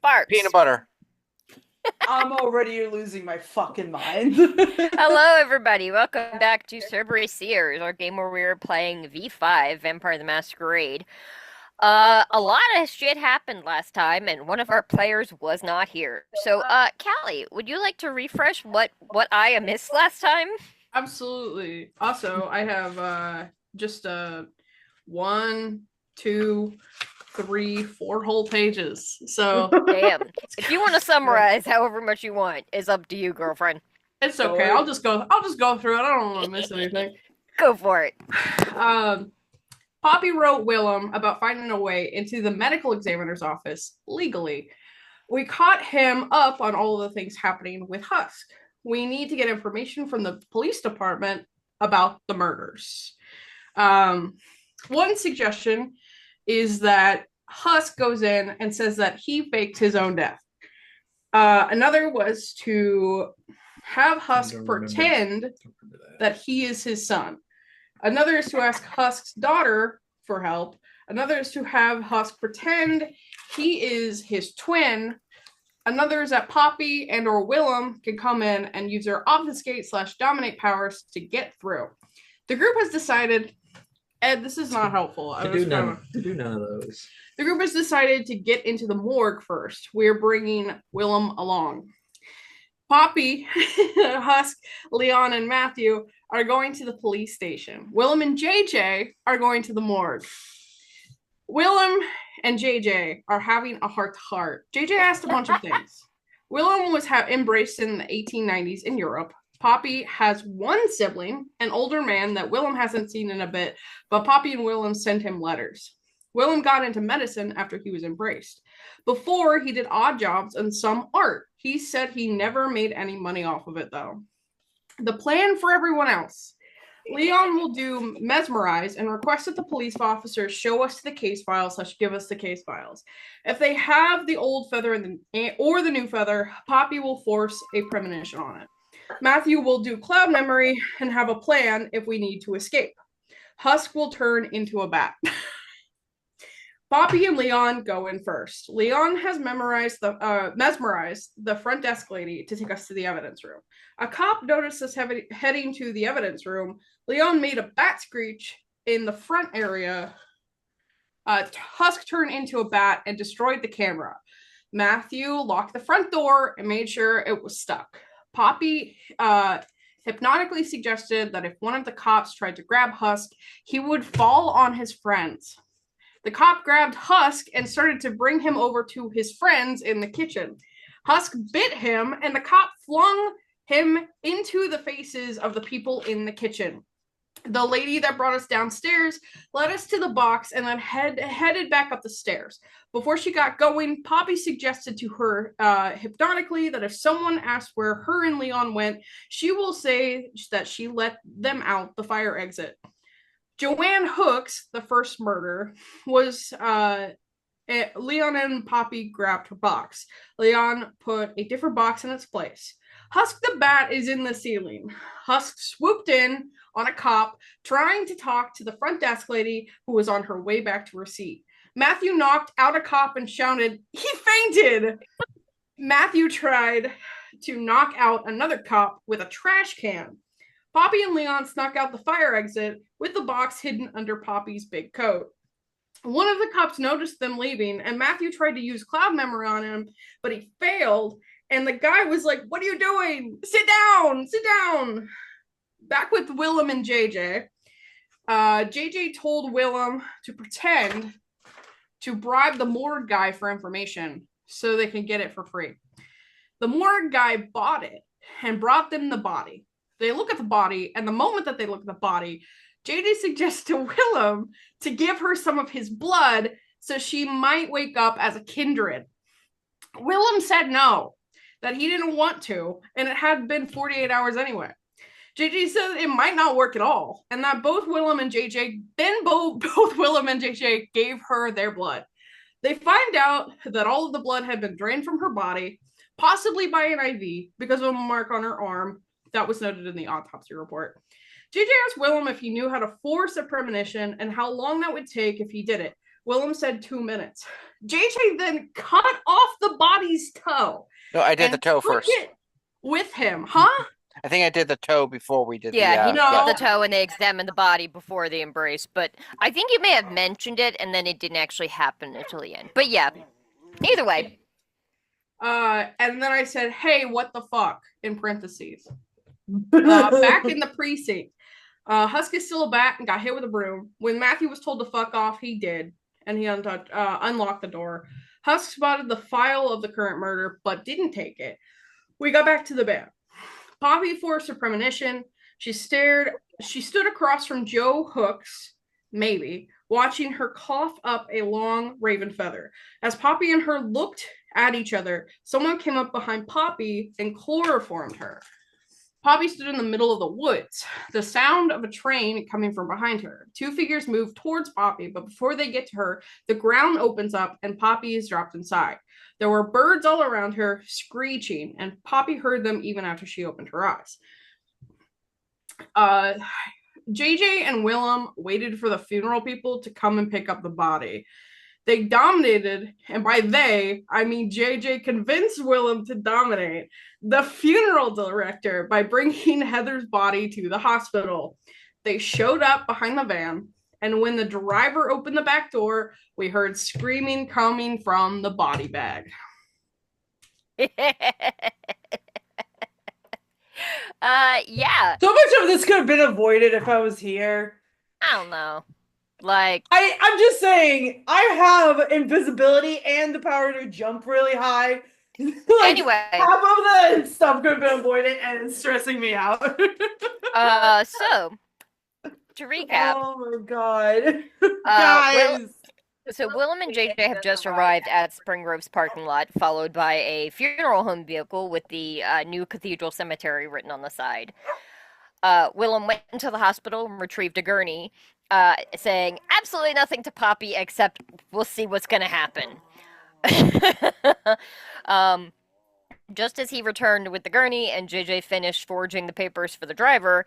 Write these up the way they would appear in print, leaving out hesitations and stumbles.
Sparks. Peanut butter. I'm already losing my fucking mind. Hello, everybody. Welcome back to Cerberus Seers, our game where we were playing V5, Vampire the Masquerade. A lot of shit happened last time, and one of our players was not here. So, Callie, would you like to refresh what I missed last time? Absolutely. Also, I have just one, two, three, four whole pages. So Damn. If you want to summarize however much you want, it's up to you, girlfriend. it's okay. I'll just go through it. I don't want to miss anything. Go for it. Poppy wrote Willem about finding a way into the medical examiner's office legally. We caught him up on all of the things happening with Husk. We need to get information from the police department about the murders. One suggestion is that Husk goes in and says that he faked his own death. Another was to have Husk pretend that he is his son. Another is to ask Husk's daughter for help. Another is to have Husk pretend he is his twin. Another is that Poppy and or Willem can come in and use their obfuscate/dominate powers to get through. The group has decided, Ed, this is not helpful. To do none of those. The group has decided to get into the morgue first. We're bringing Willem along. Poppy, Husk, Leon, and Matthew are going to the police station. Willem and JJ are going to the morgue. Willem and JJ are having a heart-to-heart. JJ asked a bunch of things. Willem was embraced in the 1890s in Europe. Poppy has one sibling, an older man that Willem hasn't seen in a bit, but Poppy and Willem sent him letters. Willem got into medicine after he was embraced. Before, he did odd jobs and some art. He said he never made any money off of it, though. The plan for everyone else. Leon will do mesmerize and request that the police officers show us the case files / give us the case files. If they have the old feather or the new feather, Poppy will force a premonition on it. Matthew will do cloud memory and have a plan if we need to escape. Husk will turn into a bat. Poppy and Leon go in first. Leon has mesmerized the front desk lady to take us to the evidence room. A cop noticed us heading to the evidence room. Leon made a bat screech in the front area. Husk turned into a bat and destroyed the camera. Matthew locked the front door and made sure it was stuck. Poppy hypnotically suggested that if one of the cops tried to grab Husk, he would fall on his friends. The cop grabbed Husk and started to bring him over to his friends in the kitchen. Husk bit him, and the cop flung him into the faces of the people in the kitchen. The lady that brought us downstairs led us to the box and then headed back up the stairs. Before she got going, Poppy suggested to her hypnotically that if someone asked where her and Leon went, she will say that she let them out the fire exit. Joanne Hooks, the first murder, was Leon and Poppy grabbed her box. Leon put a different box in its place. Husk the bat is in the ceiling. Husk swooped in on a cop, trying to talk to the front desk lady who was on her way back to her seat. Matthew knocked out a cop and shouted, "He fainted!" Matthew tried to knock out another cop with a trash can. Poppy and Leon snuck out the fire exit with the box hidden under Poppy's big coat. One of the cops noticed them leaving, and Matthew tried to use cloud memory on him, but he failed, and the guy was like, "What are you doing? Sit down! Sit down!" Back with Willem and JJ. JJ told Willem to pretend to bribe the morgue guy for information so they can get it for free. The morgue guy bought it and brought them the body. They look at the body, and the moment that they look at the body, JJ suggests to Willem to give her some of his blood so she might wake up as a kindred. Willem said no, that he didn't want to, and it had been 48 hours anyway. JJ said it might not work at all, and that both Willem and JJ gave her their blood. They find out that all of the blood had been drained from her body, possibly by an IV, because of a mark on her arm that was noted in the autopsy report. JJ asked Willem if he knew how to force a premonition and how long that would take if he did it. Willem said 2 minutes. JJ then cut off the body toe. No, I did and the toe took first. it with him, huh? I think I did the toe before we did Yeah, the. he No. did the toe and they examined the body before the embrace, but I think you may have mentioned it and then it didn't actually happen until the end. But yeah, either way. And then I said, hey, what the fuck, in parentheses. Back in the precinct. Husk is still a bat and got hit with a broom. When Matthew was told to fuck off, he did, and he unlocked the door. Husk spotted the file of the current murder, but didn't take it. We got back to the van. Poppy forced a premonition. She stood across from Joe Hooks, maybe, watching her cough up a long raven feather. As Poppy and her looked at each other, someone came up behind Poppy and chloroformed her. Poppy stood in the middle of the woods, the sound of a train coming from behind her. Two figures move towards Poppy, but before they get to her, the ground opens up and Poppy is dropped inside. There were birds all around her, screeching, and Poppy heard them even after she opened her eyes. JJ and Willem waited for the funeral people to come and pick up the body. They dominated, and by they, I mean JJ convinced Willem to dominate the funeral director by bringing Heather's body to the hospital. They showed up behind the van, and when the driver opened the back door, we heard screaming coming from the body bag. Yeah, So much of this could have been avoided if I was here. I don't know. Like, I'm just saying, I have invisibility and the power to jump really high. Like, anyway, half of the stuff could have been avoided, and it's stressing me out. so to recap, Oh my god, Will- guys! so Willem and JJ have just arrived at Spring Grove's parking lot, followed by a funeral home vehicle with the new cathedral cemetery written on the side. Willem went into the hospital and retrieved a gurney, saying absolutely nothing to Poppy except we'll see what's gonna happen. Just as he returned with the gurney and JJ finished forging the papers for the driver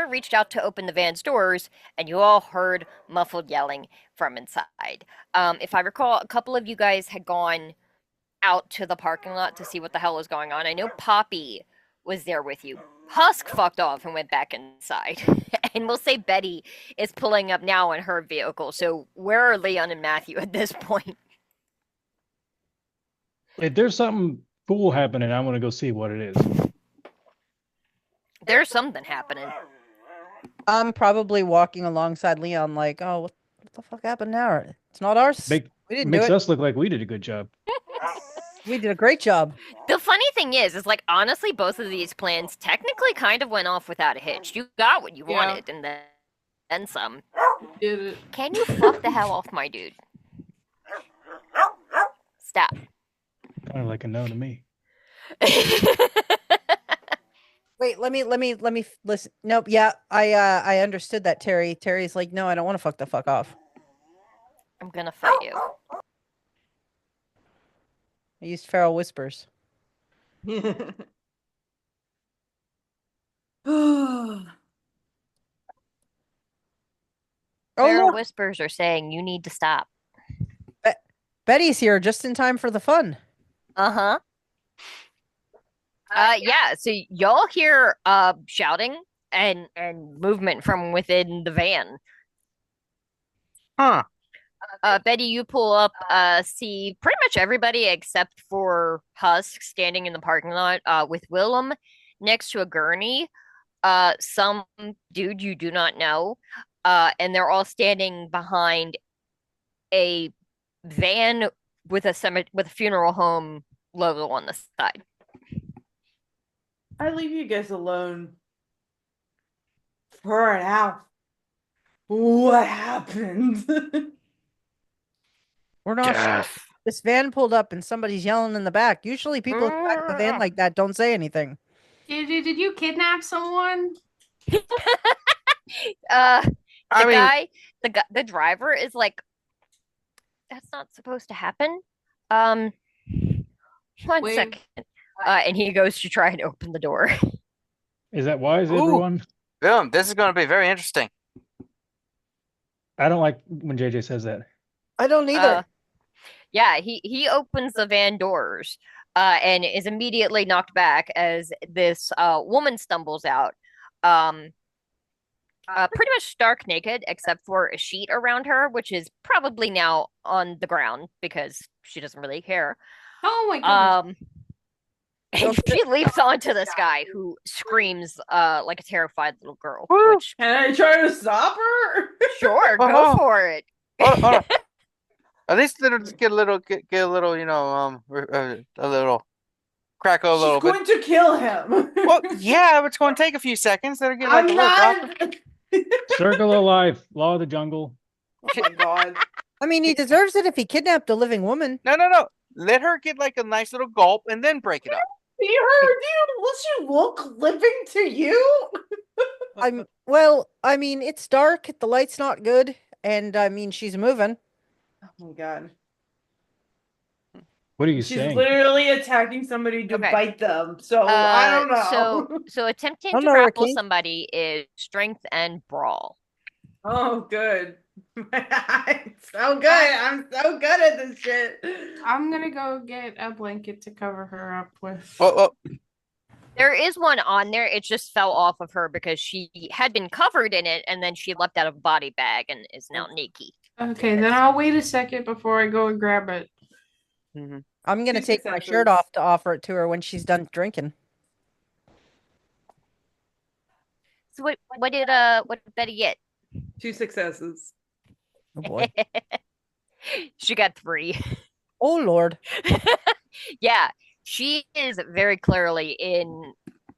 reached out to open the van's doors, and you all heard muffled yelling from inside. If I recall, a couple of you guys had gone out to the parking lot to see what the hell was going on. I know Poppy was there with you. Husk fucked off and went back inside. And we'll say Betty is pulling up now in her vehicle. So where are Leon and Matthew at this point? If there's something cool happening, I want to go see what it is. There's something happening. I'm probably walking alongside Leon like, oh, what the fuck happened now? It's not ours. We didn't do Makes it. us look like we did a good job. We did a great job. The funny thing is like, honestly, both of these plans technically kind of went off without a hitch. You got what you wanted, and then some. Did it. Can you fuck the hell off my dude? Stop. Kind of like a no to me. Wait, let me listen. Nope, yeah, I understood that, Terry. Terry's like, no, I don't want to fuck the fuck off. I'm gonna fight you. I used feral whispers. Oh, Feral look, whispers are saying you need to stop. Betty's here just in time for the fun. Uh-huh. Yeah, so y'all hear shouting and movement from within the van. Huh. Betty, you pull up, see pretty much everybody except for Husk standing in the parking lot, with Willem next to a gurney, some dude you do not know, and they're all standing behind a van with a funeral home logo on the side. I leave you guys alone for now. What happened? We're not. Death. This van pulled up and somebody's yelling in the back. Usually people in the back of the van like that don't say anything. Did you kidnap someone? The driver is like, that's not supposed to happen. One Wait. second. And he goes to try and open the door. Is that wise, Ooh. everyone? Boom. This is going to be very interesting. I don't like when JJ says that. I don't either. Yeah, he opens the van doors, and is immediately knocked back as this woman stumbles out. Um, pretty much stark naked, except for a sheet around her, which is probably now on the ground because she doesn't really care. Oh my goodness. And she leaps onto this guy who screams like a terrified little girl, Woo! which Can I try to stop her? sure, go Oh. for it. Hold on. At least let her just get a little, get a little, a little crackle a She's little bit. going to kill him. Well, yeah, but it's going to take a few seconds. Let her get like a I'm little drop. not. Circle of life, law of the jungle. Oh my god. I mean, he deserves it if he kidnapped a living woman. No. Let her get like a nice little gulp and then break it up. See her, dude? Will she look living to you? I mean, it's dark, the light's not good, and I mean, she's moving. Oh my god. What are you She's saying? literally attacking somebody to Okay. bite them. So I don't know. So attempting Oh, to no, grapple Ricky. somebody is strength and brawl. Oh, good. So good. I'm so good at this shit. I'm gonna go get a blanket to cover her up with. Oh, There is one on there. It just fell off of her because she had been covered in it, and then she leapt out of a body bag and is now naked. Okay, then I'll wait a second before I go and grab it. mhm. I'm gonna Two take my successes. shirt off to offer it to her when she's done drinking. So what did Betty get? 2 successes. Oh boy. She got 3. Oh Lord. Yeah, she is very clearly in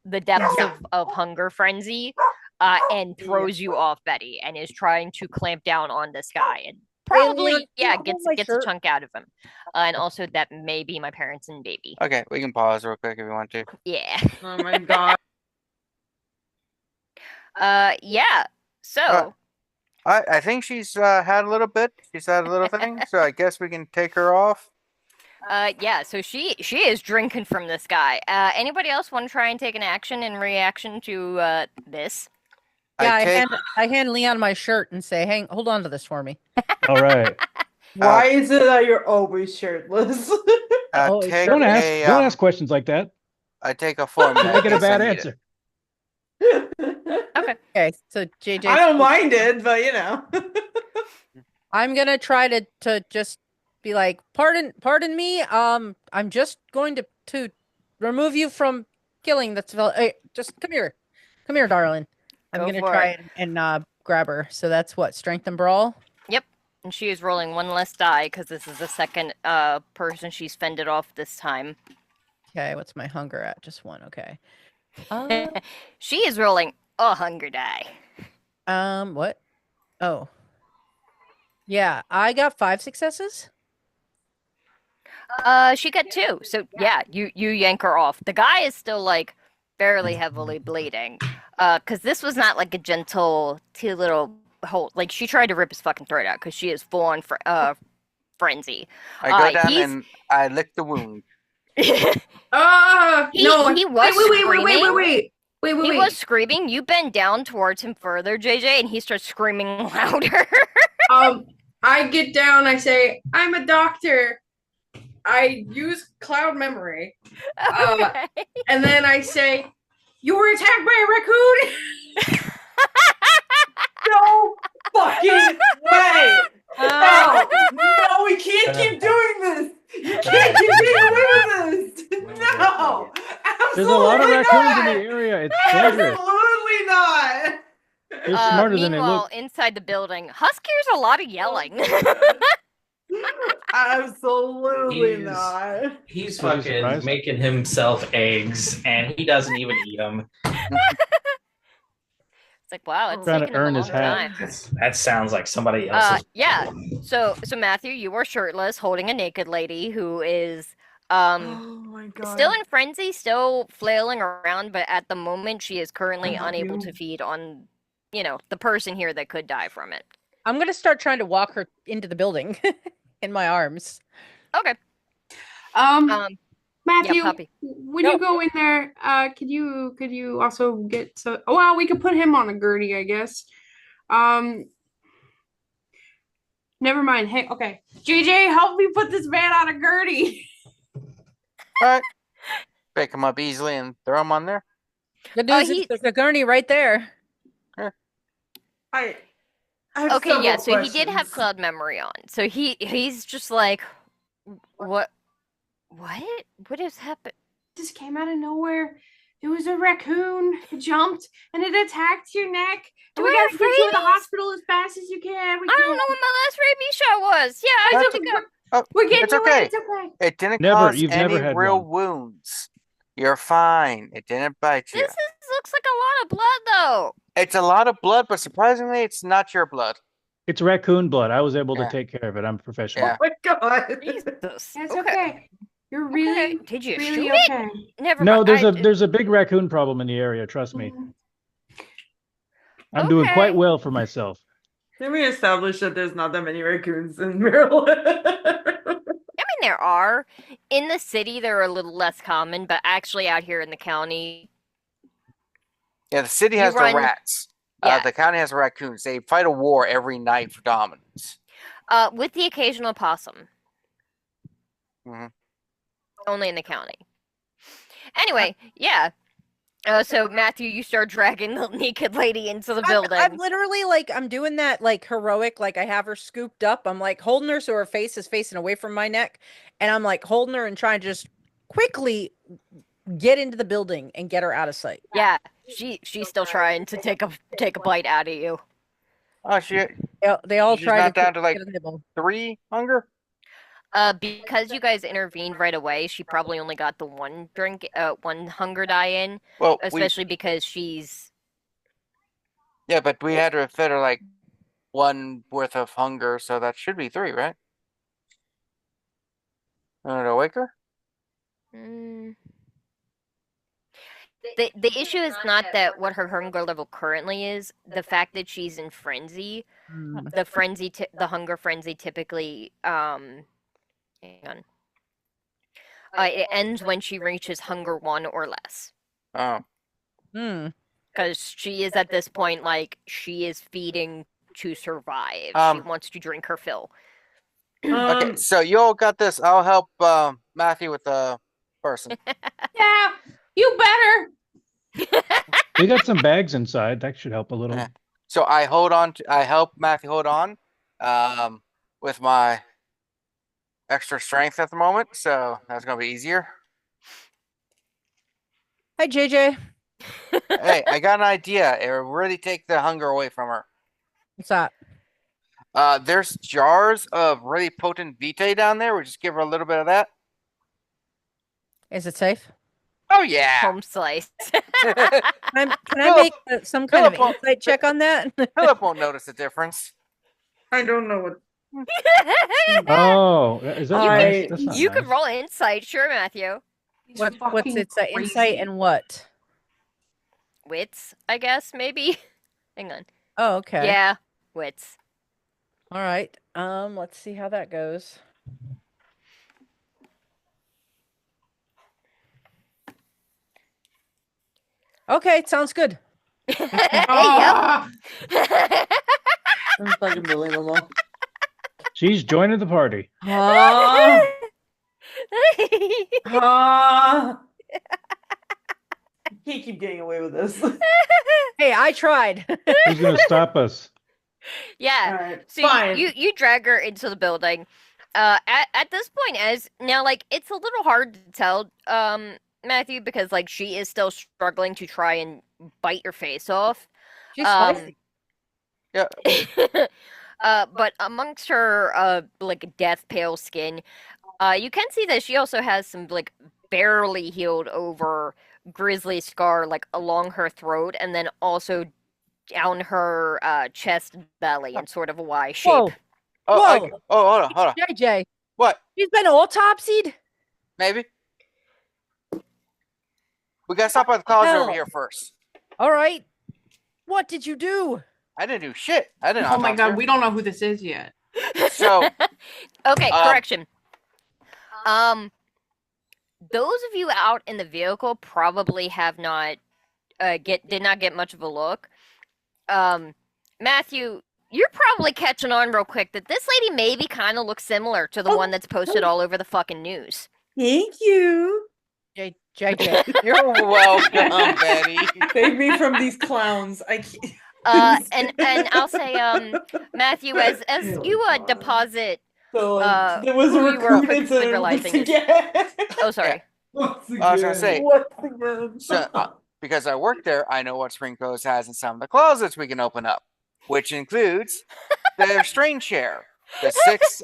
the depths of hunger frenzy, and throws you off, Betty, and is trying to clamp down on this guy and probably Leon, can you hold my gets a shirt? chunk out of him. And also that may be my parents and baby. Okay, we can pause real quick if you want to. Yeah. Oh my god. Yeah. So I think she's had a little bit. She's had a little thing, so I guess we can take her off. yeah, so she is drinking from this guy. Anybody else want to try and take an action in reaction to this? Yeah, I I hand Leon my shirt and say, "Hang, hold on to this for me." All right. Why is it that you're always shirtless? Oh, take Don't ask. a Don't ask questions like that. I take a formula. You make it a in case I bad need answer. Okay, so JJ, I don't mind it, but you know. I'm gonna try to just be like, pardon me. I'm just going to remove you from killing. Hey, just come here, darling. I'm Go gonna for try it. and grab her. So that's what, strength and brawl. And she is rolling one less die because this is the second person she's fended off this time. Okay, what's my hunger at? Just one. Okay. She is rolling a hunger die. What? Oh. Yeah, I got 5 successes. She got 2. So yeah, you yank her off. The guy is still like fairly heavily bleeding. Because this was not like a gentle 2 little hole. Like she tried to rip his fucking throat out because she is full on frenzy. I go down he's- and I lick the wound. He No. was Wait. He was screaming. You bend down towards him further, JJ, and he starts screaming louder. I get down. I say, "I'm a doctor." I use cloud memory, Okay. and then I say, "You were attacked by a raccoon." No fucking way! No! No, we can't keep doing this! You can't keep getting away with this! No! There's a lot of Absolutely raccoons in not! the area. It's dangerous. Absolutely not! They're smarter than they Meanwhile, look. inside the building, Husk hears a lot of yelling. Absolutely He's- not. He's Are you fucking surprised? making himself eggs, and he doesn't even eat them. It's like, wow, it's Trying to taking him a earn long his hat. time. That sounds like somebody else's. Yeah. So Matthew, you are shirtless, holding a naked lady who is Oh my god. still in frenzy, still flailing around, but at the moment she is currently I love unable you. to feed on, the person here that could die from it. I'm gonna start trying to walk her into the building in my arms. Okay. Matthew, yeah, Poppy. when you go in there, could you also get well, we could put him on a gurney, I guess. Never mind. Hey, okay. JJ, help me put this man on a gurney. Alright. Pick him up easily and throw him on there. Good news is there's a gurney right there. I have Okay, yeah, several so he did have questions. cloud memory on. So he's just like, what has happened? Just came out of nowhere. There was a raccoon. It jumped and it attacked your neck. Do We I gotta have get you to the rabies? hospital as fast as you can. I don't know when my last rabies shot was. Yeah, I That's- need to go. Oh, We're getting it's you okay. in. It's okay. It didn't Never- cause you've any never had real one. wounds. You're fine. It didn't bite you. This looks like a lot of blood, though. It's a lot of blood, but surprisingly, it's not your blood. It's raccoon blood. I was able Yeah. to take care of it. I'm a professional. Yeah. Oh my god. Jesus. It's Okay. okay. You're really, Okay. Did you really shoot it? okay. Never No, mind. there's a big raccoon problem in the area. Trust me. Mhm. I'm doing Okay. quite well for myself. Can we establish that there's not that many raccoons in Maryland? I mean, there are. In the city, they're a little less common, but actually out here in the county, Yeah, the city You has run- the rats. Yeah. The county has the raccoons. They fight a war every night for dominance. with the occasional possum. Mhm. Only in the county. Anyway, yeah. So Matthew, you start dragging the naked lady into the building. I'm literally like, I'm doing that like heroic, like I have her scooped up. I'm like holding her so her face is facing away from my neck. And I'm like holding her and trying to just quickly get into the building and get her out of sight. Yeah, she's still trying to take a bite out of you. Oh, shit. They all She's try not to down to, like, get a nibble. 3 hunger? Because you guys intervened right away, she probably only got the one one hunger die in, Well, especially because she's but we had to fit her like 1 worth of hunger, so that should be 3, right? To wake her? Mm. The issue is not that what her hunger level currently is. The fact that she's in frenzy, the hunger frenzy typically hang on. It ends when she reaches hunger 1 or less. Oh. Because she is at this point like she is feeding to survive. She wants to drink her fill. Okay, so you all got this. I'll help Matthew with the person. Yeah, you better. We got some bags inside. That should help a little. Yeah. So I help Matthew hold on with my extra strength at the moment, so that's gonna be easier. Hi, JJ. Hey, I got an idea. It will really take the hunger away from her. What's that? There's jars of really potent vitae down there. We'll just give her a little bit of that. Is it safe? Oh yeah. Home slice. Can I Philip- make some kind of Philip- insight check on that? Philip won't notice the difference. I don't know what. Oh, is that nice? That's not You nice. could roll insight, sure, Matthew. What's Fucking its insight crazy. and what? Wits, I guess, maybe. Hang on. Oh, okay. Yeah, wits. All right. Let's see how that goes. Okay, sounds good. Yep. Ah! Unbelievable. She's joining the party. Ah! Ah! You can't keep getting away with this. Hey, I tried. Who's going to stop us? Yeah. Alright, So fine. you drag her into the building. At this point, as now, like it's a little hard to tell, Matthew, because like she is still struggling to try and bite your face off. She's spicy. But amongst her like death pale skin, you can see that she also has some like barely healed over grisly scar like along her throat, and then also down her chest and belly in sort of a Y shape. Whoa, Oh, Whoa. hold on. JJ, What? she's been autopsied? Maybe. We gotta stop by the college over hell? here first. All right. What did you do? I didn't do shit. I didn't. Oh my autopsy god, her. we don't know who this is yet. So Okay, Um, correction. Those of you out in the vehicle probably have not did not get much of a look. Matthew, you're probably catching on real quick that this lady maybe kind of looks similar to the one that's posted all over the fucking news. Thank you. JJ. You're welcome, Betty. Save me from these clowns. I can't. And I'll say, Matthew, as you deposit So like, there was who a you were recruited quickly to realizing once is- again. Oh, sorry. Once again. I was gonna say, Once again. So, because I work there, I know what Spring Coast has in some of the closets we can open up, which includes the strain chair, the six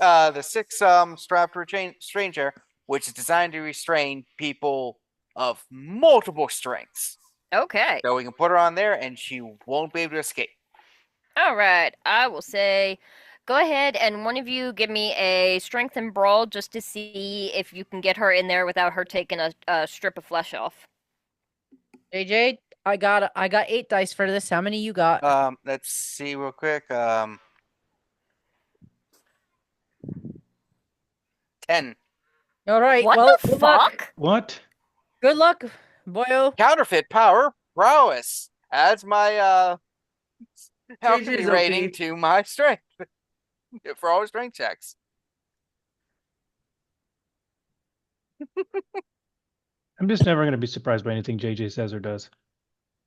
strapped strain chair, which is designed to restrain people of multiple strengths. Okay. So we can put her on there, and she won't be able to escape. All right. I will say, go ahead and one of you give me a strength and brawl just to see if you can get her in there without her taking a strip of flesh off. JJ, I got 8 dice for this. How many you got? Let's see real quick. 10. All right. What well, the good luck. fuck? What? Good luck, boyo. Counterfeit power prowess adds my alchemy JJ's rating OP. to my strength for all strength checks. I'm just never going to be surprised by anything JJ says or does.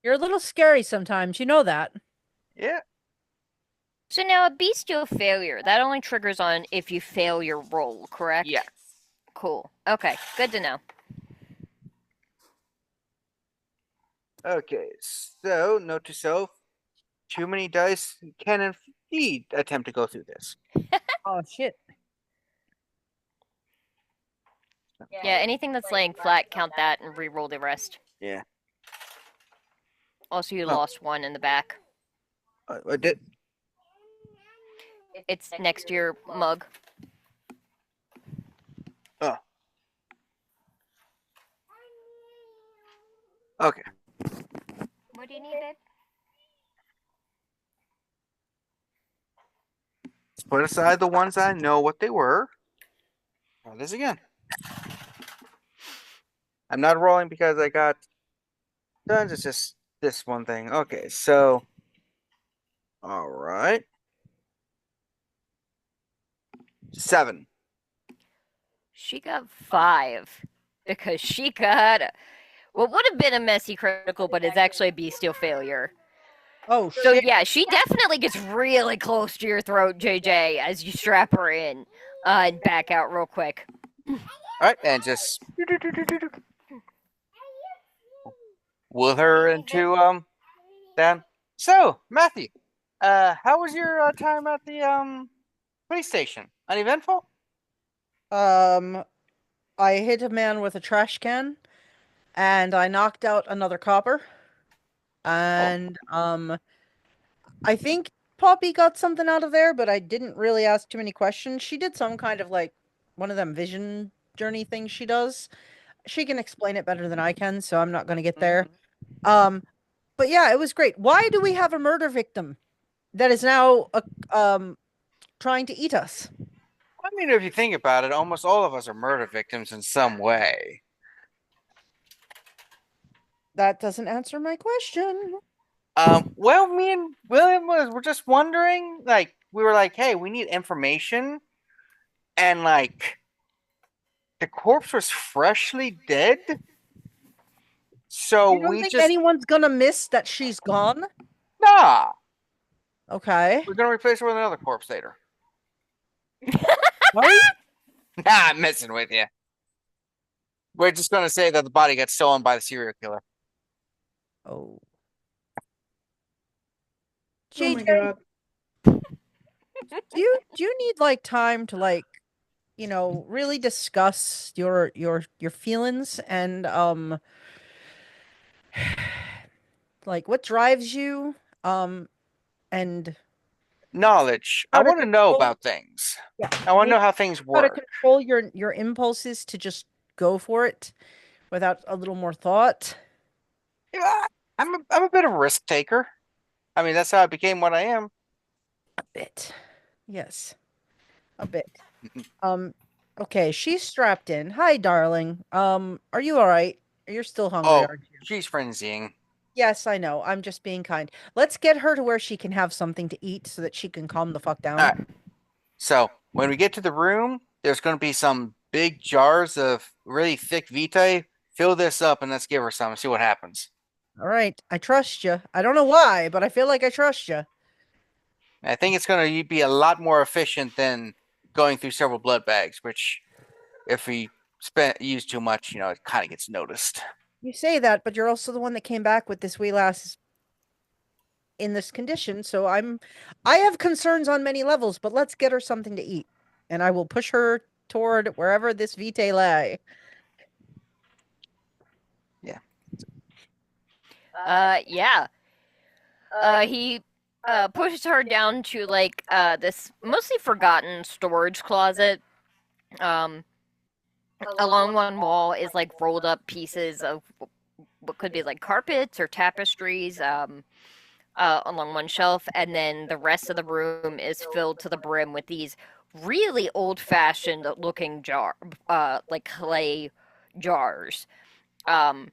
You're a little scary sometimes. You know that. Yeah. So now a bestial failure, that only triggers on if you fail your roll, correct? Yes. Cool. Okay, good to know. Okay, so note to self: too many dice can indeed attempt to go through this. Oh shit. Yeah, anything that's laying flat, count that and re-roll the rest. Yeah. Also, you Oh. lost one in the back. I did. It's next to your mug. Oh. Okay. What do you need, babe? Let's put aside the ones I know what they were. Try this again. I'm not rolling because I got done. It's just this one thing. Okay, so. All right. 7. She got 5 because she got what would have been a messy critical, but it's actually a bestial failure. Oh So shit. yeah, she definitely gets really close to your throat, JJ, as you strap her in and back out real quick. All right, and just will her into down. So, Matthew, how was your time at the police station? Uneventful? I hit a man with a trash can, and I knocked out another copper. And I think Poppy got something out of there, but I didn't really ask too many questions. She did some kind of like one of them vision journey things she does. She can explain it better than I can, so I'm not going to get there. But yeah, it was great. Why do we have a murder victim that is now trying to eat us? I mean, if you think about it, almost all of us are murder victims in some way. That doesn't answer my question. Well, me and William were just wondering, like, we were like, hey, we need information. And, like, the corpse was freshly dead. So You don't we think just, anyone's gonna miss that she's gone? nah, Okay. we're gonna replace her with another corpse later. What? Nah, I'm messing with you. We're just gonna say that the body got stolen by the serial killer. Oh. Oh my JJ, god. do you need like time to like, really discuss your feelings and like what drives you and Knowledge. I How to want to know control- about things. yeah, I want to know how things how to work. control your impulses to just go for it without a little more thought. Yeah, I'm a bit of a risk taker. I mean, that's how I became what I am. A bit. Yes. A bit. Okay, she's strapped in. Hi, darling. Are you all right? You're still hungry, Oh, aren't you? she's frenzying. Yes, I know. I'm just being kind. Let's get her to where she can have something to eat so that she can calm the fuck down. All right. So when we get to the room, there's going to be some big jars of really thick vitae. Fill this up and let's give her some and see what happens. All right. I trust you. I don't know why, but I feel like I trust you. I think it's going to be a lot more efficient than going through several blood bags, which if we use too much, it kind of gets noticed. You say that, but you're also the one that came back with this wee lass in this condition, so I have concerns on many levels, but let's get her something to eat. And I will push her toward wherever this vitae lay. Yeah. Yeah. He pushes her down to like this mostly forgotten storage closet. Along one wall is like rolled up pieces of what could be like carpets or tapestries along one shelf, and then the rest of the room is filled to the brim with these really old-fashioned looking like clay jars. Some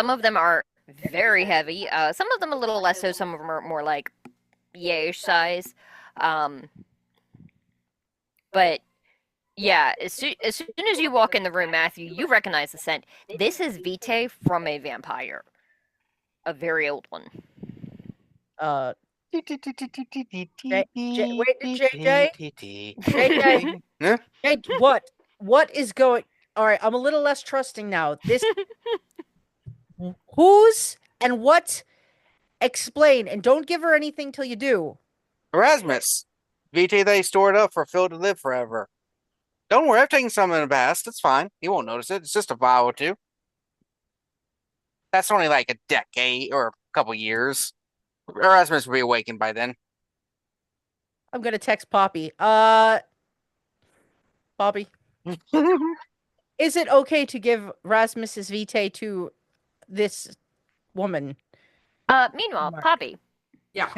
of them are very heavy. Some of them a little less so. Some of them are more like yay size. But yeah, as soon as you walk in the room, Matthew, you recognize the scent. This is vitae from a vampire, a very old one. Wait, JJ? Huh? Hey, what is going? All right, I'm a little less trusting now. This whose and what? Explain, and don't give her anything till you do. Erasmus. Vitae they stored up for Phil to live forever. Don't worry, I've taken some in the past. It's fine. He won't notice it. It's just a vial or two. That's only like a decade or a couple years. Erasmus will be awakened by then. I'm gonna text Poppy. Poppy, is it okay to give Rasmus's vitae to this woman? Meanwhile, Poppy. Yeah.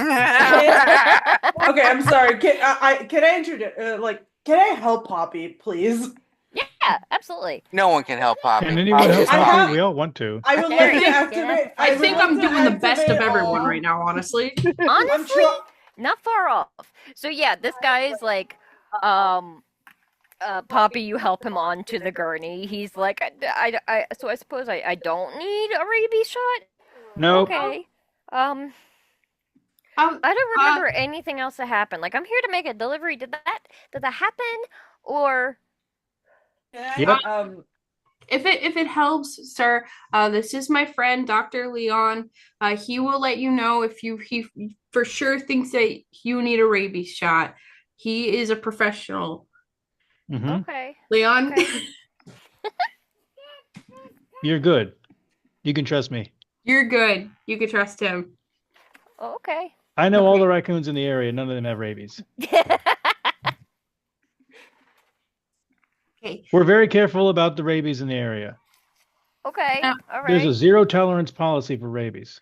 Okay, I'm sorry. Can I introduce? Can I help Poppy, please? Yeah, absolutely. No one can help Poppy. Can anyone help I Poppy? have- We all want to. I would There like to you go. activate. I think I'm doing the best of everyone right right now, honestly. Honestly, not far off. So yeah, this guy is like, Poppy, you help him onto the gurney. He's like, so I suppose I don't need a rabies shot? Nope. Okay. I don't remember anything else that happened. Like, I'm here to make a delivery. Did that happen? Or Yep. If it helps, sir, this is my friend, Dr. Leon. He will let you know if he for sure thinks that you need a rabies shot. He is a professional. Mhm. okay. Leon? Okay. You're good. You can trust me. You're good. You can trust him. Okay. I know all the raccoons in the area. None of them have rabies. Okay. We're very careful about the rabies in the area. Okay. Yeah. All right. There's a zero tolerance policy for rabies.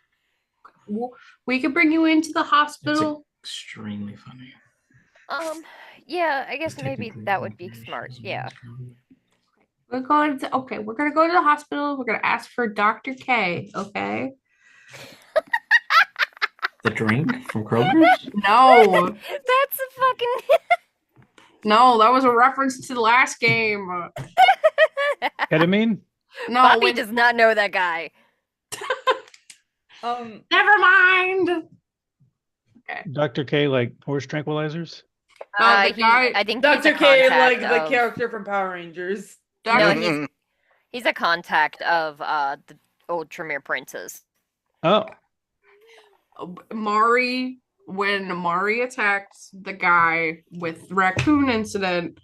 We could bring you into the hospital. Extremely funny. Yeah, I guess maybe that would be smart. Yeah. We're going to we're gonna go to the hospital. We're gonna ask for Dr. K, okay? The drink from Kroger's? No. That's a fucking No, that was a reference to the last game. Ketamine? No, Poppy does not know that guy. never mind. Dr. K, like horse tranquilizers? The guy- I think he's a Dr. K, like contact the of- character from Power Rangers. No, Dr. he's a contact of the old Tremere princes. Oh, Mari, when Mari attacked the guy with the raccoon incident,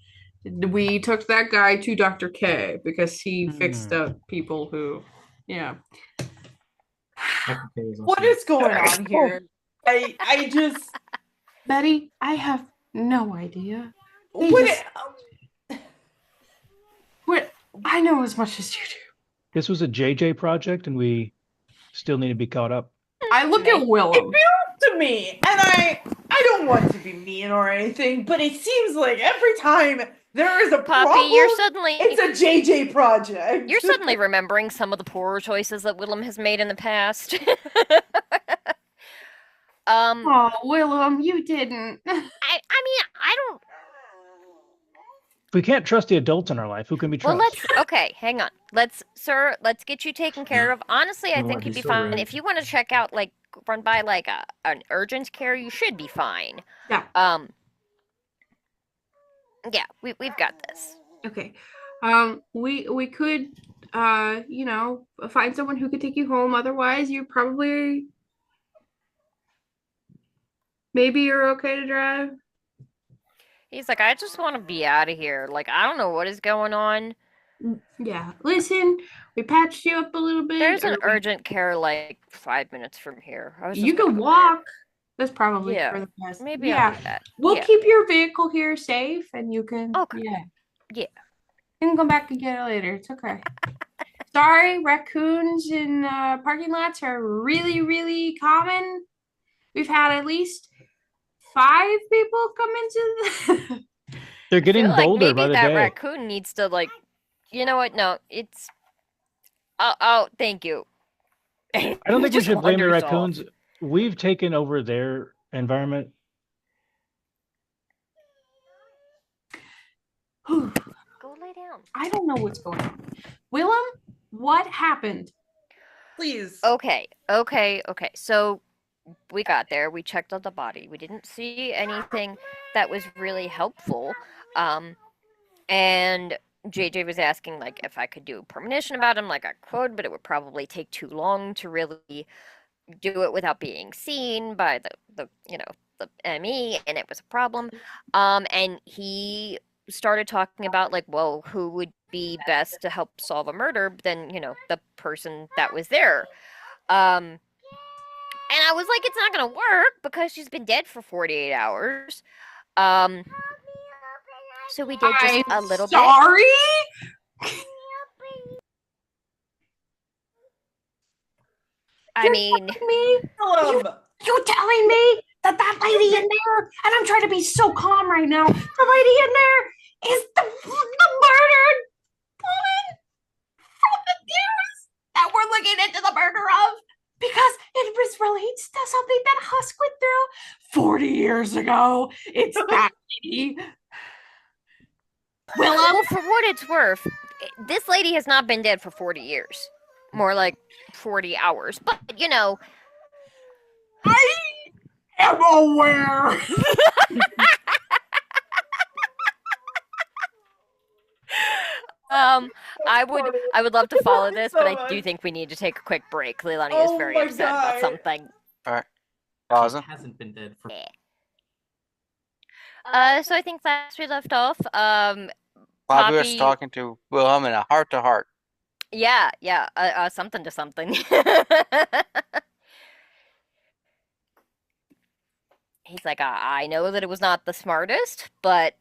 we took that guy to Dr. K because he fixed up people who, yeah. What is going on here? I just Betty, I have no idea. what? What I know as much as you do. this was a JJ project and we still need to be caught up. I look at It Willem. feels to me, and I don't want to be mean or anything, but it seems like every time There is a Poppy, problem. It's a JJ project. You're suddenly remembering some of the poorer choices that Willem has made in the past. Oh, Willem, you didn't. I mean, I don't. If we can't trust the adults in our life, who can we Well, trust? okay, hang on. Let's get you taken care of. Honestly, I You know think what, you'd he's be so fine. rude. If you want to check out, like, run by, like, an urgent care, you should be fine. Yeah. Yeah, we've got this. Okay. We could, you know, find someone who could take you home. Otherwise, you probably, maybe you're okay to drive. He's like, I just want to be out of here. Like, I don't know what is going on. Yeah. Listen, we patched you up a little bit. There's an or we- urgent care, like, 5 minutes from here. I was You just gonna can go walk. That's probably Yeah. for the best. there. Maybe yeah. I'll do that. We'll Yeah. keep your vehicle here safe, and you can. Okay. Yeah. Yeah. You can come back and get it later. It's okay. Sorry, raccoons in parking lots are really, really common. We've had at least 5 people come into They're getting feel like bolder maybe by the that day. raccoon needs to, like, you know what? No, it's. Oh, thank you. I don't think we Just should blame the wanders off. raccoons. We've taken over their environment. the. Go lay down. I don't know what's going on. Willem, what happened? Please. Okay. So we got there. We checked out the body. We didn't see anything that was really helpful. And JJ was asking, like, if I could do a premonition about him. Like, I could, but it would probably take too long to really do it without being seen by the ME, and it was a problem. And he started talking about, like, well, who would be best to help solve a murder than, the person that was there. And I was like, it's not gonna work because she's been dead for 48 hours. So we did just a little bit. Sorry? I mean, Me? Willem. You telling me that lady in there, and I'm trying to be so calm right now, the lady in there is the murdered woman from the news that we're looking into the murder of? Because it relates to something that Husk went through 40 years ago. It's that lady. Willem? well, for what it's worth, this lady has not been dead for 40 years. More like 40 hours. But, I am aware. I would love to follow this, but so I do much. think we need to take a quick break. Leilani is Oh very my upset about God. something. Pause. He hasn't been dead for. So I think last we left off, Poppy was Poppy- talking to Wilhelm in a heart-to-heart. yeah, something to something. He's like, I know that it was not the smartest, but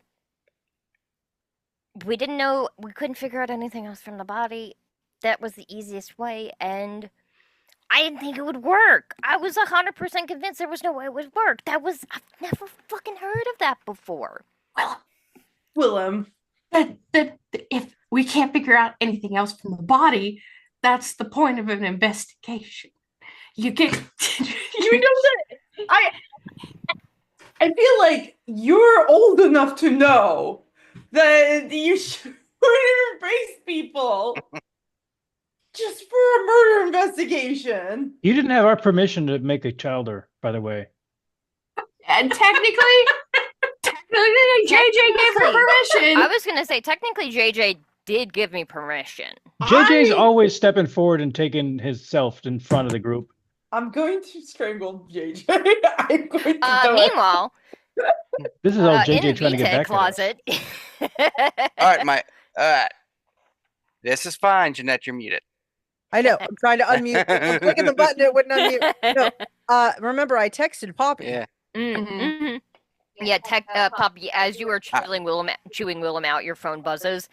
we couldn't figure out anything else from the body. That was the easiest way, and I didn't think it would work. I was 100% convinced there was no way it would work. I've never fucking heard of that before. Willem. That if we can't figure out anything else from the body, that's the point of an investigation. You get You know that I feel like you're old enough to know that you shouldn't embrace people just for a murder investigation. You didn't have our permission to make a childer, by the way. and technically JJ gave her permission. I was gonna say, technically, JJ did give me permission. JJ's always stepping forward and taking himself in front of the group. I'm going to strangle JJ. I'm going to do it. Meanwhile, This is all in JJ the trying to get VTech back closet. All right, this is fine, Jeanette. You're muted. I know. I'm trying to unmute. I'm clicking the button. It wouldn't unmute. No. Remember, I texted Poppy. Yeah. Mhm. Yeah, Poppy, as you are chewing Willem out, your phone buzzes.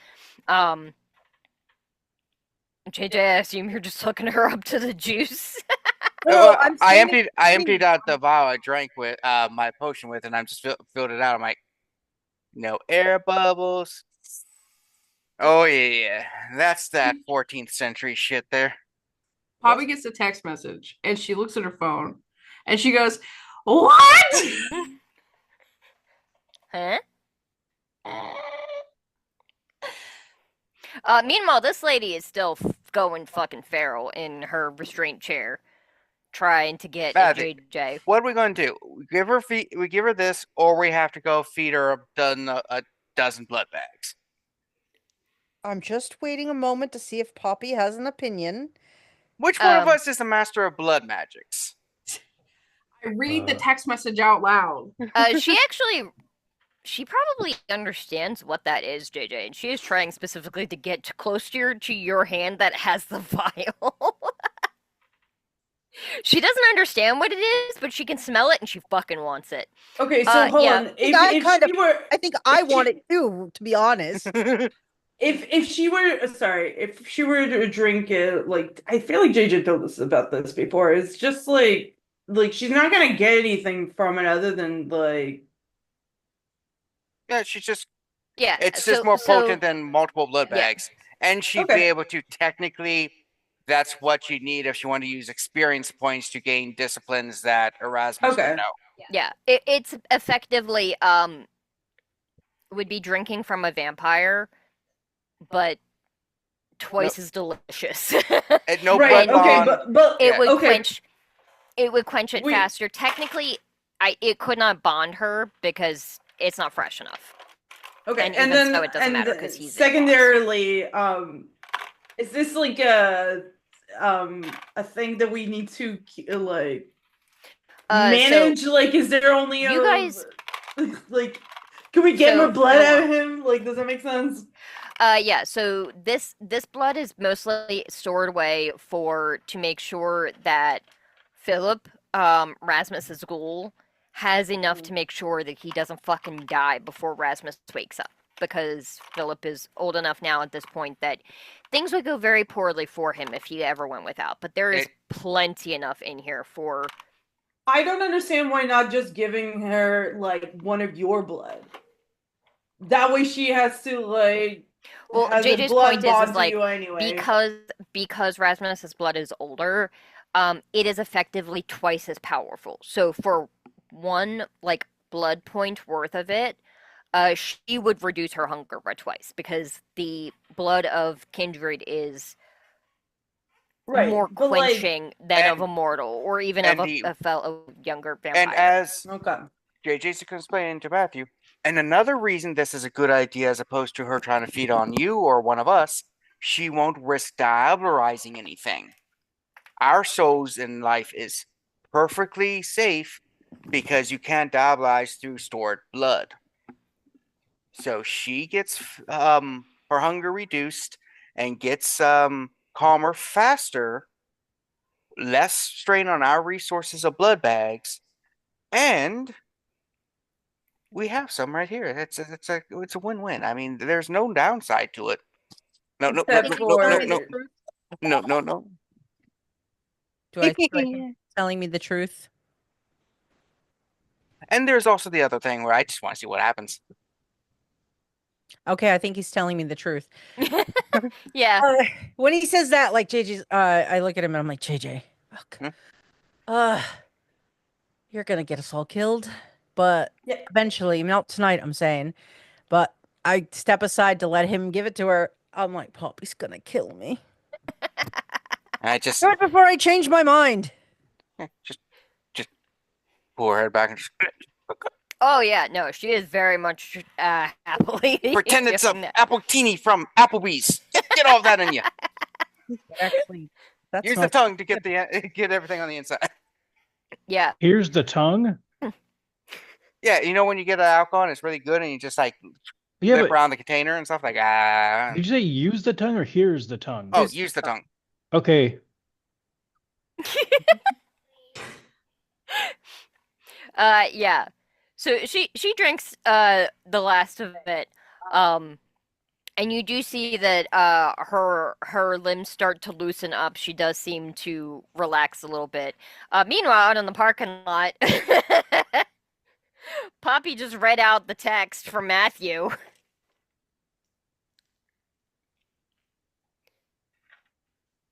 JJ, I assume you're just hooking her up to the juice. No, I'm I standing- emptied out the vial I drank with my potion with, and I'm just filled it out. I'm like, no air bubbles, Oh yeah. That's that 14th century shit there. Poppy gets a text message and she looks at her phone and she goes, "What?" Huh? Meanwhile, this lady is still going fucking feral in her restraint chair, trying to get at Matthew, JJ. what are we going to do? We give her this, or we have to go feed her a dozen blood bags. I'm just waiting a moment to see if Poppy has an opinion. Which one of us is the master of blood magics? I read the text message out loud. She probably understands what that is, JJ, and she is trying specifically to get close to your hand that has the vial. She doesn't understand what it is, but she can smell it and she fucking wants it. Okay, so hold yeah. on. I think I want it too, to be honest. If she were to drink it, like I feel like JJ told us about this before. It's just like she's not gonna get anything from it other than like. Yeah, she's just Yeah, it's just more potent than multiple blood bags. And she'd be able to technically that's what you need if she wanted to use experience points to gain disciplines that Erasmus would know. Yeah. It's effectively would be drinking from a vampire, but twice as delicious. And no Right, blood okay, bond. but it would okay. quench it Wait. faster. Technically, it could not bond her because it's not fresh enough. Okay, And and even then so, it doesn't matter 'cause he's secondarily, is this like a thing that we need to like manage? So like, is there only you guys like? Can we get So, more blood hold out on. of him? Like, does that make sense? yeah, so this blood is mostly stored away to make sure that Philip, Rasmus's ghoul, has enough to make sure that he doesn't fucking die before Rasmus wakes up. Because Philip is old enough now at this point that things would go very poorly for him if he ever went without. But there is plenty enough in here for. I don't understand why not just giving her like one of your blood. That way she has to like. Well, has a JJ's blood point bond is to like you anyway. because Rasmus's blood is older, it is effectively twice as powerful. So for one like blood point worth of it, she would reduce her hunger by twice because the blood of kindred is more but, like, quenching than of a mortal or even of a fellow younger vampire. And as okay. JJ's explaining to Matthew, and another reason this is a good idea as opposed to her trying to feed on you or one of us, she won't risk diablerizing anything. Our souls in life is perfectly safe because you can't diabolize through stored blood. So she gets her hunger reduced and gets calmer faster, less strain on our resources of blood bags, and we have some right here. It's a win-win. I mean, there's no downside to it. No. Do I feel like you're telling me the truth? And there's also the other thing where I just want to see what happens. Okay, I think he's telling me the truth. Yeah. When he says that, like JJ's, I look at him and I'm like, JJ, look, you're gonna get us all killed, but eventually, not tonight, I'm saying, but I step aside to let him give it to her. I'm like, Poppy's gonna kill me. I just right before I change my mind. Just pull her head back and just Oh yeah, no, she is very much happily pretend it's doing a that. apple teeny from Applebee's. Get all that in you. Actually, that's Use the not- tongue to get everything on the inside. Yeah. Here's the tongue. Yeah, you know when you get an alcohol and it's really good and you just like Yeah, flip but around the container and stuff like did you say use the tongue or here's the tongue? Oh, use the tongue. Okay. Yeah. So she drinks the last of it. And you do see that her limbs start to loosen up. She does seem to relax a little bit. Meanwhile, out in the parking lot, Poppy just read out the text from Matthew.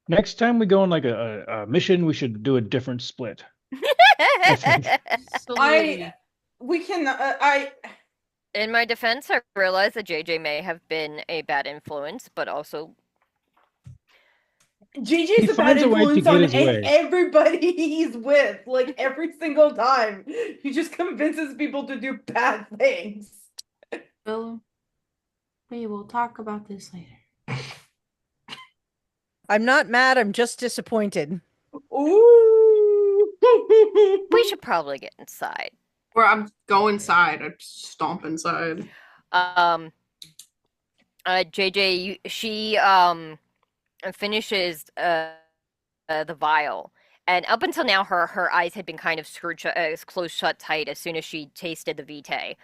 Next time we go on like a mission, we should do a different split. I think. Absolutely. We can. In my defense, I realize that JJ may have been a bad influence, but also JJ's He a bad finds a way to influence get on his way. everybody he's with, like every single time. He just convinces people to do bad things. Willem, we will talk about this later. I'm not mad. I'm just disappointed. Ooh. we should probably get inside. Or I'm go inside. I stomp inside. JJ, she finishes the vial, and up until now, her eyes had been kind of closed shut tight as soon as she tasted the vitae,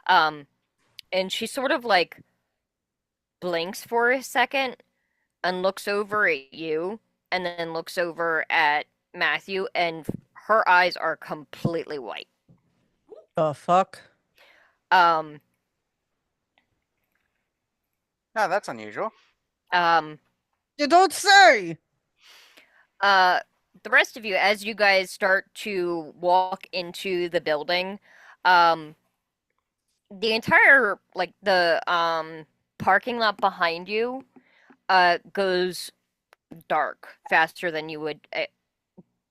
and she sort of like blinks for a second and looks over at you, and then looks over at Matthew, and her eyes are completely white. The fuck? No, that's unusual. You don't say. The rest of you, as you guys start to walk into the building, the entire the parking lot behind you goes dark faster than you would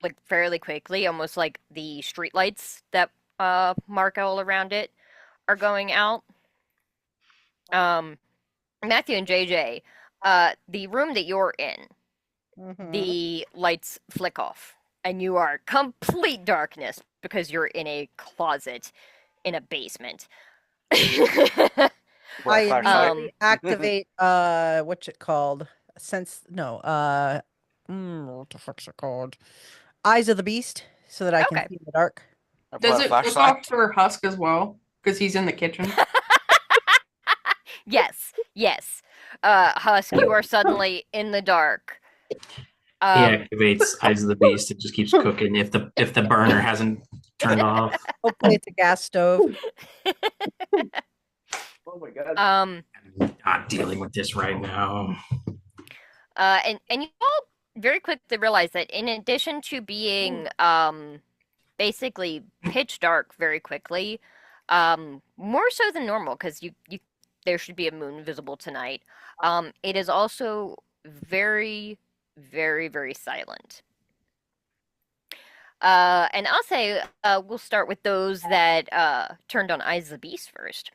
like fairly quickly, almost like the streetlights that mark all around it are going out. Matthew and JJ, the room that you're in, the lights flick off, and you are complete darkness because you're in a closet in a basement. Well, I flashlight. immediately activate what's it called? What the fuck's it called? Eyes of the Beast, so that I Okay. can see in the dark. I pull Does out a it look flashlight. off for Husk as well? Because he's in the kitchen. Yes. Husk, you are suddenly in the dark. He activates Eyes of the Beast. It just keeps cooking if the burner hasn't turned off. Hopefully, it's a gas stove. Oh my god. I'm not dealing with this right now. And you all very quickly realize that in addition to being basically pitch dark very quickly, more so than normal because you there should be a moon visible tonight. It is also very, very, very silent. And I'll say we'll start with those that turned on Eyes of the Beast first.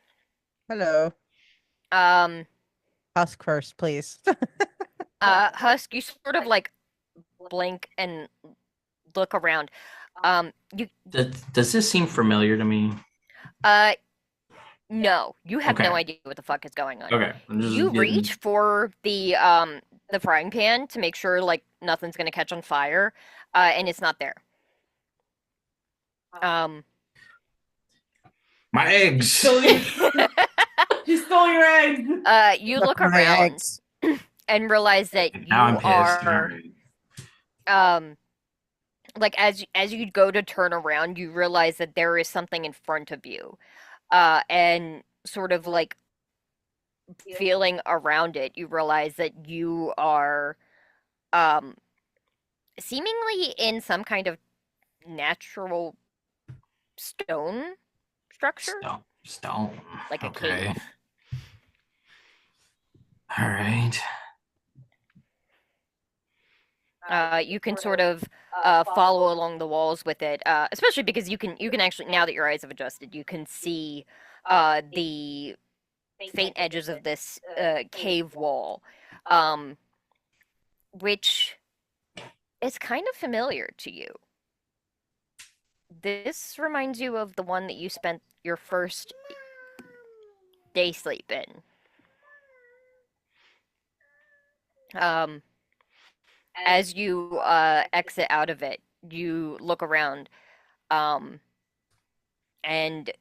Hello. Husk first, please. Husk, you sort of like blink and look around. Does this seem familiar to me? No, you have no Okay. idea what the fuck is going on. Okay. I'm just You getting- reach for the frying pan to make sure like nothing's gonna catch on fire, and it's not there. My eggs. She stole your eggs. You look My around eggs. and realize that And now I'm you pissed. are Alright. like as you go to turn around, you realize that there is something in front of you, and sort of like feeling around it, you realize that you are seemingly in some kind of natural stone structure. Stone. Like a okay. cave. All right. You can sort of follow along the walls with it, especially because you can actually, now that your eyes have adjusted, you can see the faint edges of this cave wall, which is kind of familiar to you. This reminds you of the one that you spent your first day sleep in. As you exit out of it, you look around, and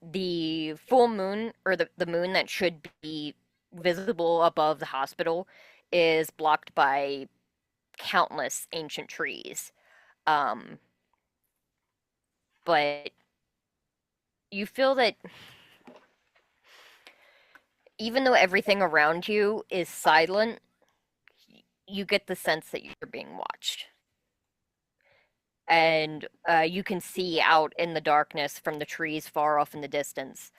the full moon, or the moon that should be visible above the hospital, is blocked by countless ancient trees. But you feel that even though everything around you is silent, you get the sense that you're being watched. And you can see out in the darkness from the trees far off in the distance.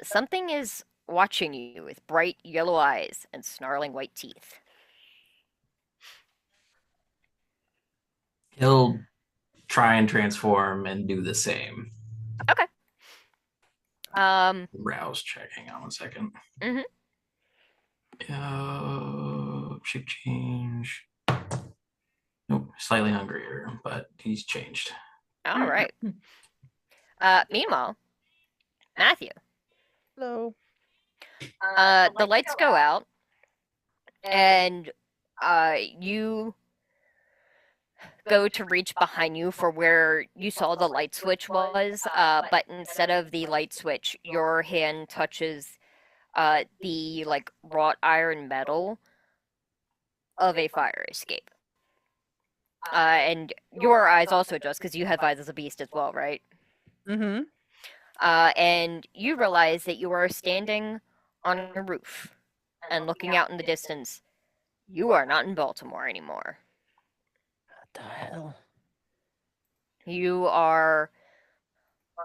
Something is watching you with bright yellow eyes and snarling white teeth. He'll try and transform and do the same. Okay. Rouse check. Hang on one second. Mhm. Shape change. Nope, slightly hungrier, but he's changed. All right. Meanwhile, Matthew. Hello. The lights go out, and you go to reach behind you for where you saw the light switch was, but instead of the light switch, your hand touches the like wrought iron metal of a fire escape. And your eyes also adjust because you have eyes as a beast as well, right? Mm-hmm. And you realize that you are standing on a roof and looking out in the distance. You are not in Baltimore anymore. What the hell? You are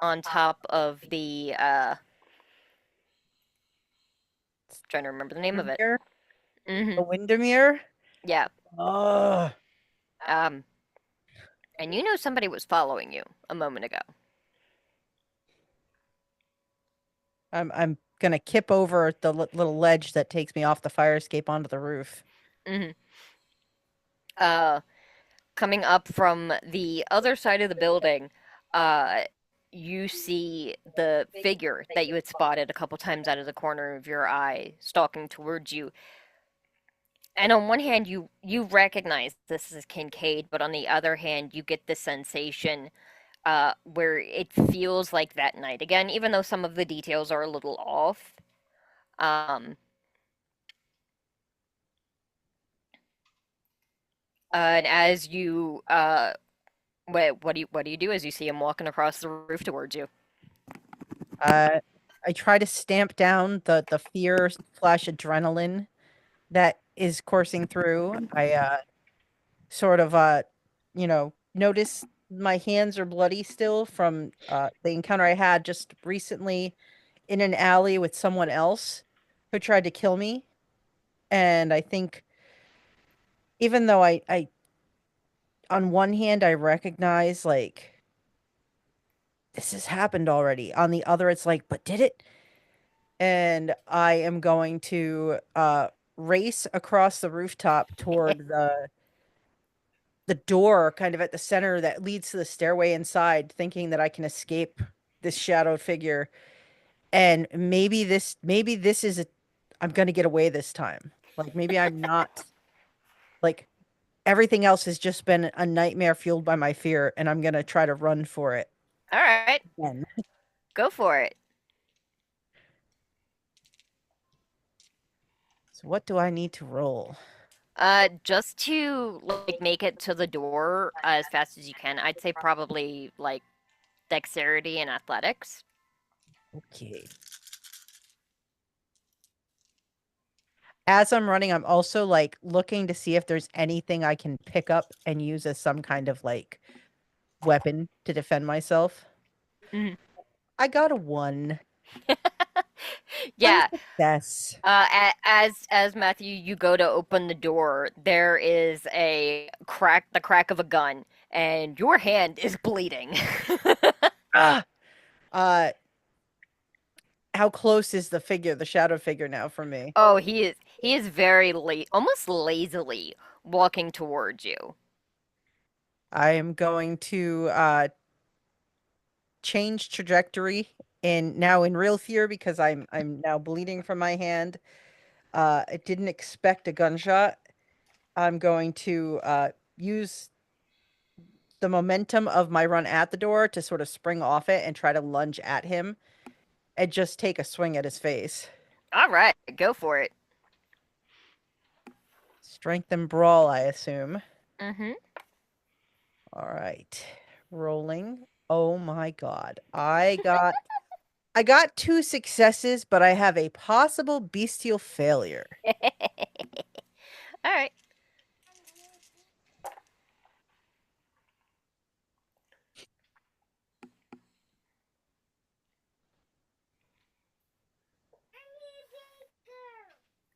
on top of the trying to remember the name of it. The Windermere? Yeah. Oh. And you know somebody was following you a moment ago. I'm gonna kip over the little ledge that takes me off the fire escape onto the roof. Mm-hmm. Coming up from the other side of the building, you see the figure that you had spotted a couple times out of the corner of your eye stalking towards you. And on one hand, you recognize this is Kincaid, but on the other hand, you get the sensation where it feels like that night again, even though some of the details are a little off. And as you what do you do as you see him walking across the roof towards you? I try to stamp down the fear / adrenaline that is coursing through. I sort of notice my hands are bloody still from the encounter I had just recently in an alley with someone else who tried to kill me. And I think even though I on one hand I recognize like this has happened already. On the other it's like, but did it? And I am going to race across the rooftop toward the door kind of at the center that leads to the stairway inside, thinking that I can escape this shadowed figure. And maybe this is I'm going to get away this time. Like maybe I'm not like everything else has just been a nightmare fueled by my fear, and I'm going to try to run for it. All right. Again. Go for it. So what do I need to roll? Just to like make it to the door as fast as you can, I'd say probably like dexterity and athletics. Okay. As I'm running, I'm also like looking to see if there's anything I can pick up and use as some kind of like weapon to defend myself. Mhm. I got a 1. Yeah. Yes. As Matthew, you go to open the door, there is the crack of a gun, and your hand is bleeding. How close is the shadow figure now from me? Oh, he is very almost lazily walking towards you. I am going to change trajectory now in real fear because I'm now bleeding from my hand. I didn't expect a gunshot. I'm going to use the momentum of my run at the door to sort of spring off it and try to lunge at him and just take a swing at his face. All right, go for it. Strength and brawl, I assume. Mm-hmm. All right. Rolling. Oh my god. I got 2 successes, but I have a possible bestial failure. All right.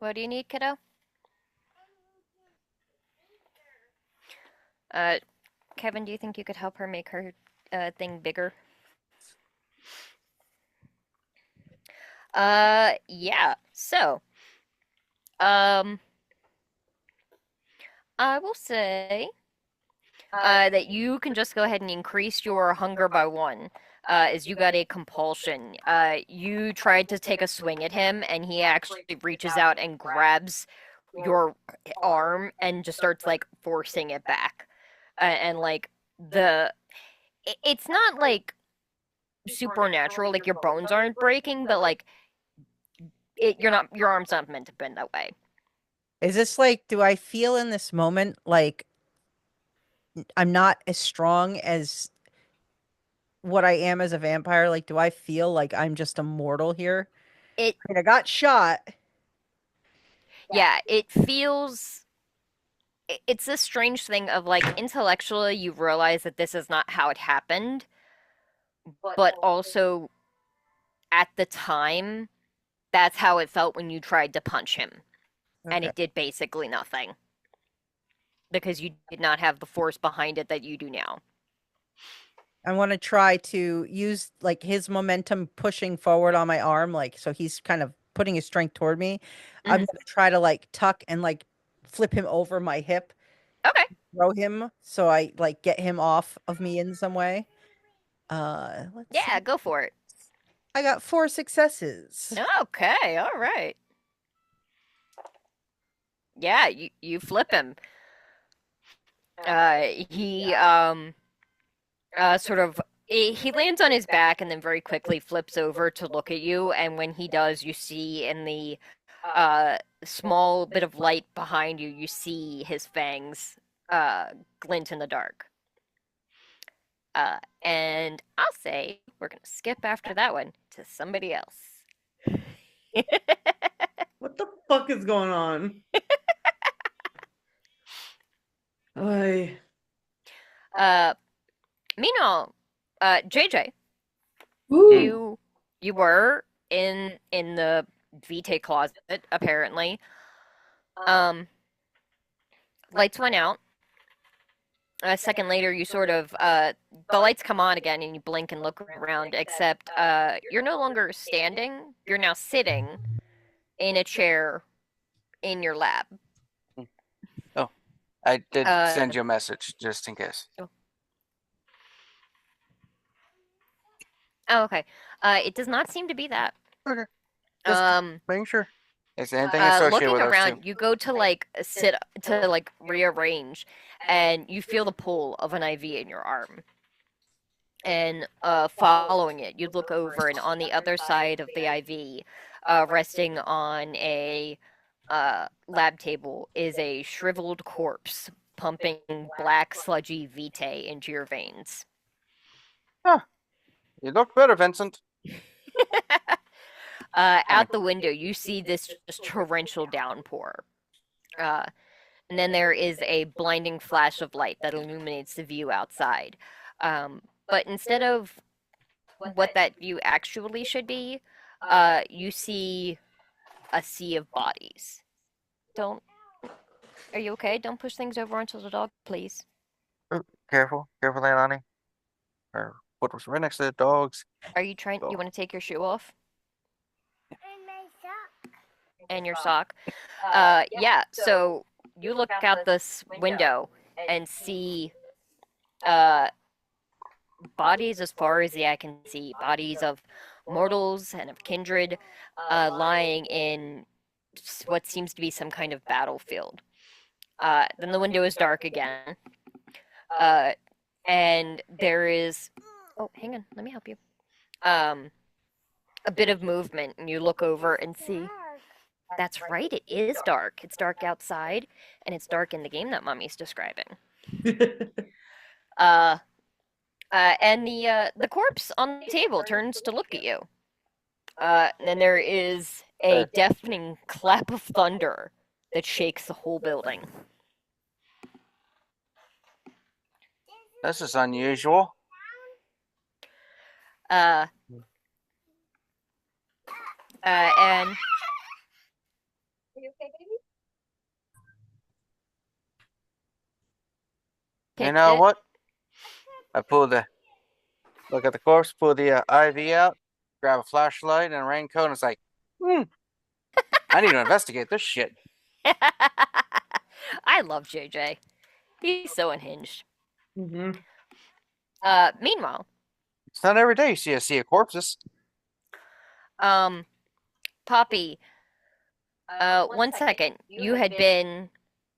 What do you need, kiddo? Kevin, do you think you could help her make her thing bigger? Yeah. So, I will say that you can just go ahead and increase your hunger by 1. As you got a compulsion. You tried to take a swing at him, and he actually reaches out and grabs your arm and just starts like forcing it back. And like it's not like supernatural, like your bones aren't breaking, but like your arm's not meant to bend that way. Is this like, do I feel in this moment like I'm not as strong as what I am as a vampire? Like, do I feel like I'm just a mortal here? It I mean, I got shot. Yeah, it feels it's this strange thing of like intellectually you realize that this is not how it happened, but also at the time that's how it felt when you tried to punch him, and Okay. it did basically nothing because you did not have the force behind it that you do now. I want to try to use like his momentum pushing forward on my arm, like so he's kind of putting his strength toward me. I'm Mhm. gonna try to like tuck and like flip him over my hip, Okay. throw him so I like get him off of me in some way. Let's Yeah, see. go for it. I got 4 successes. Okay, all right. Yeah, you flip him. He sort of he lands on his back and then very quickly flips over to look at you, and when he does, you see in the small bit of light behind you, you see his fangs glint in the dark. And I'll say we're gonna skip after that one to somebody else. What the fuck is going on? I Meanwhile, JJ, Ooh. you were in the Vitae closet apparently. Lights went out. A second later, you sort of the lights come on again, and you blink and look around. Except you're no longer standing; you're now sitting in a chair in your lab. Oh, I did Uh, send you a message just in case. Oh, okay. It does not seem to be that. Okay. Just Um, making sure. Is there anything associated looking with those around, two? you go to like sit to like rearrange, and you feel the pull of an IV in your arm. And following it, you look over, and on the other side of the IV, resting on a lab table, is a shriveled corpse pumping black, sludgy vitae into your veins. You look better, Vincent. Out the window, you see this just torrential downpour. And then there is a blinding flash of light that illuminates the view outside. But instead of what that view actually should be, you see a sea of bodies. Are you okay? Don't push things over onto the dog, please. Oh, careful, Leilani. Her foot was right next to the dog's. Are you trying? You want to take your shoe off? And your sock. Yeah. So you look out this window and see bodies as far as the eye can see. Bodies of mortals and of kindred lying in what seems to be some kind of battlefield. Then the window is dark again. And there is. Oh, hang on. Let me help you. A bit of movement, and you look over and see. That's right, it is dark. It's dark outside, and it's dark in the game that Mummy's describing. And the corpse on the table turns to look at you. Then there is a deafening clap of thunder that shakes the whole building. This is unusual. And You know what? I look at the corpse, pull the IV out, grab a flashlight and a raincoat, and it's like, I need to investigate this shit. I love JJ. He's so unhinged. Mm-hmm. Meanwhile, It's not every day you see a sea of corpses. Poppy, 1 second. You had been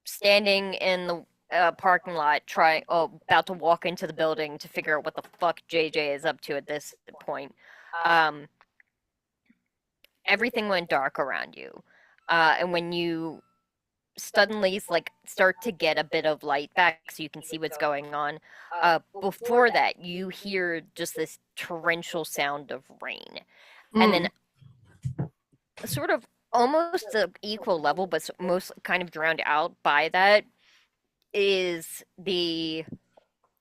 standing in the parking lot, about to walk into the building to figure out what the fuck JJ is up to at this point. Everything went dark around you, and when you suddenly start to get a bit of light back so you can see what's going on, before that you hear just this torrential sound of rain, and then sort of almost an equal level, but most kind of drowned out by that, is the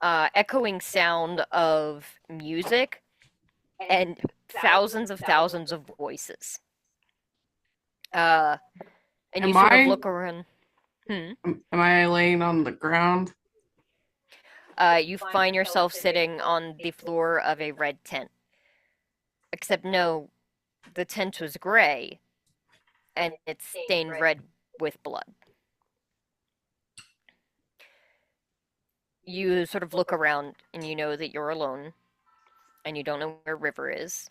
echoing sound of music and thousands of voices. And you sort of look around. Am I laying on the ground? You find yourself sitting on the floor of a red tent. Except no, the tent was gray, and it's stained red with blood. You sort of look around, and you know that you're alone, and you don't know where River is,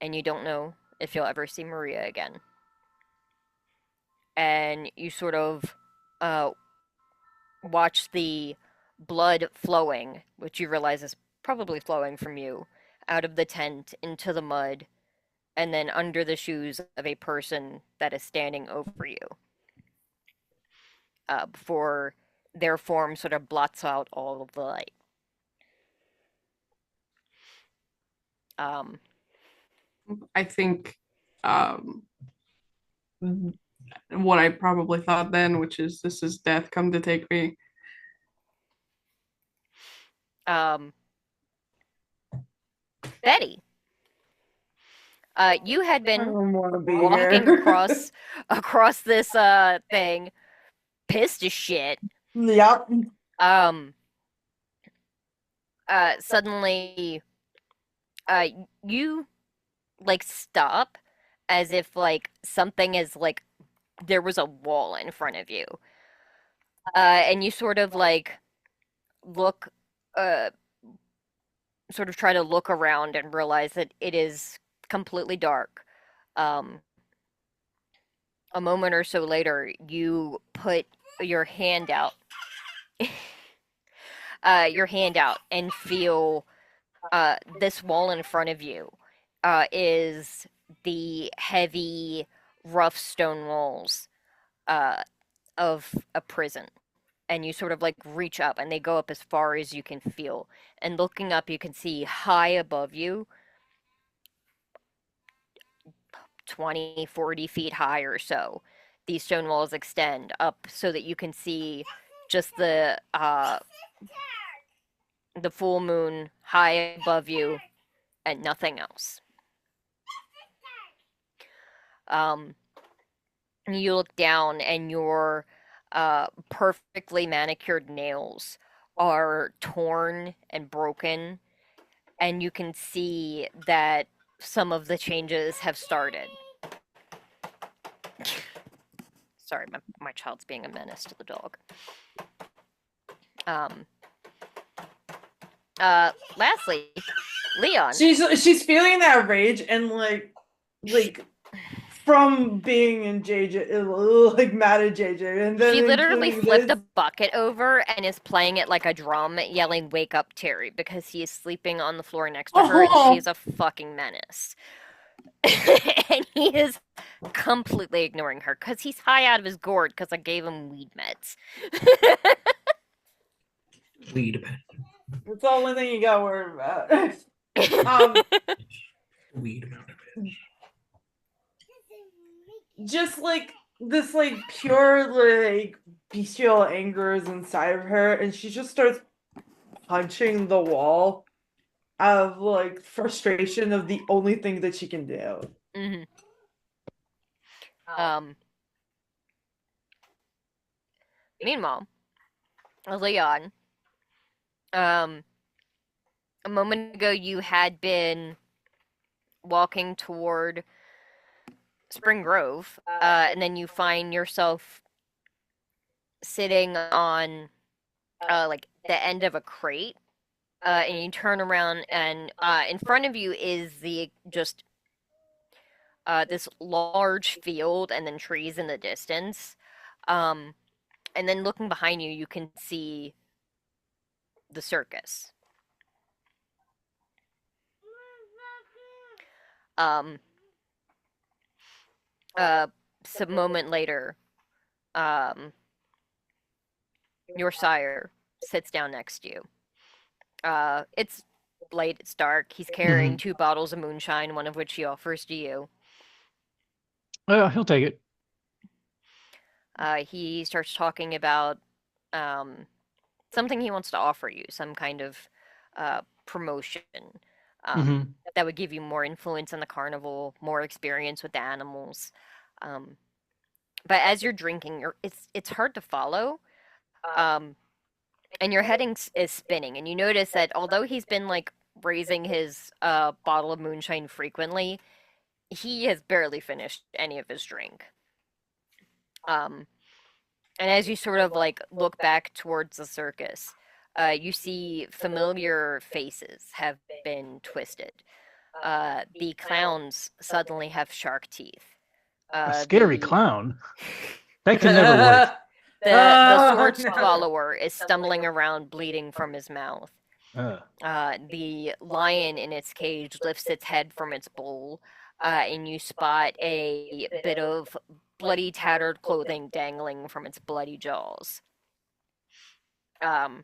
and you don't know if you'll ever see Maria again. And you sort of watch the blood flowing, which you realize is probably flowing from you, out of the tent into the mud, and then under the shoes of a person that is standing over you. Before their form sort of blots out all of the light. I think what I probably thought then, which is this is death come to take me. Betty, you had I been don't want to be walking here. across this thing, pissed as shit. Yep. Suddenly, you stop as if something is there was a wall in front of you. And you sort of look, sort of try to look around and realize that it is completely dark. A moment or so later, you put your hand out. And feel this wall in front of you is the heavy, rough stone walls of a prison. And you sort of reach up, and they go up as far as you can feel. And looking up, you can see high above you, 20, 40 feet high or so, these stone walls extend up so that you can see just the full moon high above you and nothing else. You look down, and your perfectly manicured nails are torn and broken, and you can see that some of the changes have started. Sorry, my child's being a menace to the dog. Lastly, Leon. She's feeling that rage, and from being in JJ, mad at JJ, and then She literally flipped this. a bucket over and is playing it like a drum, yelling, "Wake up, Terry," because he is sleeping on the floor next to her, and she's a fucking menace. And he is completely ignoring her because he's high out of his gourd because I gave him weed meds. Weed meds. That's the only thing you gotta worry about. Weed amount of it. Just this pure bestial anger is inside of her, and she just starts punching the wall out of frustration of the only thing that she can do. Mm-hmm. Meanwhile, Leon, a moment ago you had been walking toward Spring Grove, and then you find yourself sitting on like the end of a crate, and you turn around, and in front of you is the just this large field and then trees in the distance. And then looking behind you, you can see the circus. Some moment later, your sire sits down next to you. It's late, it's dark. He's carrying 2 bottles of moonshine, one of which he offers to you. He'll take it. He starts talking about something he wants to offer you, some kind of promotion that would give you more influence in the carnival, more experience with the animals. But as you're drinking, it's hard to follow. And your head is spinning, and you notice that although he's been like raising his bottle of moonshine frequently, he has barely finished any of his drink. And as you sort of like look back towards the circus, you see familiar faces have been twisted. The clowns suddenly have shark teeth. A scary clown? That can never work. The sword swallower is stumbling around, bleeding from his mouth. The lion in its cage lifts its head from its bowl, and you spot a bit of bloody, tattered clothing dangling from its bloody jaws. And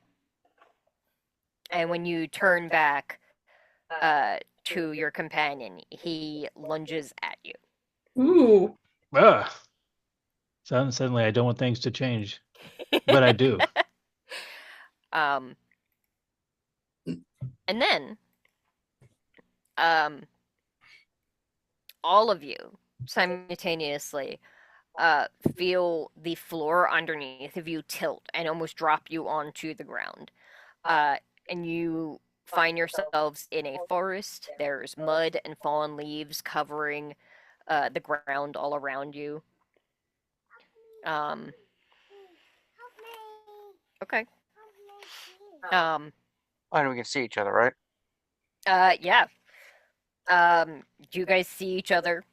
when you turn back to your companion, he lunges at you. Ooh. Suddenly, I don't want things to change, but I do. And then, all of you simultaneously feel the floor underneath of you tilt and almost drop you onto the ground. And you find yourselves in a forest. There's mud and fallen leaves covering the ground all around you. Okay. And we can see each other, right? Yeah. You guys see each other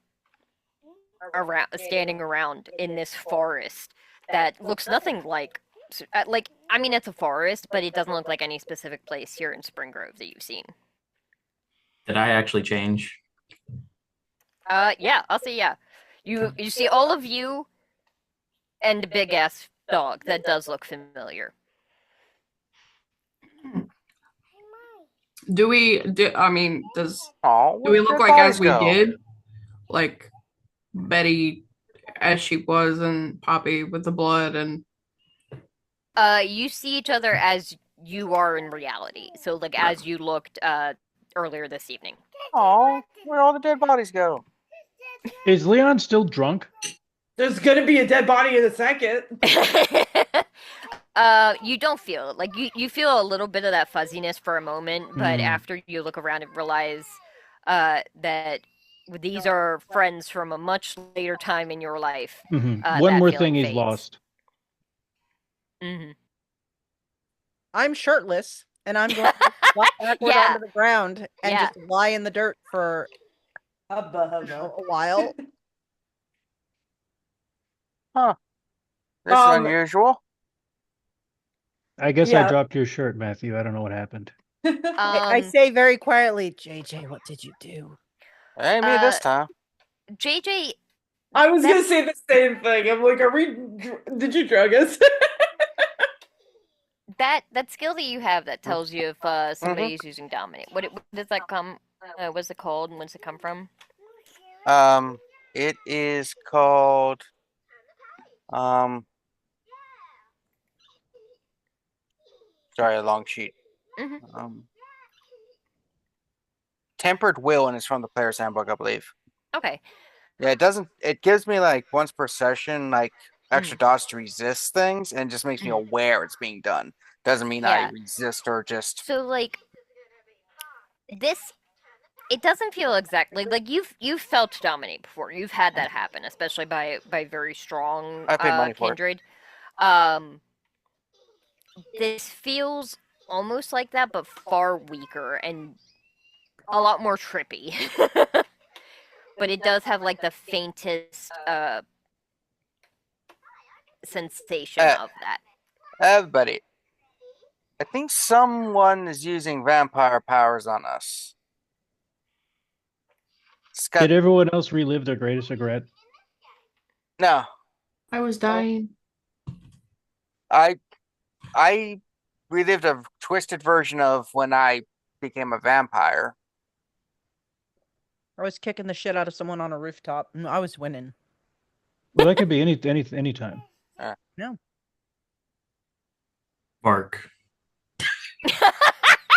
standing around in this forest that looks nothing like, I mean, it's a forest, but it doesn't look like any specific place here in Spring Grove that you've seen. Did I actually change? Yeah, I'll say yeah. You see all of you and a big ass dog that does look familiar. Do we do we look like as we did? Like Betty as she was and Poppy with the blood and you see each other as you are in reality. So like as you looked earlier this evening. Oh, where'd all the dead bodies go? Is Leon still drunk? There's gonna be a dead body in a second. You don't feel it. Like you feel a little bit of that fuzziness for a moment, but after you look around and realize that these are friends from a much later time in your life. One more thing he's lost. I'm shirtless, and I'm going to walk backward onto the ground and just lie in the dirt for a while. Huh. This is unusual. I guess I dropped your shirt, Matthew. I don't know what happened. I say very quietly, JJ, what did you do? Ain't me this time. JJ, I was gonna say the same thing. I'm like, did you drug us? that skill that you have that tells you if somebody's using dominate. What does that come? What's it called, and when's it come from? It is called sorry, a long sheet. Tempered will, and it's from the player's handbook, I believe. Okay. Yeah, it doesn't. It gives me like once per session, like extra dots to resist things, and it just makes me aware it's being done. Doesn't mean I resist or just. So like this, it doesn't feel exactly like you've felt dominate before. You've had that happen, especially by very strong I paid money for it. kindred. This feels almost like that, but far weaker and a lot more trippy. But it does have like the faintest sensation of that. Everybody, I think someone is using vampire powers on us. Did everyone else relive their greatest regret? No. I was dying. I relived a twisted version of when I became a vampire. I was kicking the shit out of someone on a rooftop. I was winning. Well, that could be any time. Yeah. Bark.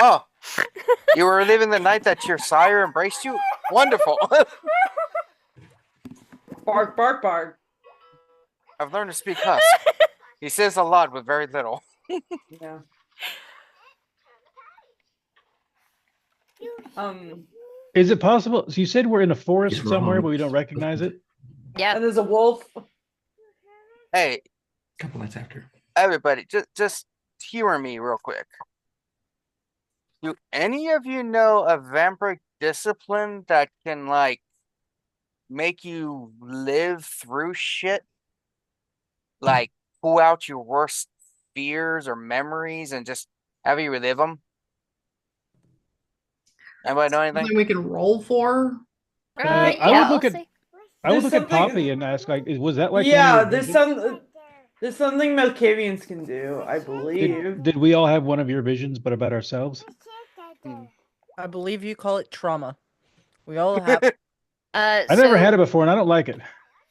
Oh, you were reliving the night that your sire embraced you? Wonderful. Bark, bark, bark. I've learned to speak Husk. He says a lot with very little. Yeah. Is it possible? So you said we're in a forest He's somewhere, wrong. but we don't recognize it. Yeah. And there's a wolf. Hey, A couple nights after. everybody, just humor me real quick. Do any of you know a vampiric discipline that can, like, make you live through shit? Like, pull out your worst fears or memories and just have you relive them? Anybody know anything? Something we can roll for? I yeah, would look I'll at say. I would There's look at something- Poppy and ask, like, was that like? Yeah, one of your visions? there's something Malkavians can do, I believe. Did we all have one of your visions, but about ourselves? I believe you call it trauma. We all have. I never had it before, and I don't like it.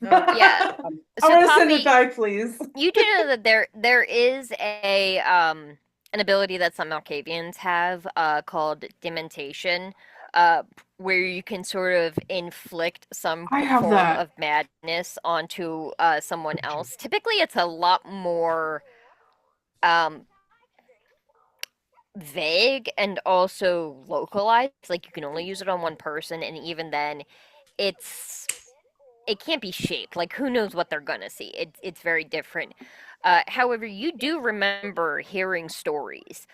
Yeah. I So want to send Poppy, it back, please. you do know that there is an ability that some Malkavians have called dementation, where you can sort of inflict some I have form that. of madness onto someone else. Typically, it's a lot more vague and also localized. Like you can only use it on one person, and even then, it can't be shaped. Like who knows what they're gonna see? It's very different. However, you do remember hearing stories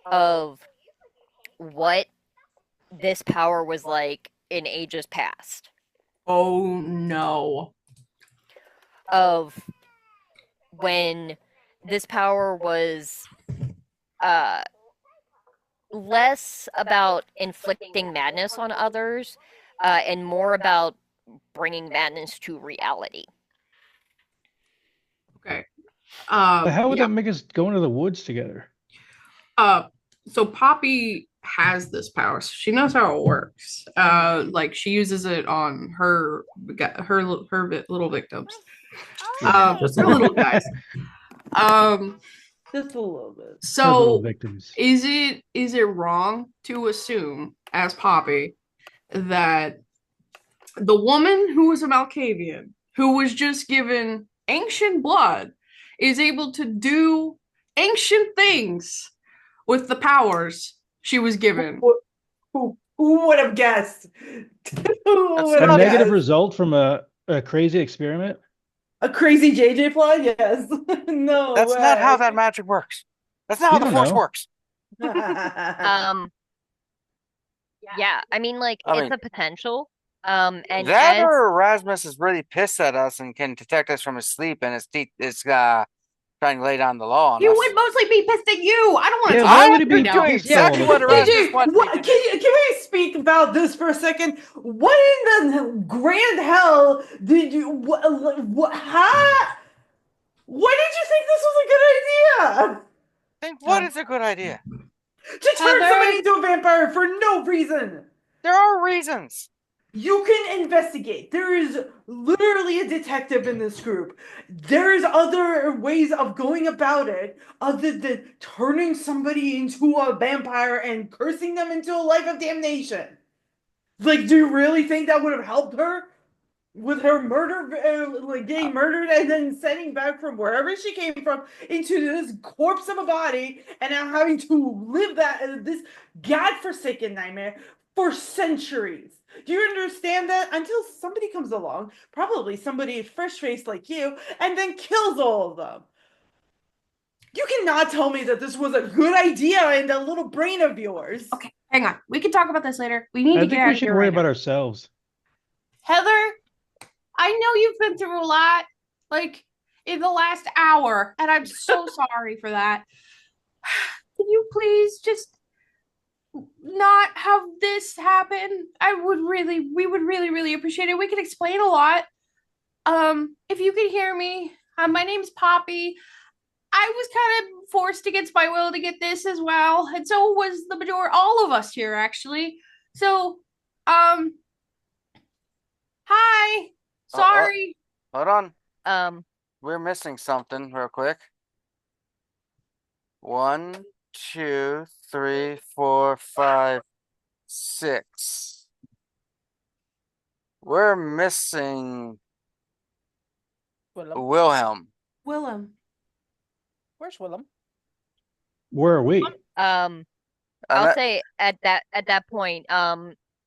of what this power was like in ages past. Oh no. Of when this power was less about inflicting madness on others and more about bringing madness to reality. Okay. But how would yeah. that make us go into the woods together? So Poppy has this power, so she knows how it works. Like she uses it on her little victims. Just Her little guys. Just a little bit. Our little So victims. is it wrong to assume as Poppy that the woman who was a Malkavian, who was just given ancient blood, is able to do ancient things with the powers she was given? Who would have guessed? Who That's would A have negative guessed? result from a crazy experiment? A crazy JJ plot? Yes. No That's way. not how that magic works. That's not how You the don't force know. works. Yeah, I mean, like I it's mean, a potential. And that as or Erasmus is really pissed at us and can detect us from his sleep, and it's trying to lay down the law on He us. would mostly be pissed at you. I don't want to Yeah, talk why I would he am be doing pissed all exactly the what time? Erasmus JJ, wants what, me to do. can we speak about this for a second? What in the grand hell did you? What? Huh? Why did you think this was a good idea? Think what is a good idea? To turn somebody into a vampire for no reason. There are reasons. You can investigate. There is literally a detective in this group. There's other ways of going about it other than turning somebody into a vampire and cursing them into a life of damnation. Like, do you really think that would have helped her? with her murder, like getting murdered and then sending back from wherever she came from into this corpse of a body, and now having to live this godforsaken nightmare for centuries. Do you understand that? Until somebody comes along, probably somebody fresh-faced like you, and then kills all of them. You cannot tell me that this was a good idea in that little brain of yours. Okay, hang on. We can talk about this later. We need I to get think out we of should here worry right about now. ourselves. Heather, I know you've been through a lot, like in the last hour, and I'm so sorry for that. Can you please just not have this happen? We would really appreciate it. We could explain a lot. If you can hear me, my name's Poppy. I was kind of forced against my will to get this as well, and so was all of us here actually. So, hi. Sorry. Hold on. Um, We're missing something real quick. 1, 2, 3, 4, 5, 6. We're missing Wilhelm. Willem. Where's Willem? Where are we? And I'll that- say at that point,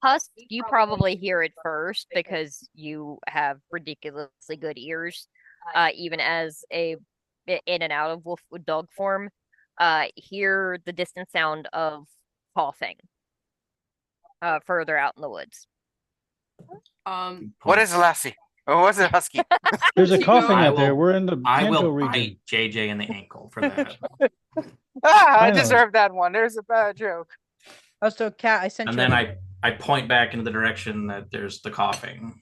Husk, you probably hear it first because you have ridiculously good ears, even as a in and out of wolf dog form. Hear the distant sound of coughing, further out in the woods. What is it, Lassie? Or what's it, Husky? There's a coughing I out there. will- We're in the I Kanto will region. bite JJ in the ankle for that. I Finally. deserve that one. There's a bad joke. Oh, so Cat, I sent And you. then I point back into the direction that there's the coughing.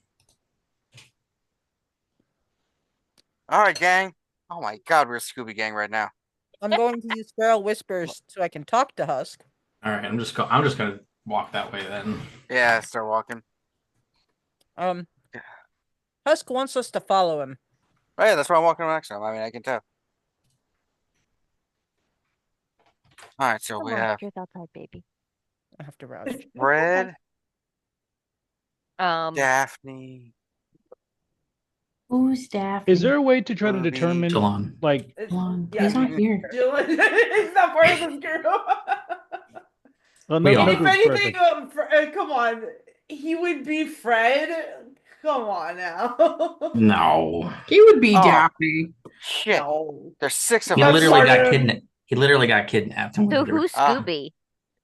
All right, gang. Oh my God, we're a Scooby Gang right now. I'm going to use feral whispers so I can talk to Husk. All right, I'm just gonna walk that way then. Yeah, start walking. Husk wants us to follow him. Oh yeah, that's why I'm walking next to him. I mean, I can tell. All right, so we have Truth outside, baby. I have to rouse. Fred, Um, Daphne. Who's Daphne? Is there a way to try to Ruby. determine, Jalon. like, Jalon, Yeah, he's not here. Dylan is not part of this group. well, We no, all- no If group's anything, perfect. come on, he would be Fred. Come on now. No. He would be Oh. Daphne. Shit, No. there's 6 of He us. literally part got of- kidnapped. He literally got kidnapped. and so we were- who's Ah. Scooby?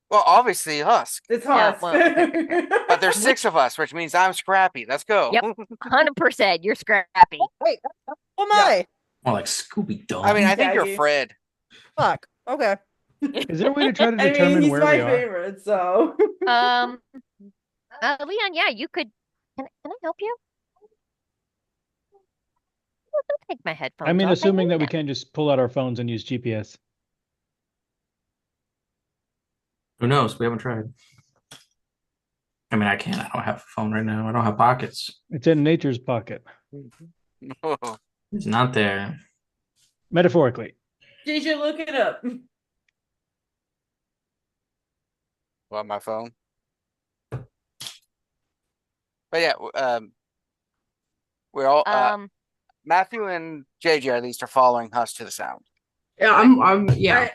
Well, obviously Husk, It's Yeah, Husk. well, okay. but there's 6 of us, which means I'm Scrappy. Let's go. Yep. 100%, you're scrappy. Wait, who am I? More like Scooby Doo. I mean, I think Shaggy. you're Fred. Fuck. Okay. Is there a way to try to I determine mean, he's where my we are? favorite, so. Leon, yeah, you could. Can I help you? Don't take my headphones I mean, off. assuming hate that we them. can't just pull out our phones and use GPS. Who knows? We haven't tried. I mean, I can't. I don't have a phone right now. I don't have pockets. It's in nature's pocket, It's not there. metaphorically. JJ, look it up. What, my phone? But yeah, we're all Matthew and JJ at least are following Husk to the sound. Yeah, yeah.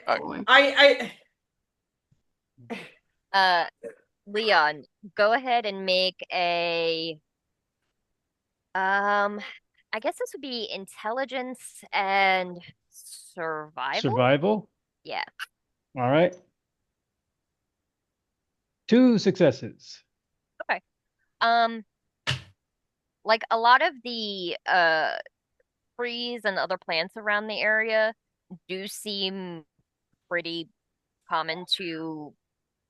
Leon, go ahead and make a I guess this would be intelligence and survival. Survival? Yeah. All right. 2 successes. Like a lot of the trees and other plants around the area do seem pretty common to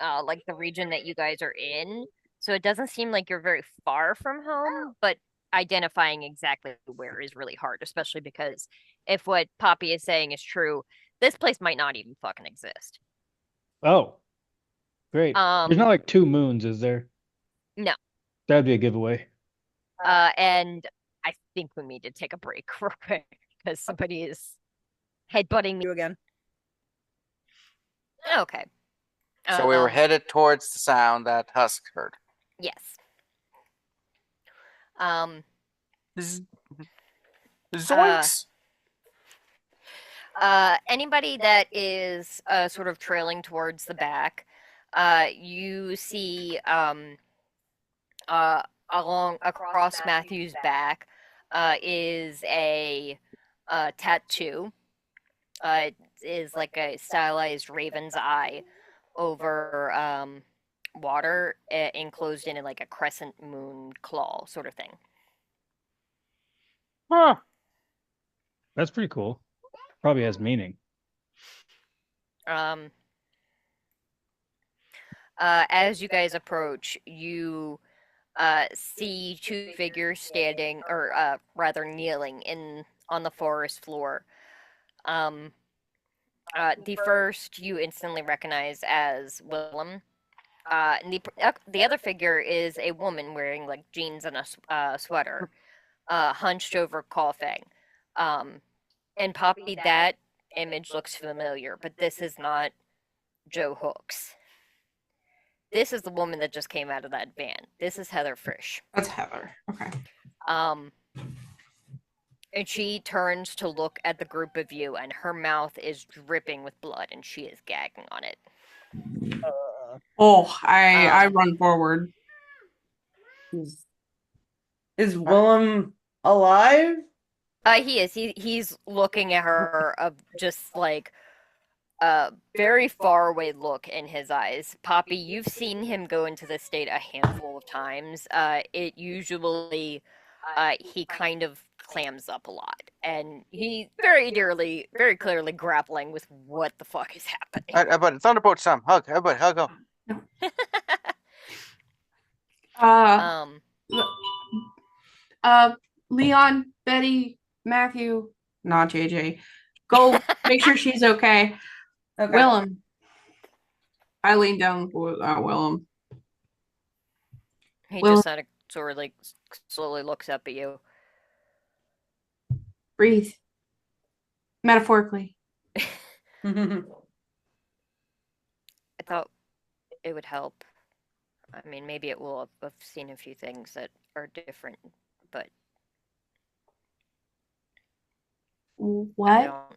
like the region that you guys are in. So it doesn't seem like you're very far from home, but identifying exactly where is really hard, especially because if what Poppy is saying is true, this place might not even fucking exist. Oh, great. There's not like 2 moons, is there? No. That'd be a giveaway. And I think we need to take a break real quick because somebody is headbutting me. You again. Okay. So we were headed towards the sound that Husk heard. Yes. Zoinks! Anybody that is sort of trailing towards the back, you see along across Matthew's back is a tattoo. It is like a stylized raven's eye over water, enclosed in like a crescent moon claw sort of thing. Huh. That's pretty cool. Probably has meaning. As you guys approach, you see two figures standing, or rather kneeling on the forest floor. The first you instantly recognize as Willem. And the other figure is a woman wearing like jeans and a sweater, hunched over, coughing. And Poppy, that image looks familiar, but this is not Joe Hooks. This is the woman that just came out of that van. This is Heather Frisch. That's Heather. Okay. And she turns to look at the group of you, and her mouth is dripping with blood, and she is gagging on it. I run forward. Is Willem alive? He is. He's looking at her of just like a very far away look in his eyes. Poppy, you've seen him go into this state a handful of times. It usually he kind of clams up a lot, and he very clearly grappling with what the fuck is happening. But Thunderbolt Sam, hug, everybody, hug him. Leon, Betty, Matthew, not JJ. Go make sure she's okay. Okay. Willem. I lean down with Willem. He just sort of like slowly looks up at you. Breathe. Metaphorically. I thought it would help. I mean, maybe it will. I've seen a few things that are different, but what?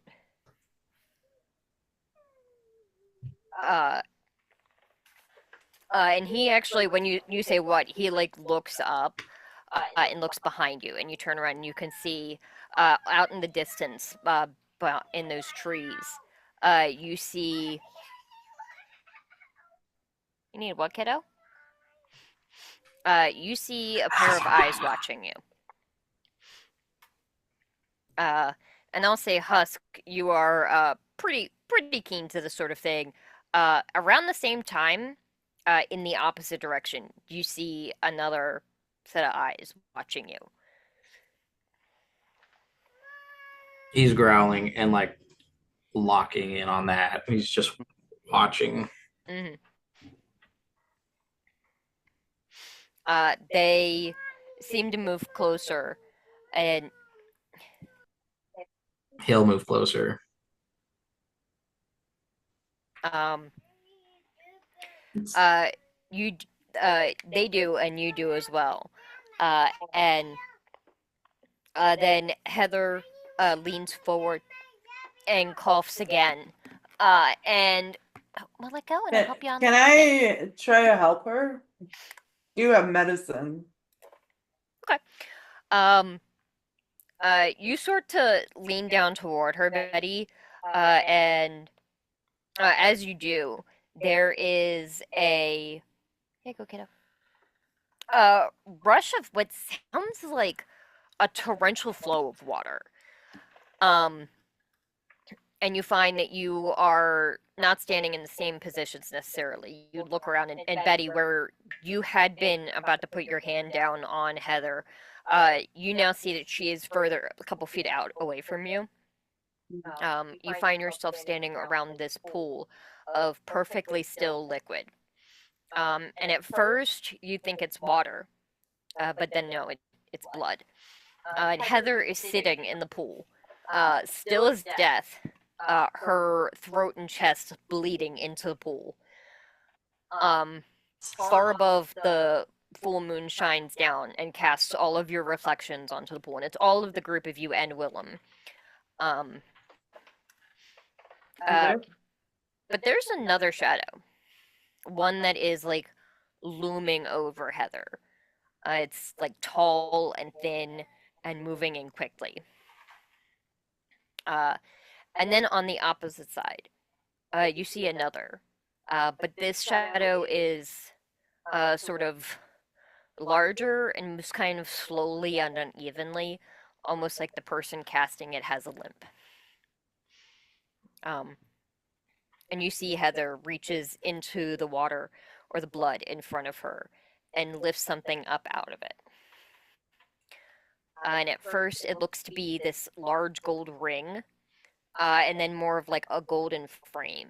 And he actually, when you say what, he like looks up and looks behind you, and you turn around and you can see out in the distance, in those trees, you see. You need what, kiddo? You see a pair of eyes watching you. And I'll say, Husk, you are pretty keen to this sort of thing. Around the same time, in the opposite direction, you see another set of eyes watching you. He's growling and like locking in on that. He's just watching. Mm-hmm. They seem to move closer, and he'll move closer. They do, and you do as well. And then Heather leans forward and coughs again. And well, let go, and I'll help you on. Can I try to help her? You have medicine. Okay. You sort to lean down toward her, Betty, and as you do, there is a here you go, kiddo. Rush of what sounds like a torrential flow of water. And you find that you are not standing in the same positions necessarily. You look around, and Betty, where you had been about to put your hand down on Heather, you now see that she is further, a couple feet out away from you. You find yourself standing around this pool of perfectly still liquid. And at first, you think it's water, but then no, it's blood. And Heather is sitting in the pool, still as death, her throat and chest bleeding into the pool. Far above the full moon shines down and casts all of your reflections onto the pool, and it's all of the group of you and Willem. But there's another shadow, one that is like looming over Heather. It's like tall and thin and moving in quickly. And then on the opposite side, you see another. But this shadow is sort of larger and moves kind of slowly and unevenly, almost like the person casting it has a limp. And you see Heather reaches into the water or the blood in front of her and lifts something up out of it. And at first, it looks to be this large gold ring, and then more of like a golden frame,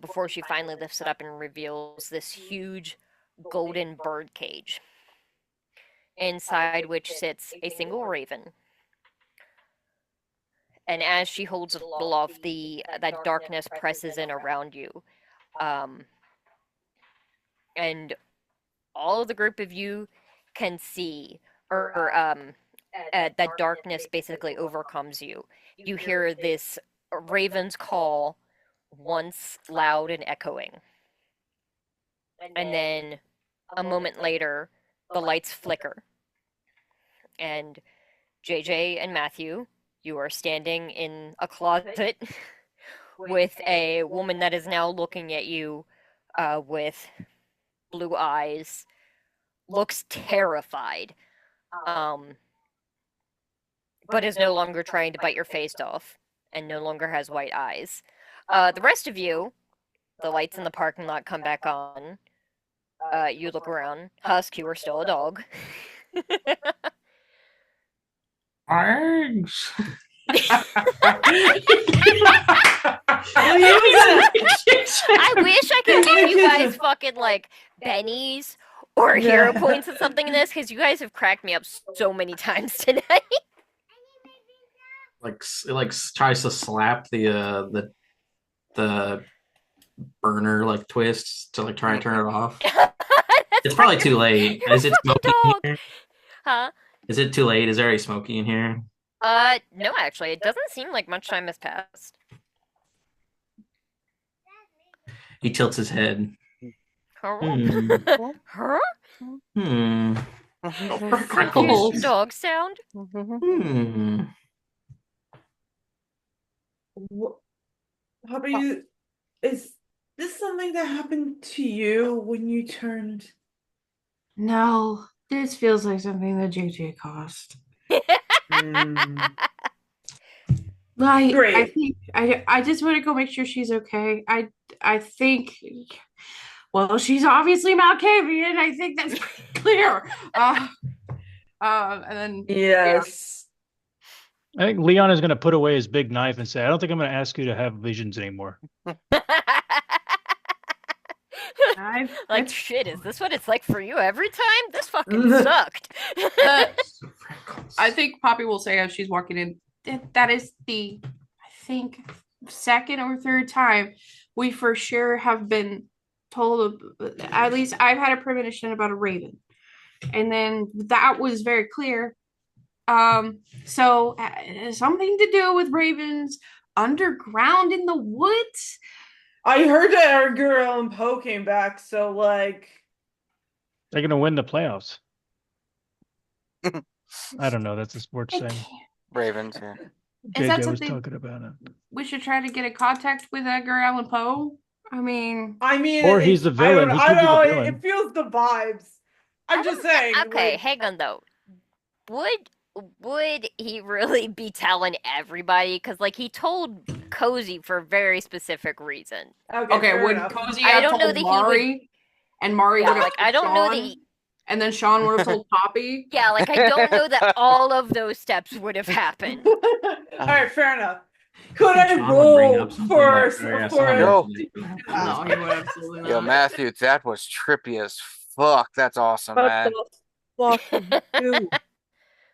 before she finally lifts it up and reveals this huge golden bird cage, inside which sits a single raven. And as she holds it aloft, that darkness presses in around you. And all of the group of you can see, or that darkness basically overcomes you. You hear this raven's call, once loud and echoing. And then a moment later, the lights flicker. And JJ and Matthew, you are standing in a closet with a woman that is now looking at you with blue eyes, looks terrified, but is no longer trying to bite your face off and no longer has white eyes. The rest of you, the lights in the parking lot come back on. You look around. Husk, you are still a dog. Args. I wish I could give you guys fucking like bennies or hero points or something in this, because you guys have cracked me up so many times tonight. It tries to slap the burner like twists to like try and turn it off. It's probably too late. Is it smoky in here? Huh? Is it too late? Is there any smoky in here? No, actually, it doesn't seem like much time has passed. He tilts his head. Huh? Huh? Confused dog sound? Poppy, is this something that happened to you when you turned? No, this feels like something that JJ caused. Like, Great. I think I just want to go make sure she's okay. I think, well, she's obviously Malkavian. I think that's pretty clear. And then Yes. I think Leon is going to put away his big knife and say, I don't think I'm going to ask you to have visions anymore. Like, shit, is this what it's like for you every time? This fucking sucked. I think Poppy will say as she's walking in, that is the, I think, second or third time we for sure have been told, at least I've had a premonition about a raven. And then that was very clear. So something to do with ravens underground in the woods. I heard that our girl and Poe came back, so like They're going to win the playoffs. I don't know. That's a sports thing. Ravens, yeah. Is that JJ was something talking about it. we should try to get in contact with Edgar Allan Poe? I mean, Or he's the villain. He I could be don't know. the villain. It feels the vibes. I'm just saying. Okay, like, hang on though. Would he really be telling everybody? Because like he told Cozy for a very specific reason. okay, fair would enough. Cozy I have don't know told that he Mari, and Mari Yeah, would have like I don't know that. Sean, and then Sean would have told Poppy? Yeah, like I don't know that all of those steps would have happened. All right, fair enough. Could think I Sean would bring roll up something for like that. Yeah, for someone No. would. No, he would absolutely not. Yo, Matthew, that was trippy as fuck. That's awesome, man. fucking do?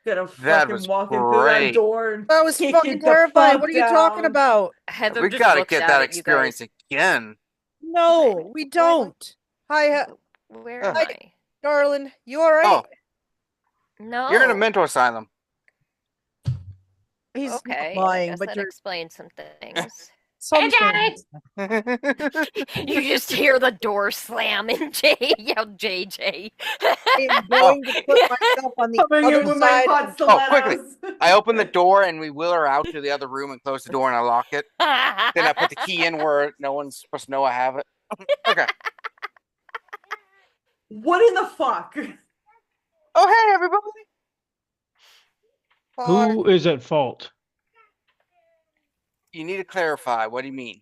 Gonna That fucking was walk into great. that door and That was kick fucking it the terrifying. fuck What are you talking down. about? Heather We just gotta looks get out that at you guys. experience again. No, we don't. Where Oh. am I? darling, you all right? Oh, No. you're in a mental asylum. He's not Okay, lying, I guess but that you're explains some things. some Johnny! things. You just hear the door slam and Jay yelled JJ. I am going to put myself on the Coming in other with my side. hot Oh, quickly. stilettos. I open the door and we wheel her out to the other room and close the door and I lock it. Then I put the key in where no one's supposed to know I have it. Okay. What in the fuck? Oh, hey, everybody. Who is at fault? You need to clarify. What do you mean?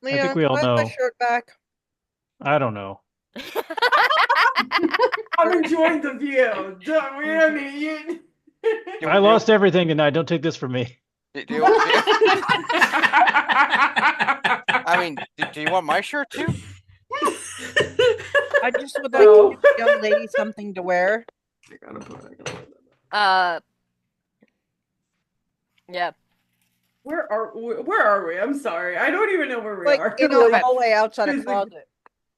Leon, think we all do I have my know. shirt back? I don't know. I'm enjoying the view. Don't we? I mean, you... I lost everything tonight. Don't take this from me. Do you want my shirt too? I just would like to give the young lady something to wear. Yeah. Where are we? I'm sorry. I don't even know where we Like are. in a hallway outside a physically- closet.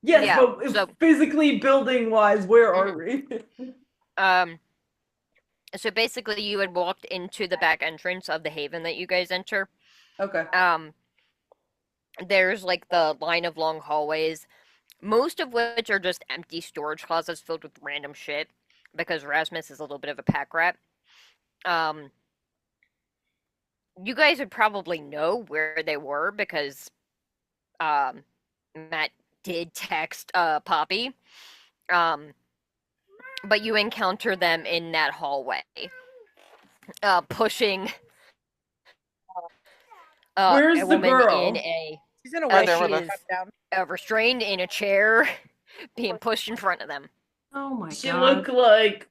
Yes, Yeah, but so- physically building wise, where are we? So basically you had walked into the back entrance of the haven that you guys enter. Okay. There's like the line of long hallways, most of which are just empty storage closets filled with random shit, because Rasmus is a little bit of a pack rat. You guys would probably know where they were because Matt did text Poppy. But you encounter them in that hallway, pushing Where's a the woman girl? in a She's in a Uh, way she she is- down. restrained in a chair, being pushed in front of them. Oh my She god. look like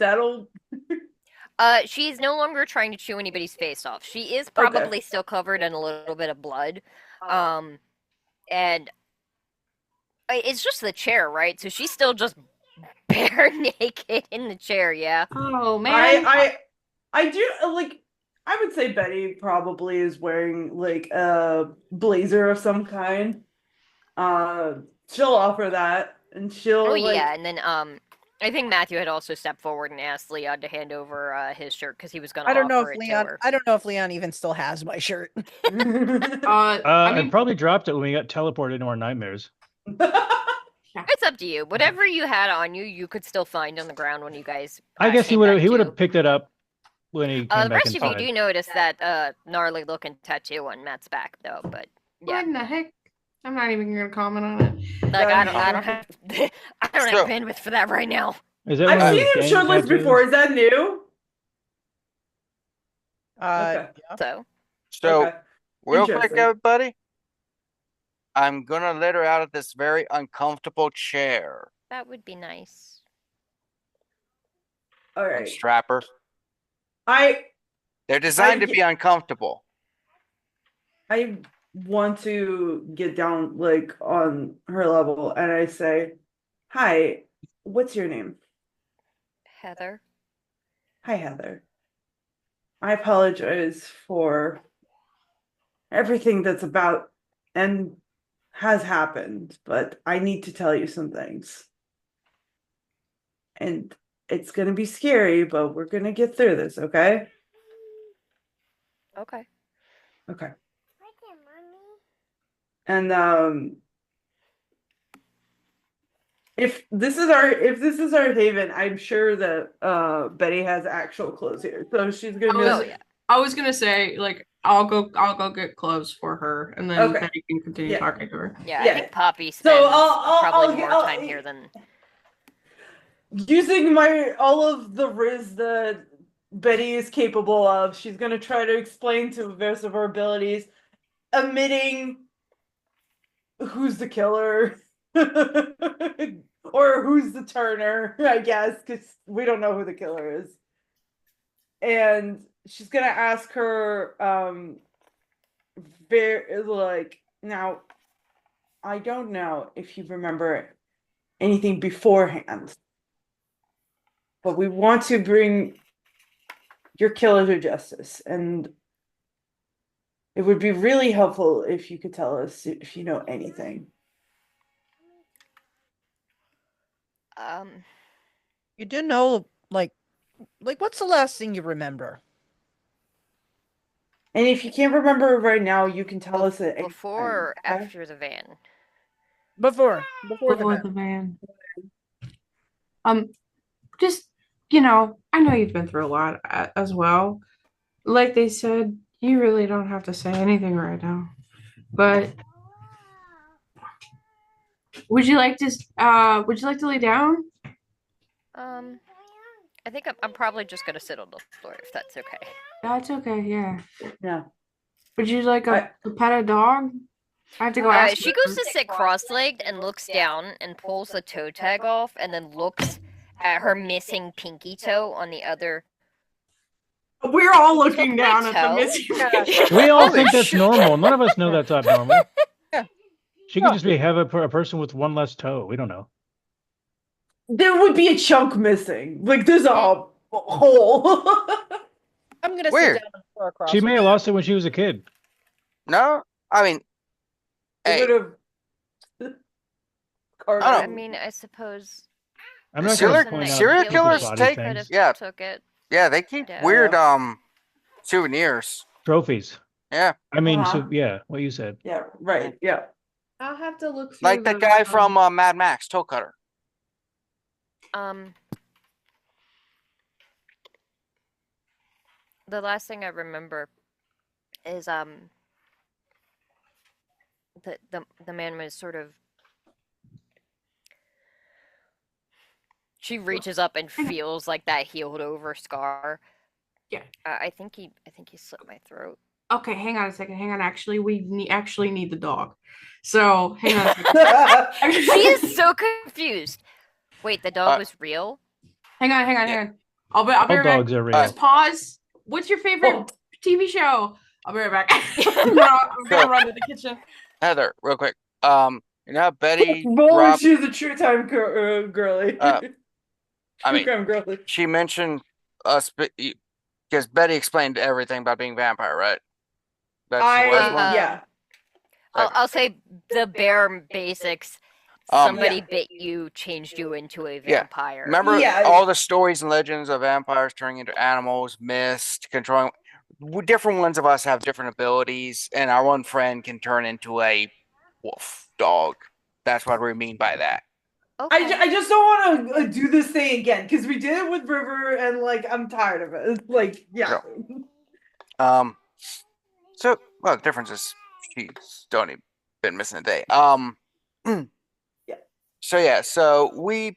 settled. She's no longer trying to chew anybody's face off. She is probably still covered in a little bit of blood. And it's just the chair, right? So she's still just bare naked in the chair, yeah. Oh man. I do like. I would say Betty probably is wearing like a blazer of some kind. She'll offer that, and she'll Oh like. yeah, and then I think Matthew had also stepped forward and asked Leon to hand over his shirt because he was going to I don't know offer if it to Leon. her. I don't know if Leon even still has my shirt. I I mean, probably dropped it when we got teleported into our nightmares. It's up to you. Whatever you had on you, you could still find on the ground when you guys. I guess he came would have. back he would to. have picked it up when he came The back rest of inside. you do notice that gnarly looking tattoo on Matt's back, though. But yeah, what in the heck? I'm not even gonna comment on it. like I don't have, I don't So- have bandwidth for that right now. Is that one I've of seen those him gang shirtless tattoos? before. Is that new? Okay. Yeah. So So, Okay. real quick, Interesting. everybody, I'm gonna let her out of this very uncomfortable chair. that would be nice. All right. Unstrap her. I They're designed to I- be uncomfortable. I want to get down like on her level, and I say, "Hi, what's your name?" Heather. Hi, Heather. I apologize for everything that's about and has happened, but I need to tell you some things. And it's going to be scary, but we're going to get through this, okay? Okay. Okay. And if this is our haven, I'm sure that Betty has actual clothes here. So she's going to be Oh, Oh like, yeah. I was gonna say, like, I'll go get clothes for her, and then Okay. Betty can continue Yeah. talking to her. Yeah, Yeah. I think Poppy So spends I'll probably get- more time here than. using all of the riz that Betty is capable of, she's going to try to explain to the best of her abilities, omitting who's the killer or who's the turner, I guess, because we don't know who the killer is. And she's going to ask her, now, I don't know if you remember anything beforehand, but we want to bring your killer to justice, and it would be really helpful if you could tell us if you know anything. You do know, like what's the last thing you remember? And if you can't remember right now, you can tell us at any before or time. after the van? Before the Before van. the van. Just, I know you've been through a lot as well. Like they said, you really don't have to say anything right now. But would you like to lay down? I think I'm probably just gonna sit on the floor if that's okay. That's okay, yeah. Yeah. Would you like a pet a dog? I have to go ask She her. goes to sit cross-legged and looks down and pulls the toe tag off and then looks at her missing pinky toe on the other. We're all looking Took my down at the toe? missing. We all Holy think that's shit. normal. None of us know that's abnormal. Yeah. She could just have a person with one less toe. We don't know. There would be a chunk missing. Like there's a hole. I'm gonna Weird. sit down on the floor across. She from may have lost it when she was a kid. No, I mean, hey, I mean, I suppose. I'm not Serial- going to point out serial people's killers body take- things. yeah. Took it. yeah, they keep Yeah. weird souvenirs. Trophies. Yeah, I mean, Uh-huh. so yeah, what you said. Yeah, right. Yeah. I'll have to look through like that guy from Mad Max, Toe Cutter. The last thing I remember is the man was sort of. She reaches up and feels like that healed over scar. Yeah. I think he slit my throat. Okay, hang on a second. Hang on. Actually, we actually need the dog. So hang on a second. She is so confused. Wait, the dog was real? Hang on. I'll be All right back. dogs are real. Just pause. What's your favorite TV show? I'll be right back. No, I'm gonna run to the kitchen. Heather, real quick. You know how Betty Roller, Rob, she's a true time girly. I mean, True crime girly. she mentioned us because Betty explained everything about being vampire, right? That's the worst one. Yeah. I'll say the bare basics. Somebody bit you, changed you into a Yeah. vampire. Remember Yeah. all the stories and legends of vampires turning into animals, mist, controlling. Different ones of us have different abilities, and our one friend can turn into a wolf dog. That's what we mean by that. Okay. I just don't want to do this thing again because we did it with River and like I'm tired of it. Like yeah. So well, the difference is she's only been missing a day. Yeah. So we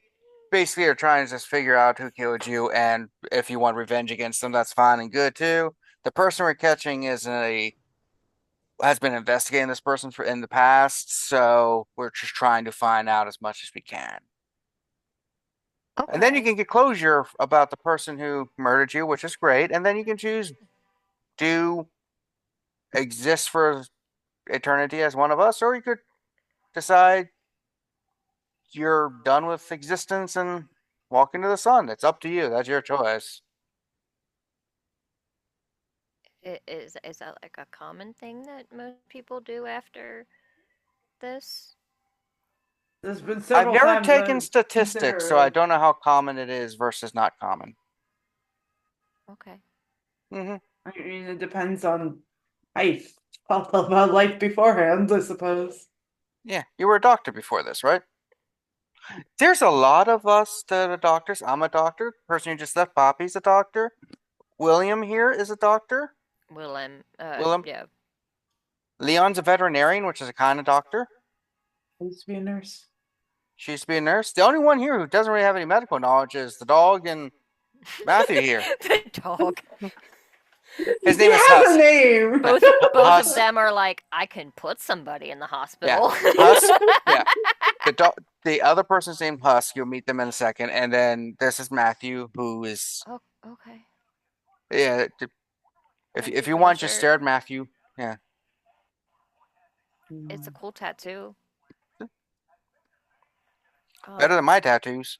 basically are trying to just figure out who killed you, and if you want revenge against them, that's fine and good too. The person we're catching has been investigating this person in the past, so we're just trying to find out as much as we can. And then you can get closure about the person who murdered you, which is great. And then you can choose to exist for eternity as one of us, or you could decide you're done with existence and walk into the sun. It's up to you. That's your choice. Is that like a common thing that most people do after this? There's been I've several never times taken I've statistics, so I don't know how common it is versus not common. Okay. Mm-hmm. I mean, it depends on life. About life beforehand, I suppose. Yeah, you were a doctor before this, right? There's a lot of us that are doctors. I'm a doctor. The person who just left, Poppy's a doctor. William here is a doctor. Willem. Willem? Yeah. Leon's a veterinarian, which is a kind of doctor. I used to be a nurse. She used to be a nurse. The only one here who doesn't really have any medical knowledge is the dog and Matthew here. The dog. His name is He has Husk. a name. Both Husk. of them are like, I can put somebody in the hospital. Husk. Yeah. The other person's named Husk. You'll meet them in a second. And then this is Matthew, who is Oh, okay. yeah. Thank If you you for want, the just shirt. stare at Matthew. Yeah. It's a cool tattoo. Oh, Better than my tattoos.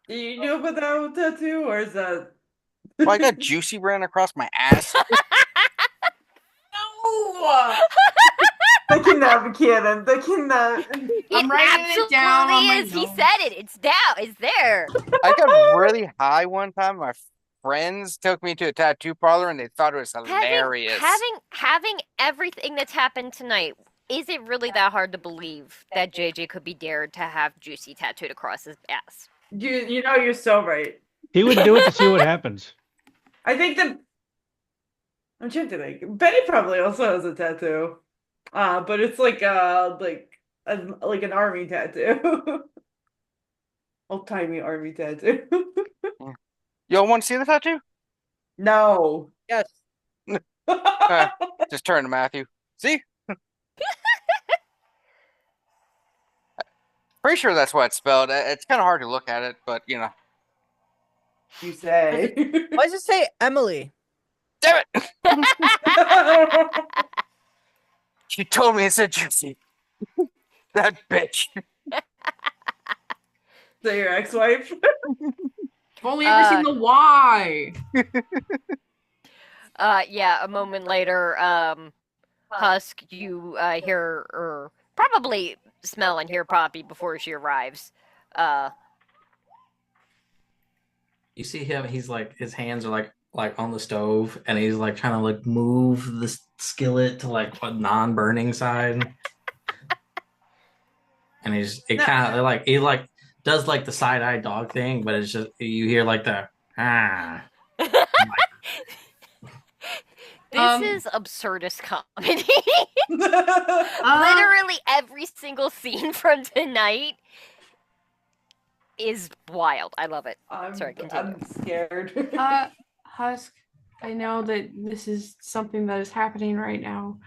Do you know about that tattoo, or is that? Well, I got juicy ran across my ass. No! They can now be canon. They can. I'm writing it down on my is. He notes. said it. It's down. It's there. I got really high one time. My friends took me to a tattoo parlor and they thought it was hilarious. Having everything that's happened tonight, is it really that hard to believe that JJ could be dared to have Juicy tattooed across his ass? You know, you're so right. He would do it to see what happens. I think that. I'm trying to think. Betty probably also has a tattoo, but it's like an army tattoo, old timey army tattoo. Y'all want to see the tattoo? No. Yes. Just turn to Matthew. See? Pretty sure that's what it's spelled. It's kind of hard to look at it, but you know. You say. Why does it say Emily? Damn it! She told me it said Juicy. That bitch. So your ex-wife? I've only ever seen the Y. Yeah, a moment later, Husk, you hear, or probably smell and hear Poppy before she arrives. You see him, he's like, his hands are like on the stove, and he's like trying to like move the skillet to like a non-burning side. And kind of like, he like does like the side-eye dog thing, but it's just, you hear like the, This is absurdist comedy. Literally every single scene from tonight is wild. I love it. Sorry, continue. I'm scared. Husk, I know that this is something that is happening right now.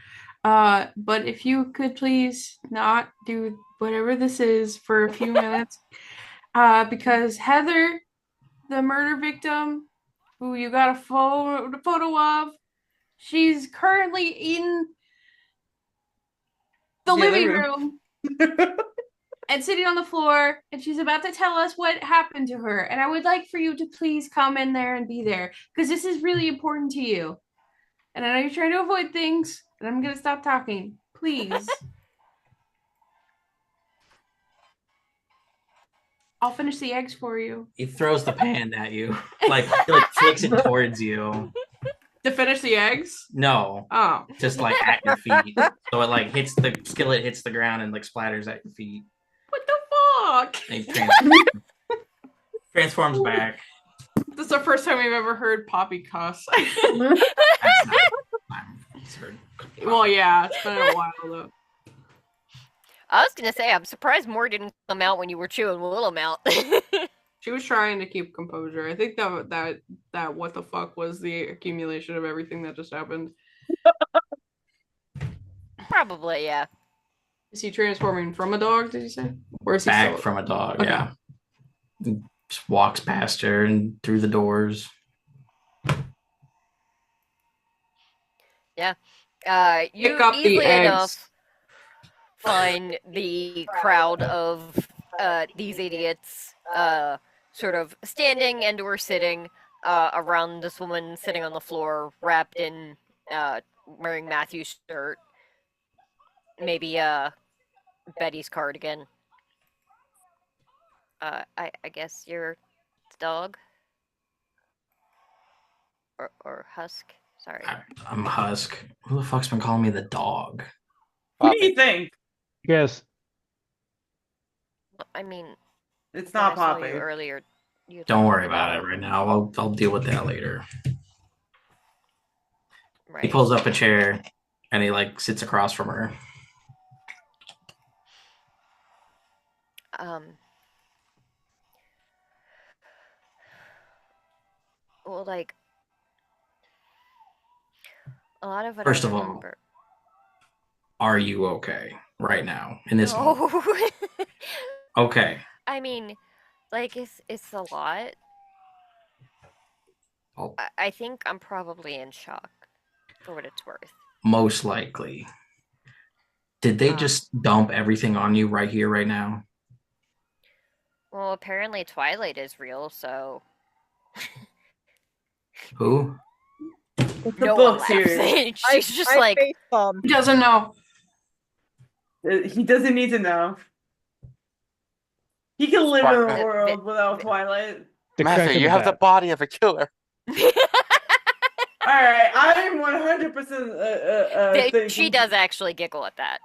But if you could please not do whatever this is for a few minutes. Because Heather, the murder victim, who you got a photo of, she's currently in the living room and sitting on the floor, and she's about to tell us what happened to her. And I would like for you to please come in there and be there, because this is really important to you. And I know you're trying to avoid things, and I'm going to stop talking. Please. I'll finish the eggs for you. he throws the pan at you, like he like flicks it towards you. To finish the eggs? No, Oh. just like at your feet. So it like hits the skillet, hits the ground, and like splatters at your feet. What the fuck? And he transforms back. This is the first time we've ever heard Poppy cuss. That's not it's heard. Well, yeah, it's been a while though. I was gonna say, I'm surprised more didn't come out when you were chewing Willem out. She was trying to keep composure. I think that what the fuck was the accumulation of everything that just happened. Probably, yeah. Is he transforming from a dog, did you say? Or is he Back still... from a dog, Okay. yeah. He just walks past her and through the doors. You Pick up the easily eggs. enough find the crowd of these idiots sort of standing and or sitting around this woman sitting on the floor wrapped in wearing Matthew's shirt, maybe Betty's cardigan. I guess you're the dog or Husk. Sorry. I'm Husk. Who the fuck's been calling me the dog? What do you think? Yes. I mean, It's when not I saw Poppy. you earlier. You Don't thought worry about it right now. I'll deal with that later. Right. He pulls up a chair and he like sits across from her. Well, like a lot of it. First I of all, remember. Are you okay right now in this moment? No. Okay. I mean, like it's a lot. Oh, I think I'm probably in shock, for what it's worth. most likely. Did they just dump everything on you right here, right now? Well, apparently Twilight is real, so Who? It's the no book one series. laughs. She's just like, facepalm. He doesn't know. He doesn't need to know. He can live in Spark- a world without the- Twilight. The crack Matthew, in you the have the bat. body of a killer. All right, I'm 100% thinking. She does actually giggle at that.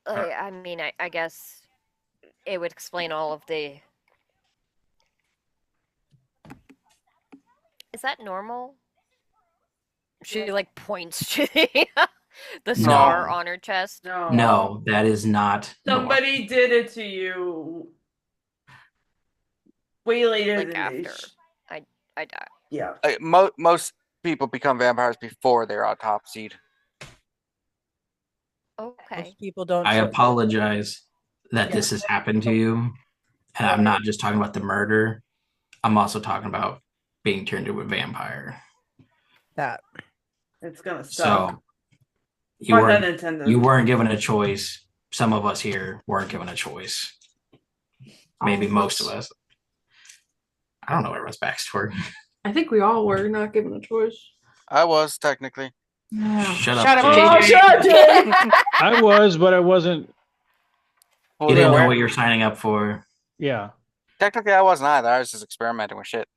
I mean, I guess it would explain all of the. Is that normal? She like points to the scar on her chest. No. No, that is not. Somebody did it to you way later Like than after me. I die. Yeah. Most people become vampires before they're autopsied. Okay. Most people don't. I show- apologize that this has happened to you. And I'm not just talking about the murder. I'm also talking about being turned into a vampire. that. It's gonna suck. So you Pun weren't unintended. you weren't given a choice. Some of us here weren't given a choice. Maybe most of us. I don't know everyone's backstory. I think we all were not given a choice. I was technically. Shut up, Shut up, Jay. Oh, JJ. shut up, Jay! I was, but I wasn't. Well, You didn't where- know what you're signing up for. Yeah. Technically, I wasn't either. I was just experimenting with shit.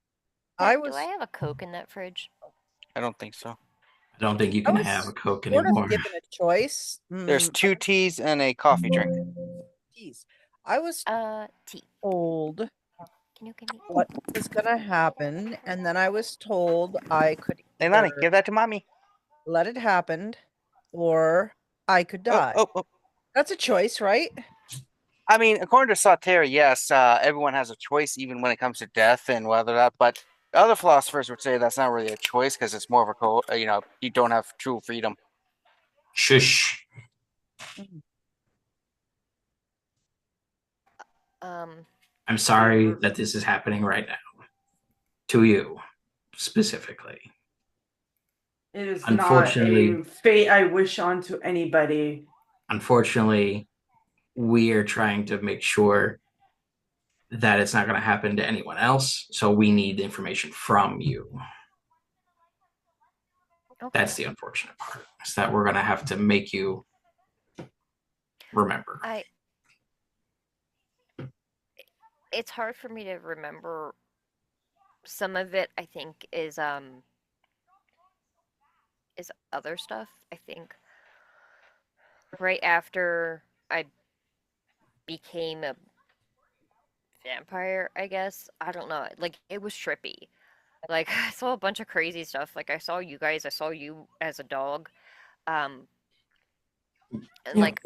I Do was I have a Coke in that fridge? I don't think so. I don't think you I can was have a Coke sort anymore. of given a choice. There's 2 teas and a coffee drink. Geez. I was Tea. told Can you give me? what was gonna happen, and then I was told I could Hey, Lonnie, either give that to mommy. let it happen, or I could die. Oh. That's a choice, right? I mean, according to Sauter, yes, everyone has a choice, even when it comes to death and whether that. But other philosophers would say that's not really a choice because it's more of a you don't have true freedom. Shush. I'm sorry that this is happening right now. To you, specifically. It is Unfortunately- not a fate I wish onto anybody. Unfortunately, we are trying to make sure that it's not going to happen to anyone else. So we need the information from you. Okay. That's the unfortunate part. Is that we're going to have to make you remember. It's hard for me to remember. Some of it, I think, is other stuff. I think right after I became a vampire, I guess. I don't know. Like, it was trippy. Like, I saw a bunch of crazy stuff. Like, I saw you guys. I saw you as a dog. And Yeah. like,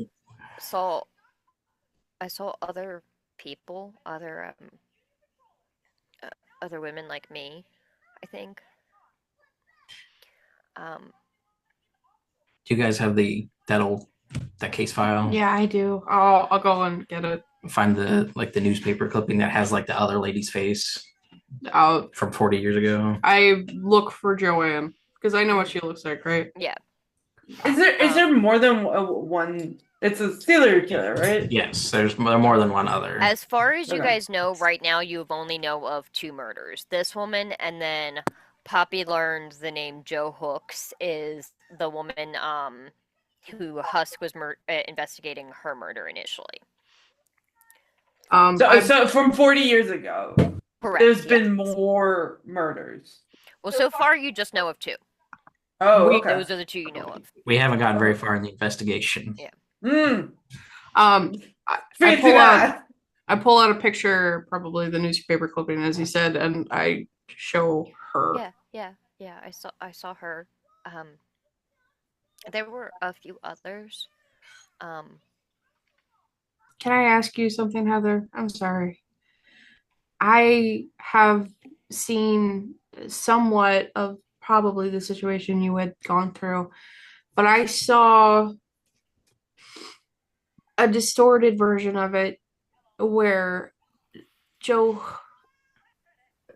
I saw other people, other women like me, I think. Do you guys have that case file? Yeah, I do. I'll go and get it. Find the newspaper clipping that has like the other lady's face I'll from 40 years ago. I look for Joanne because I know what she looks like, right? Yeah. Is there more than one? It's a serial killer, right? Yes, there's more than one other. As far as you Okay. guys know, right now you only know of 2 murders. This woman, and then Poppy learned the name Joe Hooks is the woman who Husk was investigating her murder initially. So from 40 years ago, Correct. there's yeah. been more murders. Well, so far you just know of 2. Oh, okay. Those are the 2 you know of. We haven't gotten very far in the investigation. Yeah. I Fancy pull out that. I pull out a picture, probably the newspaper clipping, as he said, and I show her. Yeah. I saw her. There were a few others. Can I ask you something, Heather? I'm sorry. I have seen somewhat of probably the situation you had gone through, but I saw a distorted version of it where Joe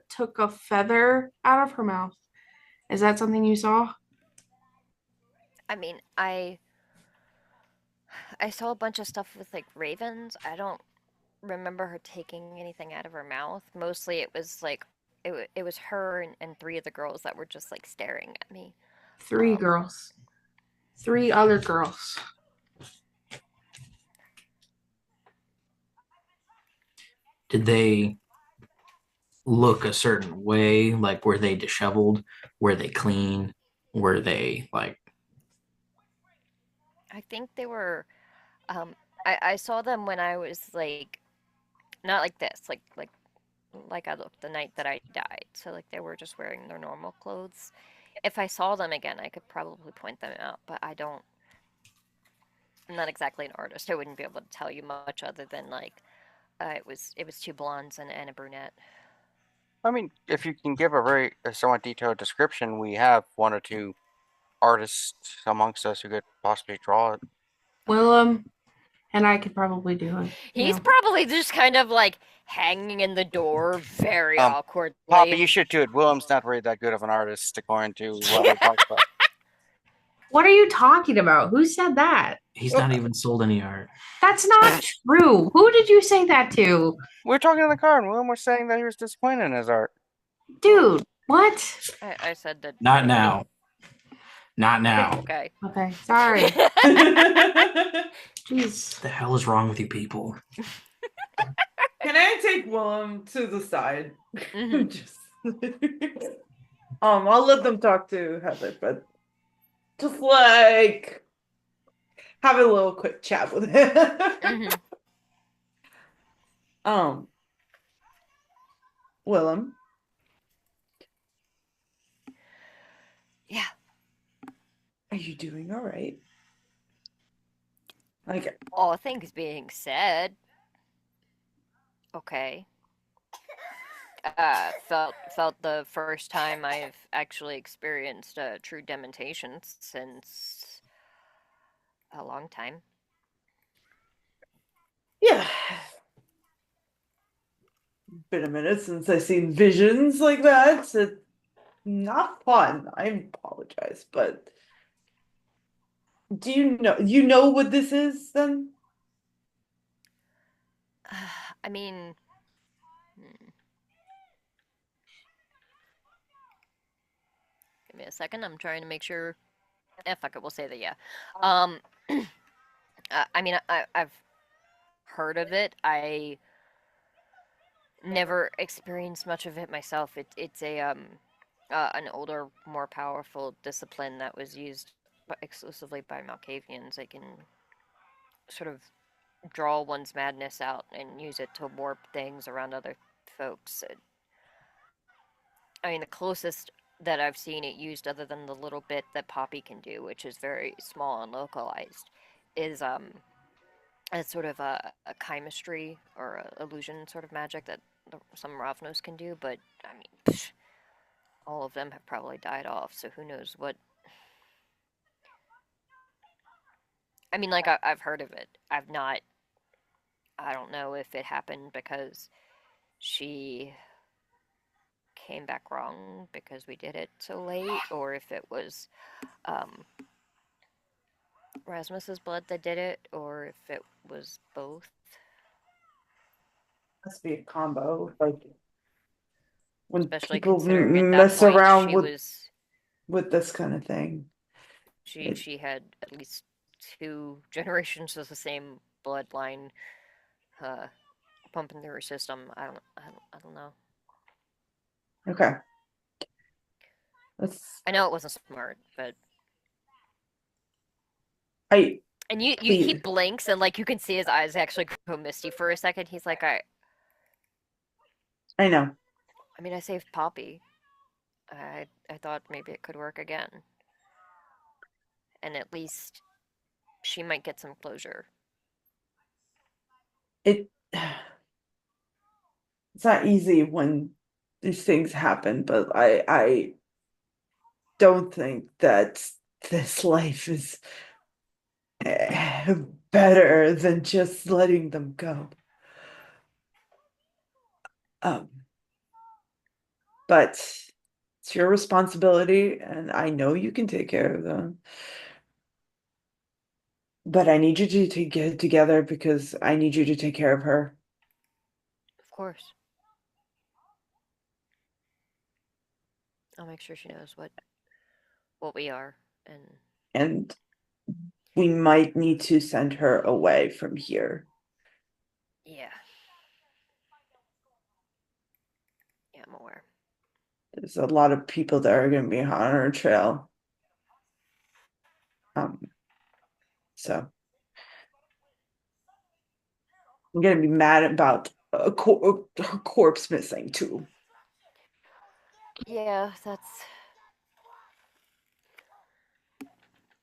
took a feather out of her mouth. Is that something you saw? I mean, I saw a bunch of stuff with like ravens. I don't remember her taking anything out of her mouth. Mostly it was like it was her and 3 of the girls that were just like staring at me. 3 girls. 3 other girls. Did they look a certain way? Like, were they disheveled? Were they clean? Were they like? I think they were. Um, I saw them when I was like, not like this, like I looked the night that I died. So like they were just wearing their normal clothes. If I saw them again, I could probably point them out, but I don't. I'm not exactly an artist. I wouldn't be able to tell you much other than like it was two blondes and a brunette. I mean, if you can give a somewhat detailed description, we have one or two artists amongst us who could possibly draw it. Willem and I could probably do it. He's probably just kind of like hanging in the door very awkwardly. Poppy, you should do it. Willem's not really that good of an artist, according to what we talked about. What are you talking about? Who said that? He's not even sold any art. That's not true. Who did you say that to? We're talking in the car, and Willem was saying that he was disappointed in his art. Dude, what? I said that. Not now. Not now. Okay. Okay, sorry. Jeez. What the hell is wrong with you people? Can I take Willem to the side? Mhm. Just I'll let them talk to Heather, but just like have a little quick chat with him. Mhm. Willem. Yeah. Are you doing all right? Like, All things being said, okay. Felt the first time I've actually experienced a true dementation since a long time. yeah. Been a minute since I've seen visions like that. It's not fun. I apologize, but do you know what this is then? I mean, give me a second. I'm trying to make sure. Fuck it, we'll say that. Yeah. I mean, I've heard of it. I never experienced much of it myself. It's an older, more powerful discipline that was used exclusively by Malkavians. They can sort of draw one's madness out and use it to warp things around other folks. I mean, the closest that I've seen it used, other than the little bit that Poppy can do, which is very small and localized, is it's sort of a chemistry or a illusion sort of magic that some Ravnos can do. But I mean, all of them have probably died off, so who knows what. I mean, like I've heard of it. I've not. I don't know if it happened because she came back wrong because we did it so late, or if it was Rasmus's blood that did it, or if it was both. Must be a combo. Like when Especially people considering at that mess point around she with was this kind of thing. she had at least 2 generations of the same bloodline pumping through her system. I don't know. Okay. I know it wasn't smart, but I and he please. blinks and like you can see his eyes actually go misty for a second. He's like, I know. I mean, I saved Poppy. I thought maybe it could work again. And at least she might get some closure. It's not easy when these things happen, but I don't think that this life is better than just letting them go. But it's your responsibility, and I know you can take care of them. But I need you to get it together because I need you to take care of her. Of course. I'll make sure she knows what we are And we might need to send her away from here. yeah. there's a lot of people that are going to be on our trail. So I'm going to be mad about a corpse missing too. Yeah,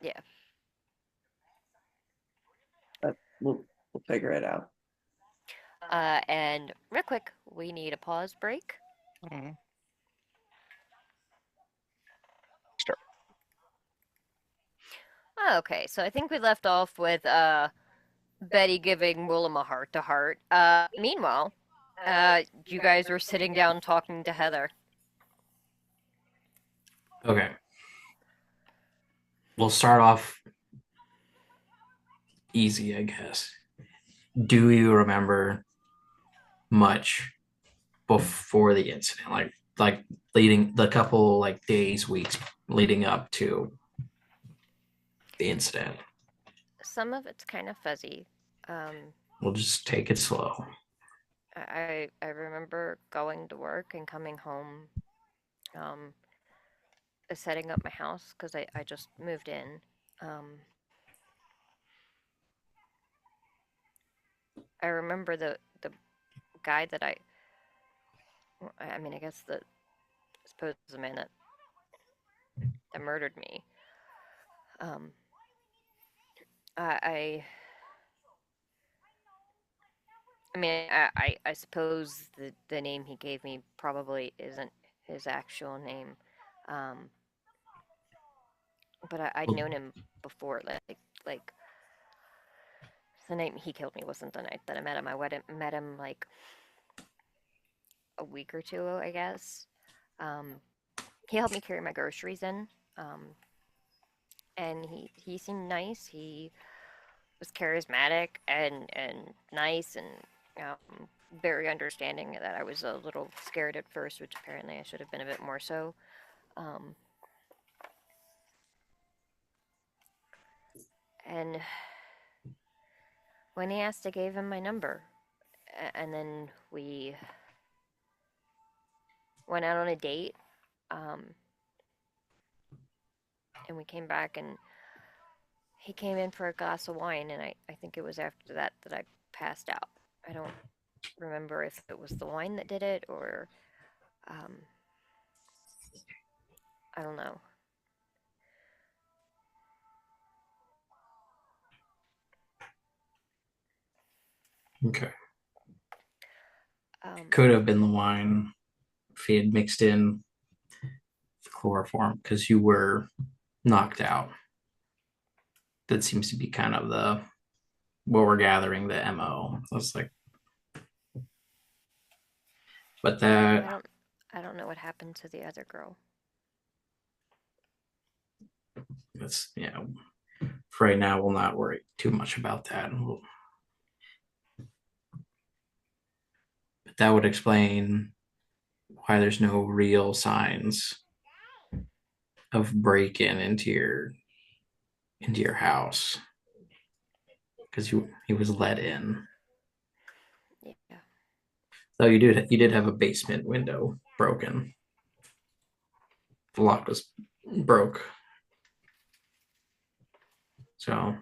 yeah. But we'll figure it out. And real quick, we need a pause break. Mhm. Okay, so I think we left off with Betty giving Willem a heart to heart. Meanwhile, you guys were sitting down talking to Heather. Okay. We'll start off easy, I guess. Do you remember much before the incident? Like leading the couple like days, weeks leading up to the incident? Some of it's kind of fuzzy. We'll just take it slow. I remember going to work and coming home, setting up my house because I just moved in. I remember the guy that I mean, I guess I suppose the man that murdered me. I mean, I suppose the name he gave me probably isn't his actual name. But I'd known him before, like the night he killed me wasn't the night that I met him. Met him like a week or two, I guess. He helped me carry my groceries in. And he seemed nice. He was charismatic and nice and very understanding. That I was a little scared at first, which apparently I should have been a bit more so. And when he asked, I gave him my number. And then we went out on a date. And we came back and he came in for a glass of wine, and I think it was after that I passed out. I don't remember if it was the wine that did it or I don't know. Okay. Could have been the wine if he had mixed in the chloroform because you were knocked out. That seems to be kind of what we're gathering, the MO. That's like, but that I don't know what happened to the other girl. That's for right now, we'll not worry too much about that. But that would explain why there's no real signs of break-in into your house because he was let in. Yeah. Though you did have a basement window broken. The lock was broke. So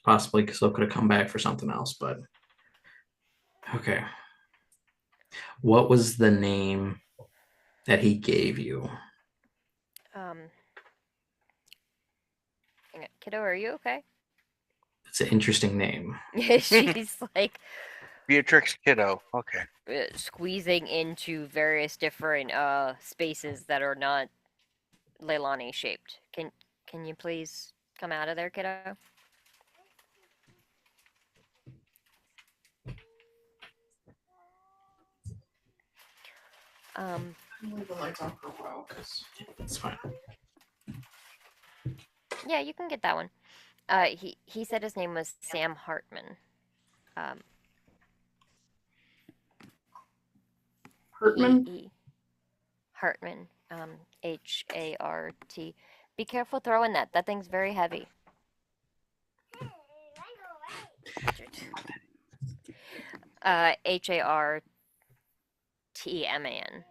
possibly still could have come back for something else, but okay. What was the name that he gave you? Kiddo, are you okay? It's an interesting name. She's like Beatrix Kiddo. Okay. Squeezing into various different spaces that are not Leilani shaped. Can you please come out of there, kiddo? Leave the lights on for a while because it's fine. Yeah, you can get that one. He said his name was Sam Hartman. Hartman? Hartman. H-A-R-T. Be careful throwing that. That thing's very heavy. Hartman.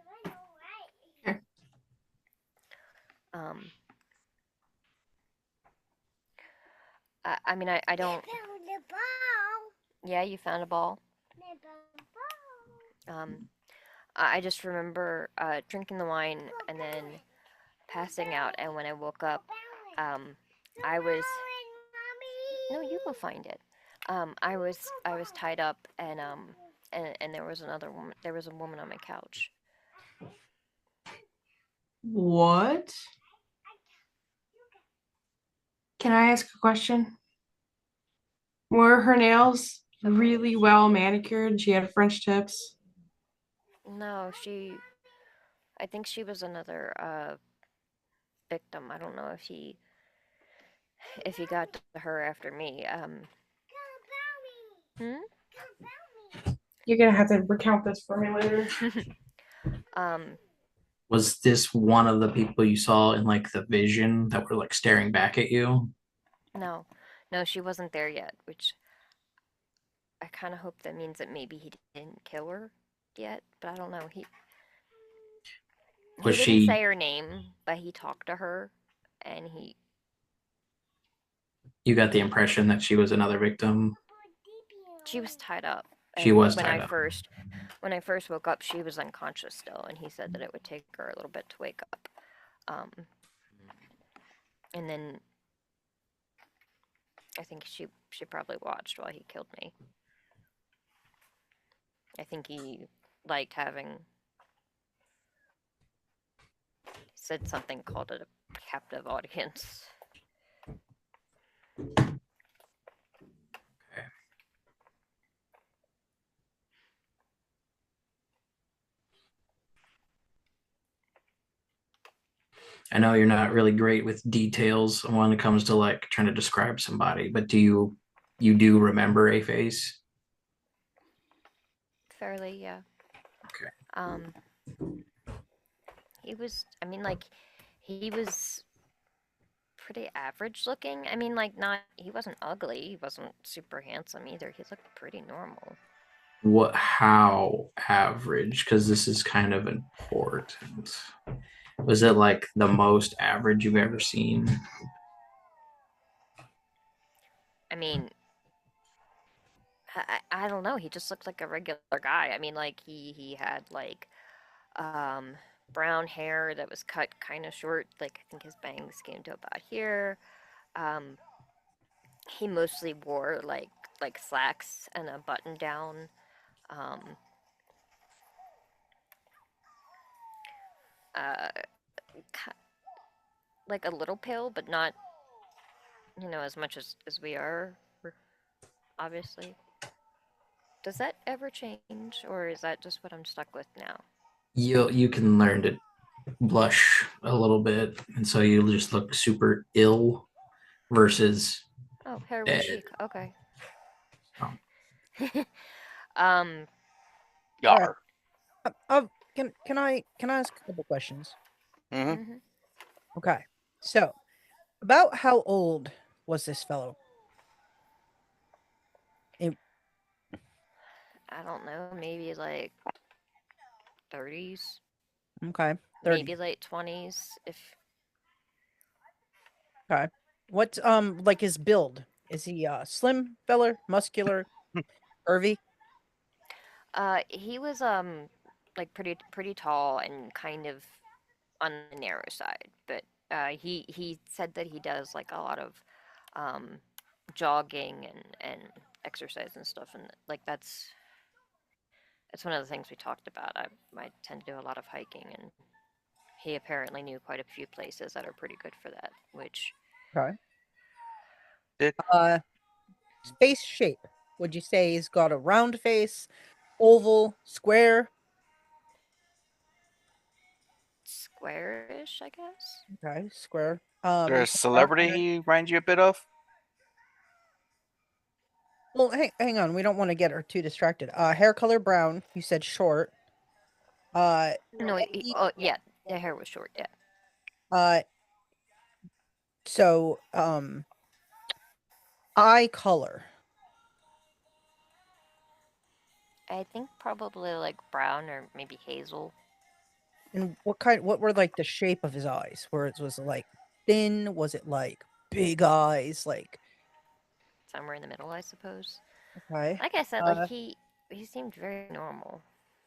Um, I mean, I don't. Yeah, you found a ball. I just remember drinking the wine and then passing out, and when I woke up, I was. No, you go find it. I was tied up, and there was another woman. There was a woman on my couch. What? Can I ask a question? Were her nails really well manicured? She had French tips. No, I think she was another victim. I don't know if he got to her after me. Hmm? You're gonna have to recount this for me later. Um, Was this one of the people you saw in like the vision that were like staring back at you? no, no, she wasn't there yet, which I kind of hope that means that maybe he didn't kill her yet, but I don't know. He Was didn't she? say her name, but he talked to her, and You got the impression that she was another victim. she was tied up. She And was when tied I up. first woke up, she was unconscious still, and he said that it would take her a little bit to wake up. And then I think she probably watched while he killed me. I think he liked having said something called it a captive audience. I know you're not really great with details when it comes to like trying to describe somebody, but you do remember a face? Fairly, yeah. Okay. He was, I mean, like, he was pretty average looking. I mean, like, he wasn't ugly. He wasn't super handsome either. He looked pretty normal. How average? Because this is kind of important. Was it like the most average you've ever seen? I mean, I don't know. He just looked like a regular guy. I mean, like, he had, like, brown hair that was cut kind of short. Like, I think his bangs came to about here. He mostly wore, like slacks and a button down. Uh, like a little pale, but not, as much as we are, obviously. Does that ever change, or is that just what I'm stuck with now? You can learn to blush a little bit, and so you just look super ill versus Oh, hair was dead. chic. Okay. Oh. um, Yar. Can I ask a couple questions? Mm-hmm. Okay. So, about how old was this fellow? I don't know, maybe like 30s, Okay. 30. maybe late 20s. If Okay. What's like his build? Is he slim feller, muscular, curvy? he was like pretty tall and kind of on the narrow side, but he said that he does like a lot of um jogging and exercise and stuff, and like that's one of the things we talked about. I tend to do a lot of hiking, and he apparently knew quite a few places that are pretty good for that, which Okay. Did Face shape. Would you say he's got a round face, oval, square? squarish, I guess. Okay, square. there a celebrity he reminds you a bit of? Well, hang on. We don't want to get her too distracted. Hair color brown. You said short. No, oh yeah, the hair was short. Yeah. Uh, so eye color. I think probably like brown or maybe hazel. And what were like the shape of his eyes? Was it like thin? Was it like big eyes? Like, Somewhere in the middle, I suppose. okay. Like I said, like he seemed very normal.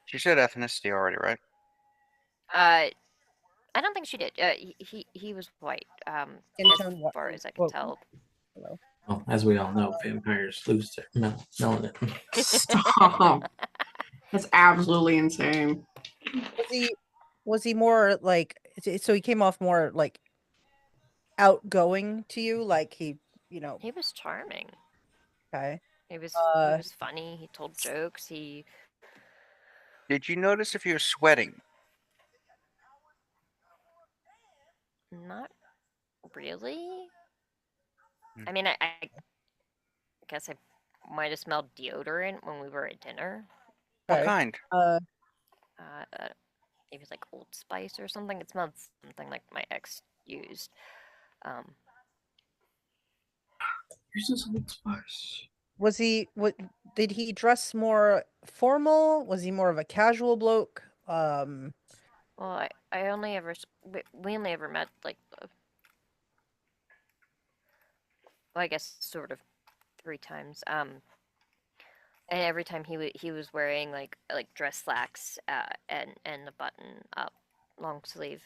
She said ethnicity already, right? I don't think she did. He was white. Skin As tone, far as I can whoa, tell. hello. Well, as we all know, vampires lose their melanin. Stop. That's absolutely insane. Was he more like, so he came off more like outgoing to you, like he, He was charming. okay. He was Uh, funny. He told jokes. He Did you notice if you're sweating? not really. Hmm. I mean, I guess I might have smelled deodorant when we were at dinner. What Okay. kind? It was like Old Spice or something. It smelled something like my ex used. Here's this Old Spice. was he, what, did he dress more formal? Was he more of a casual bloke? Well, I only ever we only ever met like well, I guess sort of 3 times. And every time he was wearing like dress slacks and the button up long sleeve.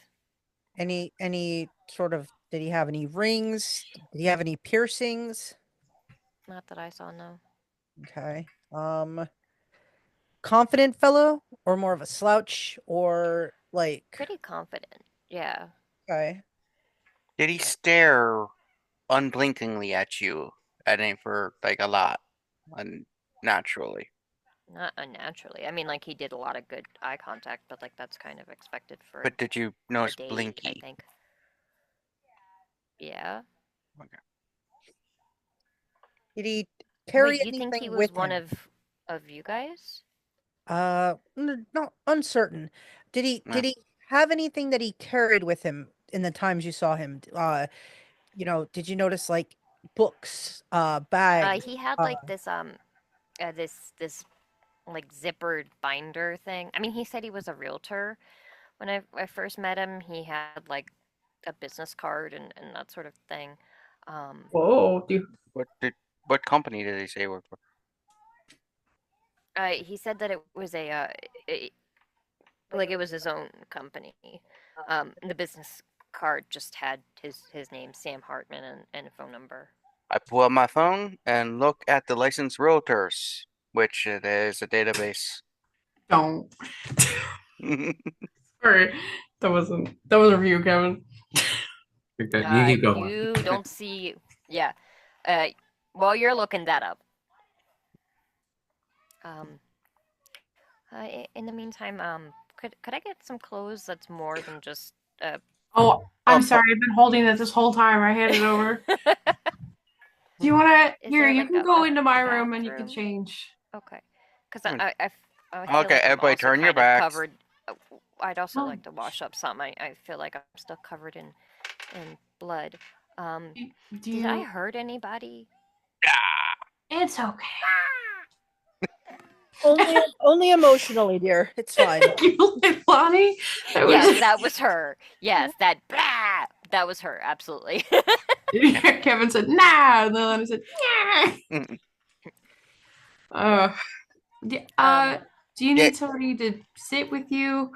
Any sort of, did he have any rings? Did he have any piercings? Not that I saw, no. Okay. Confident fellow or more of a slouch or like, Pretty confident. Yeah. okay. Did he stare unblinkingly at you for like a lot, unnaturally? Not unnaturally. I mean, like he did a lot of good eye contact, but like that's kind of expected for But did you a notice date, blinky? I think. Yeah. Did he carry Wait, do you think anything he was with one him? of you guys? Not uncertain. Did No. he have anything that he carried with him in the times you saw him? Did you notice like books, bags? He had like this like zippered binder thing. I mean, he said he was a realtor. When I first met him, he had like a business card and that sort of thing. Whoa, dude. What company did he say he worked for? He said that it was like it was his own company. The business card just had his name, Sam Hartman, and a phone number. I pull up my phone and look at the licensed realtors, which it is a database. Don't. Sorry. That wasn't for you, Kevin. You're good. You keep going. You don't see, yeah. While you're looking that up. In the meantime, could I get some clothes that's more than just Oh, I'm sorry. I've been holding it this whole time. I handed it over. Do you want to? Is Here, there, you like, can a go into my room and you can bathroom? change. Okay, because Hmm. I feel Okay, like I'm everybody also turn your kind of backs. covered. I'd also Oh. like to wash up some. I feel like I'm still covered in blood. Do Did I you? hurt anybody? It's okay. Only emotionally, dear. It's fine. You like Bonnie? Yes, that was her. Yes, that was her. Absolutely. Kevin said, "Nah," and then I said, "Nah." Do you need somebody to sit with you,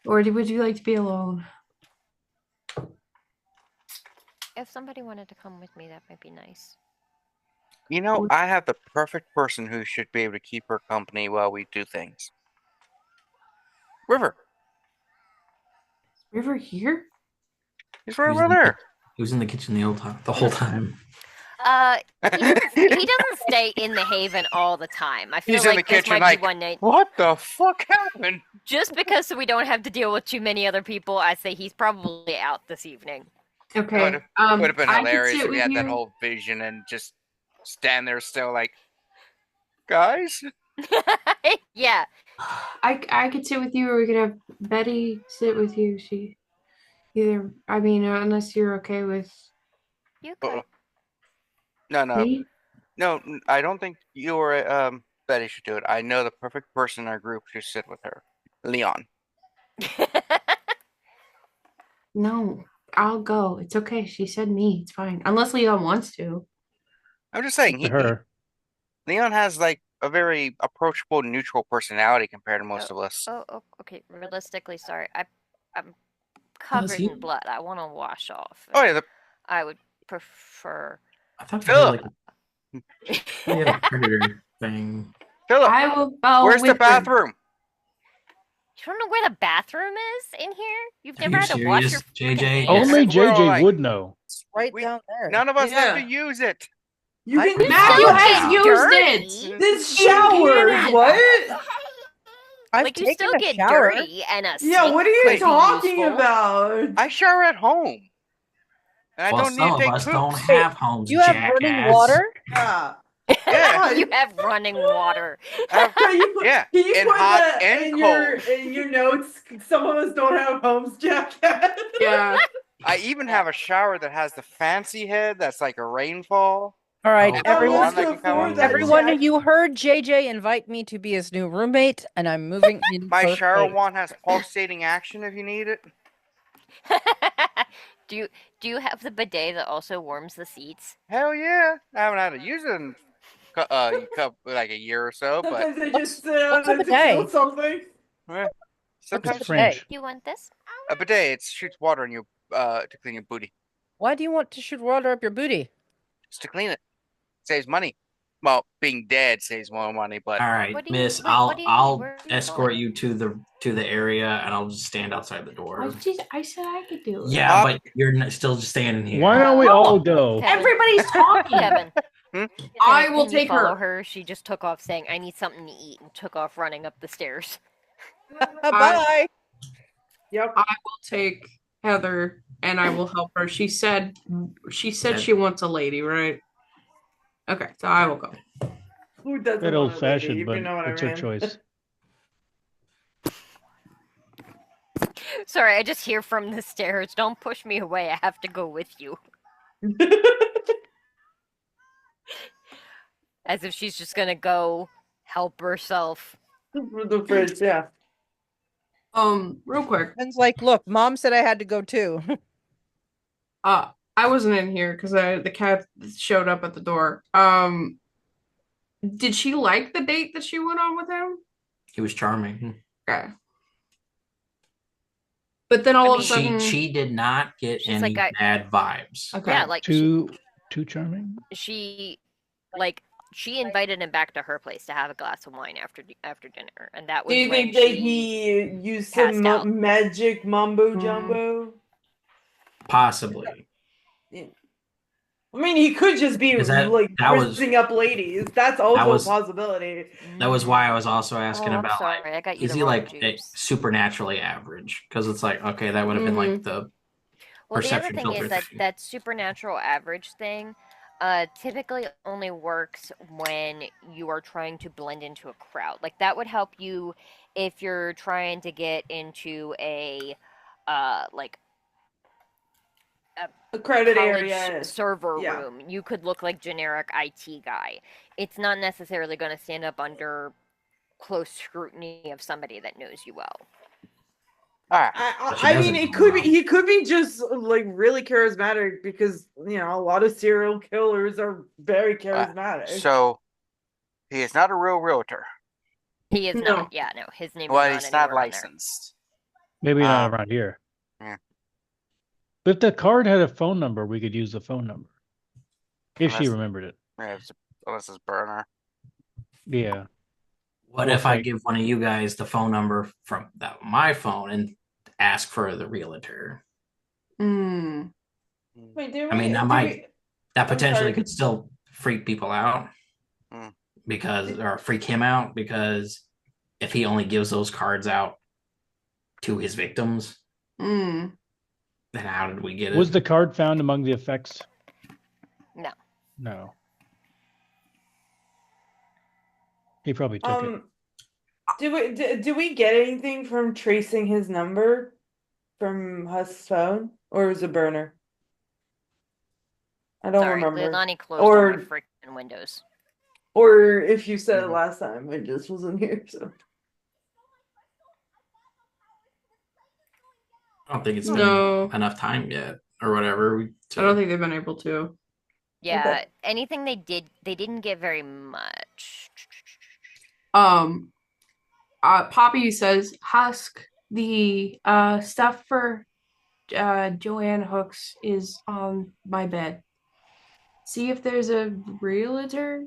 or would you like to be alone? If somebody wanted to come with me, that might be nice. I have the perfect person who should be able to keep her company while we do things. River. River here? He's right over there. He was in the kitchen the whole time. He doesn't stay in the Haven all the time. I feel He's in like the this kitchen might like, be one night. what the fuck happened? Just because we don't have to deal with too many other people, I say he's probably out this evening. Okay. Would have been I could hilarious sit if we with had that you. whole vision and just stand there still like, guys? Yeah. I could sit with you, or we could have Betty sit with you. Unless you're okay with You could. No, me. no, I don't think you or Betty should do it. I know the perfect person in our group to sit with her, Leon. No, I'll go. It's okay. She said me. It's fine. Unless Leon wants to. I'm just saying, To her. Leon has like a very approachable, neutral personality compared to most of us. Okay. Realistically, sorry. I'm Does covered he? in blood. I want to wash off. Oh yeah, I would prefer. I thought they had Philip, like they had a predator thing. Philip, I will go where's the with her. bathroom? You don't know where the bathroom is in here? You've Are never you had to wash your serious, JJ? hands? Only We're all JJ like- would know. Right We- down there. None of us have Yeah. to use it. You I- can Matthew Still has get used dirty. it. this shower. can't. What? I've Like you taken still a get shower. dirty and a Yeah, sink what are you could be talking useful. about? I shower at home, and I Well, don't need some to of take us poops. don't have homes. You have jackass. running water? Yeah. Yeah, You have running water. I have- Can you put, Yeah, can you in put hot that and in cold. your notes? Some of us don't have homes, Jackass. Yeah. I even have a shower that has the fancy head that's like a rainfall. All right, Oh, everyone. one that can come on. Everyone, you heard JJ invite me to be his new roommate, and I'm moving in. My first shower place. wand has pulsating action if you need it. do you have the bidet that also warms the seats? Hell yeah! I haven't had to use it in like a year or so, but Sometimes they What's- just sit on what's a it to feel bidet? something. sometimes It's French. You want this? a bidet it shoots water in you to clean your booty. Why do you want to shoot water up your booty? Just to clean it. Saves money. Well, being dead saves more money, but All right, What do you- Miss. wait, what do you- I'll where are you escort going? you to the area, and I'll just stand outside the door. I said I could do it. Yeah, Uh, but you're still just standing here. Why don't we all go? Kevin. Everybody's talking. Kevin. Hmm? I Can will you take follow her. her. She just took off saying, "I need something to eat," and took off running up the stairs. Bye. Yep. I will take Heather and I will help her. She said she wants a lady, right? Okay, so I will go. Who doesn't Bit want a old lady, fashioned, if you but know what it's I her mean. choice. Sorry, I just hear from the stairs. Don't push me away. I have to go with you. As if she's just gonna go help herself. For the fridge, yeah. Real quick. Ben's like, look, Mom said I had to go too. I wasn't in here because the cat showed up at the door. Did she like the date that she went on with him? He was charming. Okay. But then all of a mean, sudden, She did not get She's any like, bad vibes. okay. Yeah, like Too charming. she invited him back to her place to have a glass of wine after dinner, and that was Do you when think that she he used passed some out. magic mumbo jumbo? Possibly. I mean, he could just be Is that- like that was- dressing up ladies. That's also was- a possibility. That was why I was also asking Oh, I'm about sorry, like, I got you is the he wrong like juice. supernaturally average? Because it's like, okay, that would have been like the Well, the other perception thing filter is that thing. that supernatural average thing typically only works when you are trying to blend into a crowd. Like that would help you if you're trying to get into a like A crowded college area. server Yeah. room. You could look like generic IT guy. It's not necessarily going to stand up under close scrutiny of somebody that knows you well. all right. But she I mean, doesn't it know could be. how. He could be just like really charismatic because a lot of serial killers are very charismatic. So he is not a real realtor. He is No. not. Yeah, no. His name Well, is he's not not anywhere on there. licensed. Maybe not Um, around here. yeah. But if the card had a phone number, we could use the phone number. If she Unless- remembered it. Yeah, unless it's burner. Yeah. What Well, if I like- give one of you guys the phone number from my phone and ask for the realtor? Mm. Wait, I mean, that that I'm potentially sorry. could still freak people out Mm. or freak him out because if he only gives those cards out to his victims, Mm. then how did we get it? Was the card found among the effects? No. No. He probably took it. Do we get anything from tracing his number from Husk's phone, or was it burner? I don't Sorry, remember. Leilani closed Or- all her freaking windows. Or if you said it Mhm. last time, I just wasn't here. So I don't think it's been No. enough time yet, or whatever. I don't think they've been able to. Yeah, anything they didn't get very much. Poppy says, Husk, the stuff for Joanne Hooks is on my bed. See if there's a realtor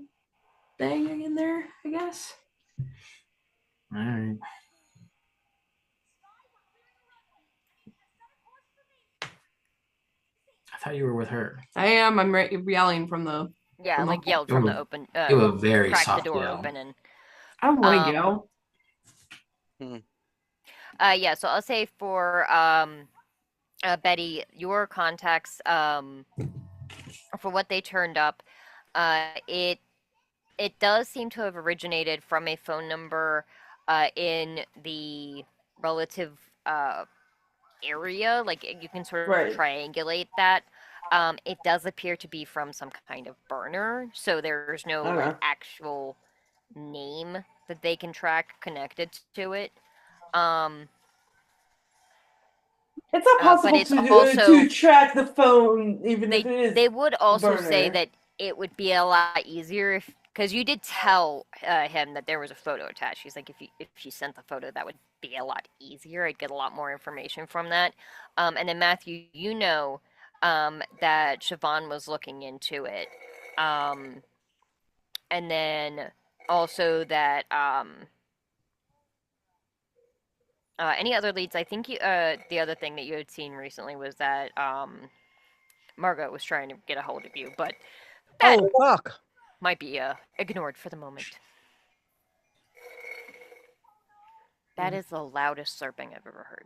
thing in there, I guess. All right. I thought you were with her. I am. I'm yelling from the. Yeah, From the like yelled You from have the open. you have a very Cracked the soft door yell. open and. I don't want to yell. Yeah. So I'll say for Betty, your contacts for what they turned up, it does seem to have originated from a phone number in the relative area. Like you can sort of Right. triangulate that. It does appear to be from some kind of burner, so there's no like Okay. actual name that they can track connected to it. It's not but possible it's to also to track the phone, even if it is. they would also say burner. that it would be a lot easier if because you did tell him that there was a photo attached. He's like, if you sent the photo, that would be a lot easier. I'd get a lot more information from that. And then Matthew, you know that Siobhan was looking into it, and then also that any other leads? I think you the other thing that you had seen recently was that Margot was trying to get a hold of you, but that Oh fuck! might be ignored for the moment. That is the loudest slurping I've ever heard.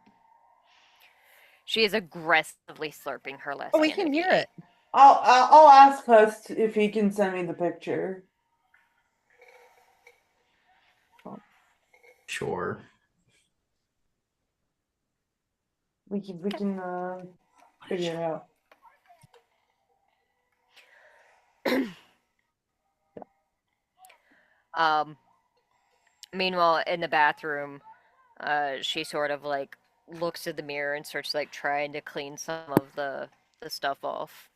She is aggressively slurping her last. Oh, we can hear it. I'll ask Husk if he can send me the picture. Sure. We can figure it out. Meanwhile, in the bathroom, she sort of like looks at the mirror and starts like trying to clean some of the stuff off.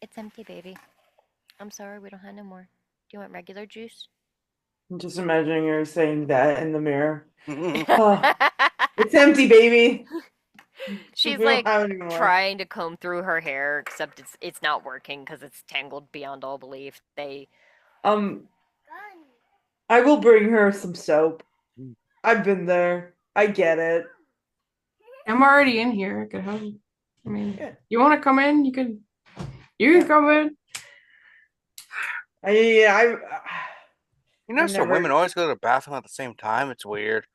It's empty, baby. I'm sorry, we don't have no more. Do you want regular juice? I'm just imagining her saying that in the mirror. Oh, it's empty, baby. She's We don't like have any more. trying to comb through her hair, except it's not working because it's tangled beyond all belief. I will bring her some soap. I've been there. I get it. I'm already in here. I could help. I mean, Yeah. you want to come in? You can. You can come in. You know, some never- women always go to the bathroom at the same time. It's weird.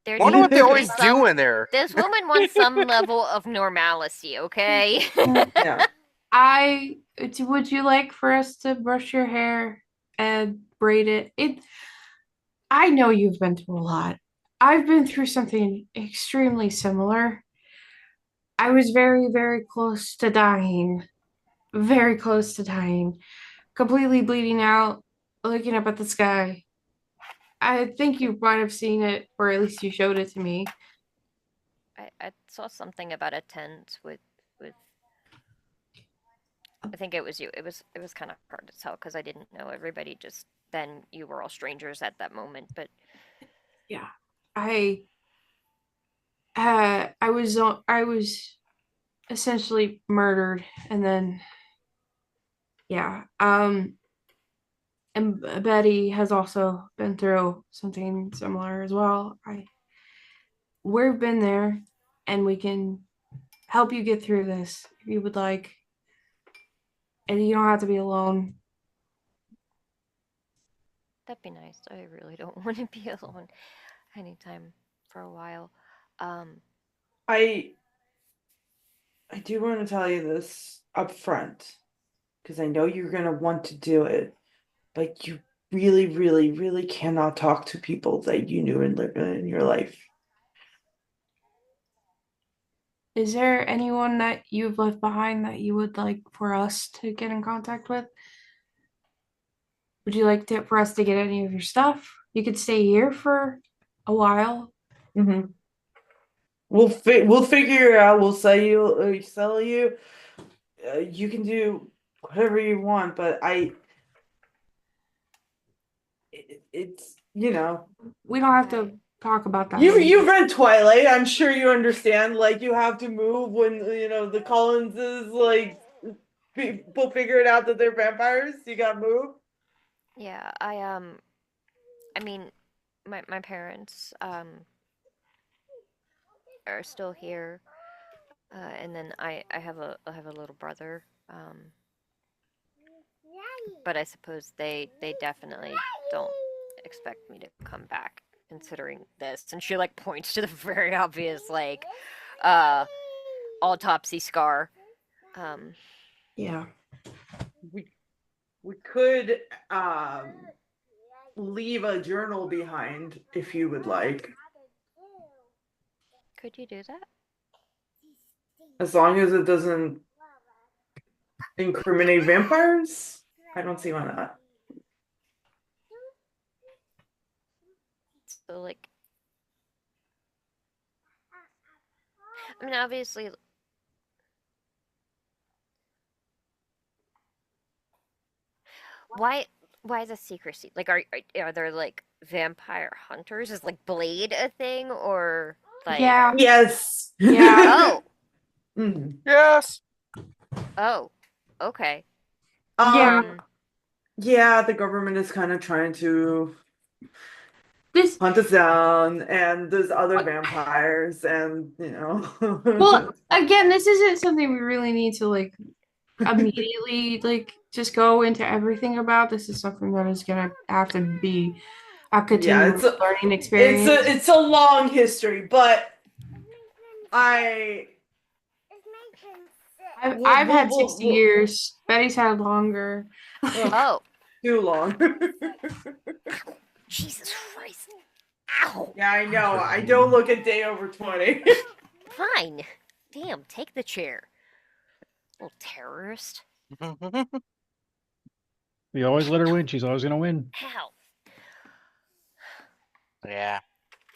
There Wonder what they needs to be always do in there. This woman wants some level of normalcy, okay? Yeah. Would you like for us to brush your hair and braid it? I know you've been through a lot. I've been through something extremely similar. I was very, very close to dying. Very close to dying. Completely bleeding out, looking up at the sky. I think you might have seen it, or at least you showed it to me. I saw something about a tent with I think it was you. It was kind of hard to tell because I didn't know everybody. Just then, you were all strangers at that moment. But Yeah, I was essentially murdered, and then yeah, and Betty has also been through something similar as well. We've been there, and we can help you get through this if you would like, and you don't have to be alone. that'd be nice. I really don't want to be alone anytime for a while. I do want to tell you this up front because I know you're gonna want to do it, but you really, really, really cannot talk to people that you knew in your life. Is there anyone that you've left behind that you would like for us to get in contact with? Would you like for us to get any of your stuff? You could stay here for a while. Mm-hmm. We'll figure it out. We'll sell you. You can do whatever you want, but it's We don't have to talk about that. you've read Twilight. I'm sure you understand. Like you have to move when the Collinses people figure it out that they're vampires. You gotta move. Yeah, I mean, my parents are still here, and then I have a little brother, but I suppose they definitely don't expect me to come back considering this. And she like points to the very obvious uh autopsy scar. Yeah. We could leave a journal behind if you would like, Could you do that? as long as it doesn't incriminate vampires. I don't see why not. So like, I mean, obviously, why the secrecy? Like, are there like vampire hunters? Is like Blade a thing, or like? Yeah. Yes. Yeah. Oh, Mhm. Yes. oh, okay. Yeah. Yeah, the government is kind of trying to This hunt us down, and there's other vampires, and well, again, this isn't something we really need to like immediately like just go into everything about. This is something that is gonna have to be a yeah, continuous learning experience. it's a long history, but I I've had 60 years. Betty's had longer. Oh, too long. Jesus Christ! Ow! Yeah, I know. I don't look a day over 20. Fine. Damn, take the chair. Little terrorist. We always let her win. She's always gonna win. Ow. Yeah.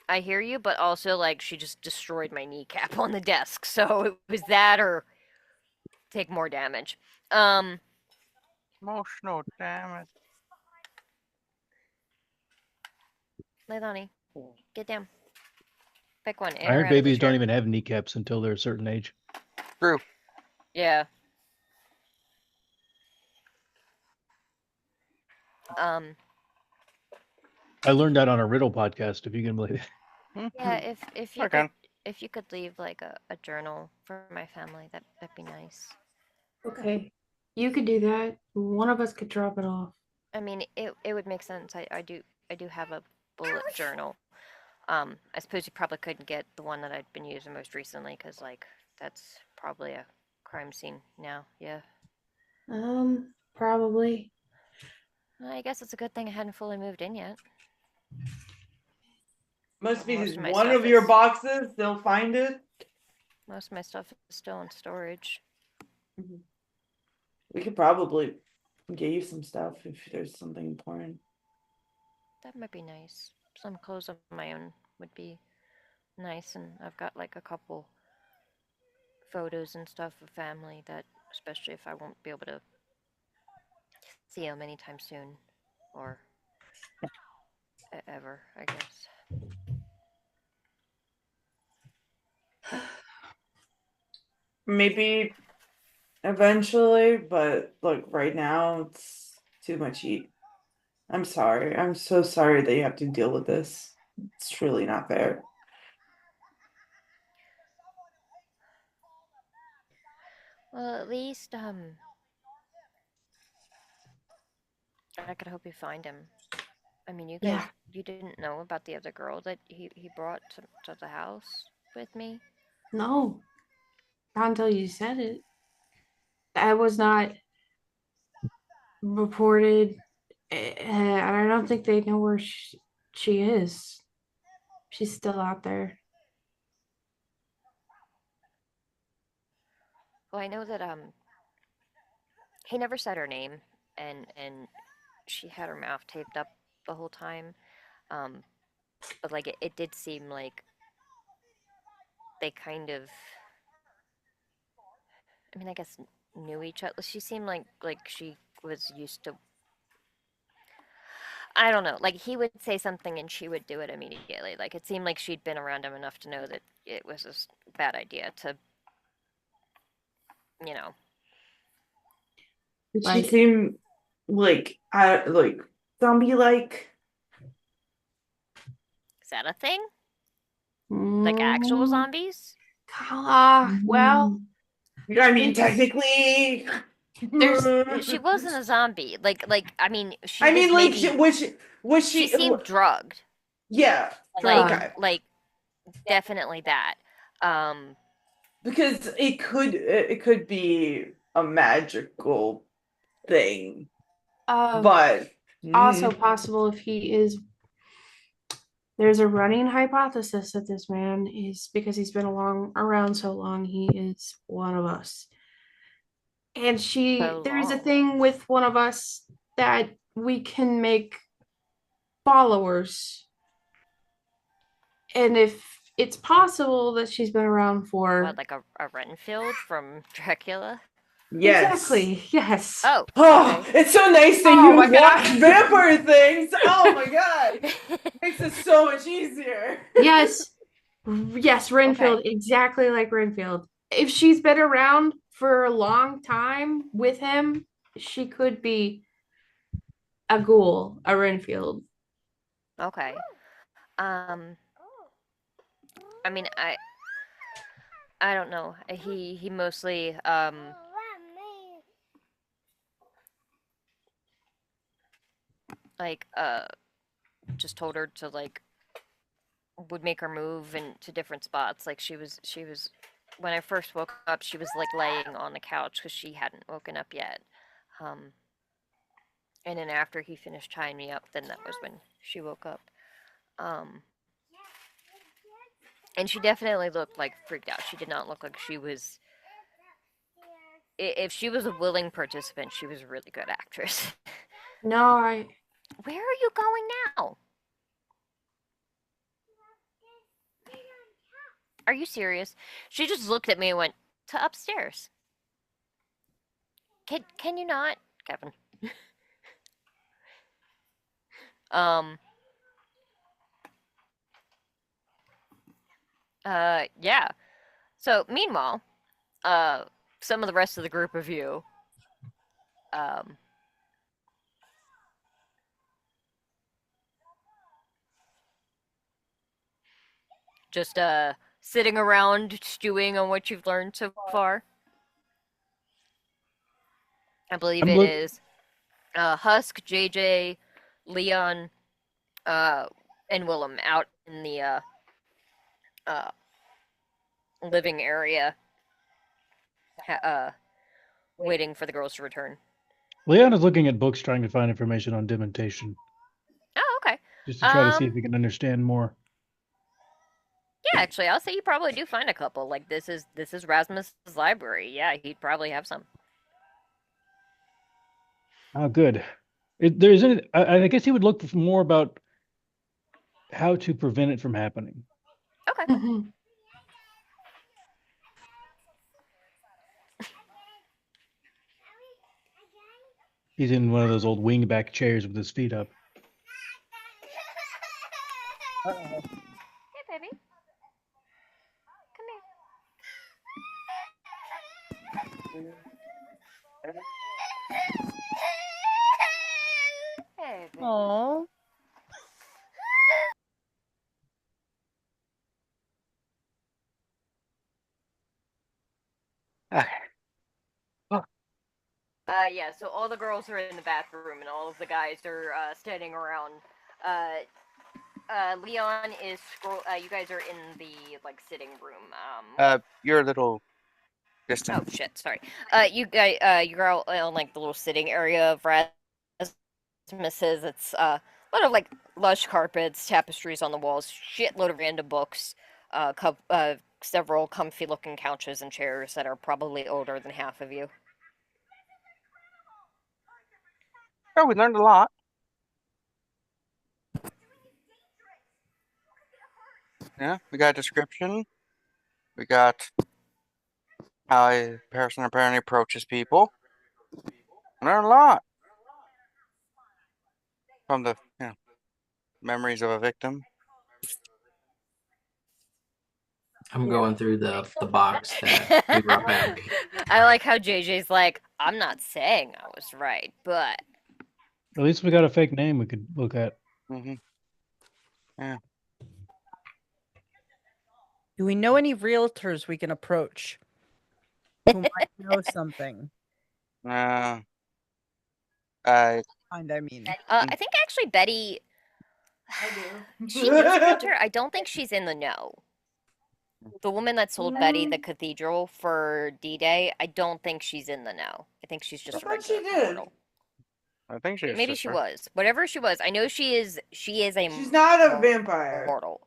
I hear you, but also like she just destroyed my kneecap on the desk, so it was that or take more damage. Emotional damage. Leilani, get down. Pick one. I heard babies don't even have kneecaps until they're a certain age. True. Yeah. I learned that on a riddle podcast, if you can believe it. Yeah, if you Okay. if you could leave like a journal for my family, that'd be nice. Okay. You could do that. One of us could drop it off. I mean, it would make sense. I do have a bullet journal. I suppose you probably couldn't get the one that I'd been using most recently, because like that's probably a crime scene now. Yeah. Probably. I guess it's a good thing I hadn't fully moved in yet. Must be Most of my one stuff of your is- boxes. They'll find it. Most of my stuff is still in storage. We could probably get you some stuff if there's something important. That might be nice. Some clothes of my own would be nice, and I've got like a couple photos and stuff of family that, especially if I won't be able to see them anytime soon, or ever, I guess. Maybe eventually, but look, right now it's too much heat. I'm sorry. I'm so sorry that you have to deal with this. It's truly not fair. Well, at least I could hope you find him. I mean, you guys, Yeah. you didn't know about the other girl that he brought to the house with me? No. Not until you said it. That was not reported. And I don't think they know where she is. She's still out there. Well, I know that he never said her name, and she had her mouth taped up the whole time. But like it did seem like they kind of, I mean, I guess knew each other. She seemed like she was used to. I don't know. Like he would say something and she would do it immediately. Like it seemed like she'd been around him enough to know that it was a bad idea to, you know. Did she Like- seem like zombie like? Is that a thing? Like actual zombies? Well, I mean, technically, She wasn't a zombie. I mean, she I was mean, like, maybe, was she seemed drugged. Yeah, Like okay. like definitely that. Because it could be a magical thing, but also possible if he is. There's a running hypothesis that this man is, because he's been around so long, he is one of us. And So there's a long. thing with one of us that we can make followers. And if it's possible that she's been around for. What, like a Renfield from Dracula? yes. Exactly, yes. Oh, Oh, okay. it's so nice that Oh you my God. watch vampire things. Oh my god, makes it so much easier. Yes. Yes, Renfield, exactly like Renfield. If she's been around for a long time with him, she could be a ghoul, a Renfield. Okay. I mean, I don't know. He mostly like just told her to like would make her move into different spots. Like she was when I first woke up, she was like laying on the couch because she hadn't woken up yet. And then after he finished tying me up, then that was when she woke up. And she definitely looked like freaked out. She did not look like she was. If she was a willing participant, she was a really good actress. No, I. Where are you going now? Are you serious? She just looked at me and went to upstairs. Can you not, Kevin? Yeah. So meanwhile, some of the rest of the group of you, just sitting around stewing on what you've learned so far. I believe it is Husk, JJ, Leon, and Willem out in the living area, waiting for the girls to return. Leon is looking at books trying to find information on dementation. Oh, okay. Just to try to see if he can understand more. Yeah, actually, I'll say you probably do find a couple. Like this is Rasmus's library. Yeah, he'd probably have some. Oh, good. There isn't. I guess he would look for more about how to prevent it from happening. Okay. He's in one of those old wingback chairs with his feet up. Hey, baby. Come here. Hey, baby. Aww. Okay. Yeah, so all the girls are in the bathroom and all of the guys are standing around. Leon is you guys are in the like sitting room. You're a little Oh distant. shit, sorry. You're all in like the little sitting area of Rasmus's. It's a lot of like lush carpets, tapestries on the walls, shitload of random books, several comfy looking couches and chairs that are probably older than half of you. Oh, we learned a lot. Yeah, we got a description. We got how a person apparently approaches people. Learn a lot from the memories of a victim. I'm going through the box that we brought back. I like how JJ's like, I'm not saying I was right, but At least we got a fake name we could look at. Mm-hmm. Yeah. Do we know any realtors we can approach who might know something? I And I mean, I think actually Betty, I do. she is a realtor. I don't think she's in the know. The woman that sold Betty the cathedral for D-Day, I don't think she's in the know. I think she's just a thought she regular did. mortal. I think she's Maybe she was. Whatever she was, I know she is a She's not a vampire. mortal.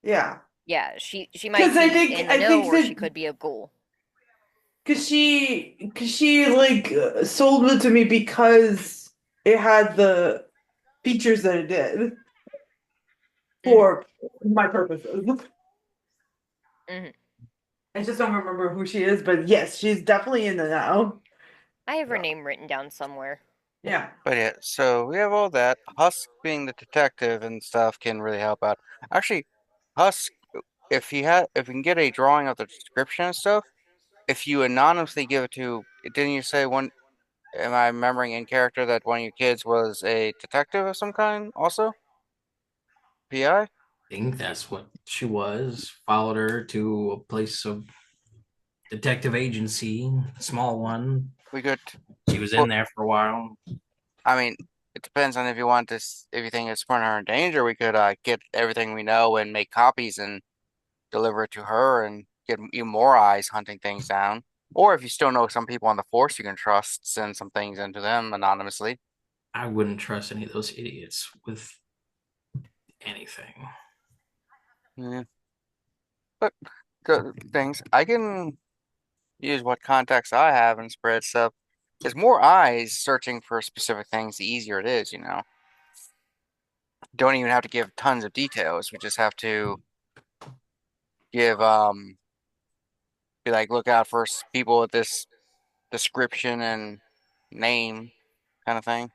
Yeah. Yeah, she might 'Cause be I think- in the I know, think or that- she could be a ghoul. Cause she like sold it to me because it had the features that it did for my purposes. Mhm. I just don't remember who she is, but yes, she's definitely in the know. I have her name written down somewhere. Yeah. But yeah, so we have all that. Husk being the detective and stuff can really help out. Actually, Husk, if we can get a drawing of the description and stuff, if you anonymously give it to, didn't you say one? Am I remembering in character that one of your kids was a detective of some kind also? PI? I think that's what she was. Followed her to a place of detective agency, small one. We could. She was in there for a while. I mean, it depends on if you want this. If you think it's putting her in danger, we could get everything we know and make copies and deliver it to her and get even more eyes hunting things down. Or if you still know some people on the force you can trust, send some things into them anonymously. I wouldn't trust any of those idiots with anything. Yeah. But the things I can use what contacts I have and spread stuff. There's more eyes searching for specific things, the easier it is, you know. Don't even have to give tons of details. We just have to give be like look out for people with this description and name kind of thing.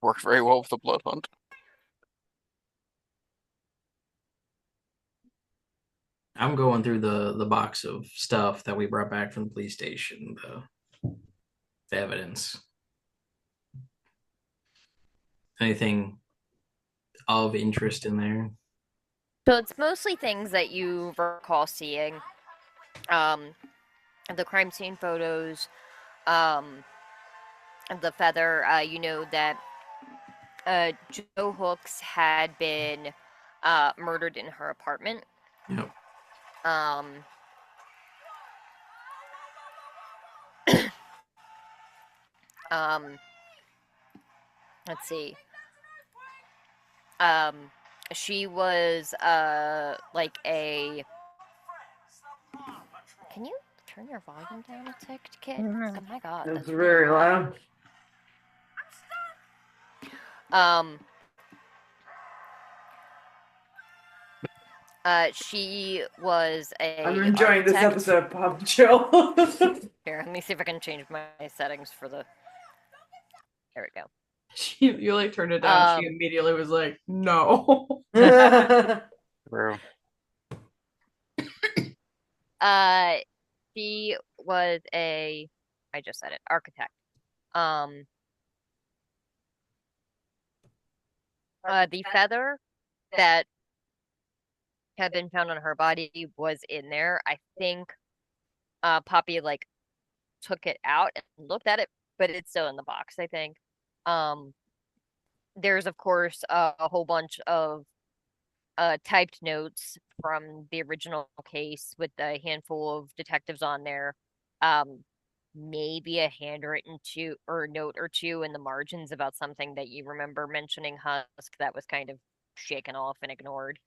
Works very well with the blood hunt. I'm going through the box of stuff that we brought back from the police station, the evidence. Anything of interest in there? So it's mostly things that you recall seeing. The crime scene photos, the feather. You know that Joe Hooks had been murdered in her apartment. Yep. Let's see. She was like a. Can you turn your volume down a tick, kid? Oh my god, It's that's very loud. She was a. I'm enjoying this architect. episode of Pop Chill. Here, let me see if I can change my settings for the. There we go. You like turned it down. She immediately was like, "No." True. She was a. I just said it. Architect. The feather that had been found on her body was in there. I think Poppy like took it out and looked at it, but it's still in the box, I think. There's of course a whole bunch of typed notes from the original case with a handful of detectives on there. Maybe a handwritten note or two in the margins about something that you remember mentioning Husk that was kind of shaken off and ignored.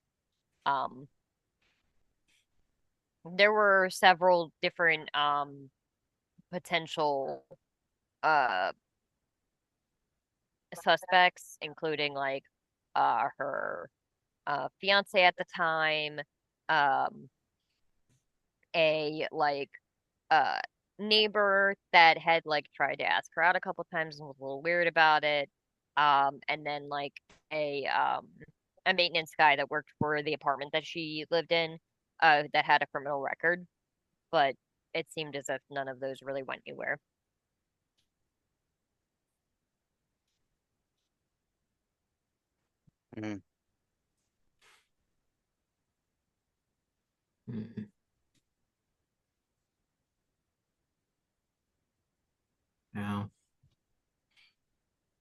There were several different potential suspects, including like her fiance at the time, a uh neighbor that had like tried to ask her out a couple times and was a little weird about it. And then like a maintenance guy that worked for the apartment that she lived in, that had a criminal record, but it seemed as if none of those really went anywhere. Mhm. Mhm. Now,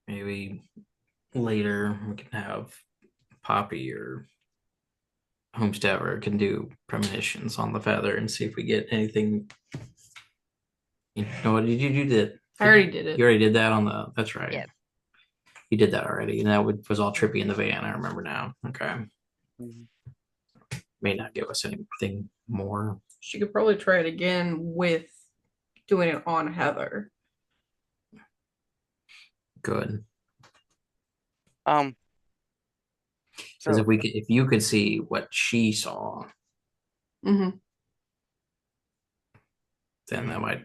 maybe later we can have Poppy or Homesteader can do premonitions on the feather and see if we get anything. You know what? Did you do that? I already did it. You already did that on the. That's right. Yeah. You did that already, and that was all trippy in the van. I remember now. Okay. Mhm. May not give us anything more. She could probably try it again with doing it on Heather. Good. Um. Because So if you could see what she saw, Mm-hmm. then that might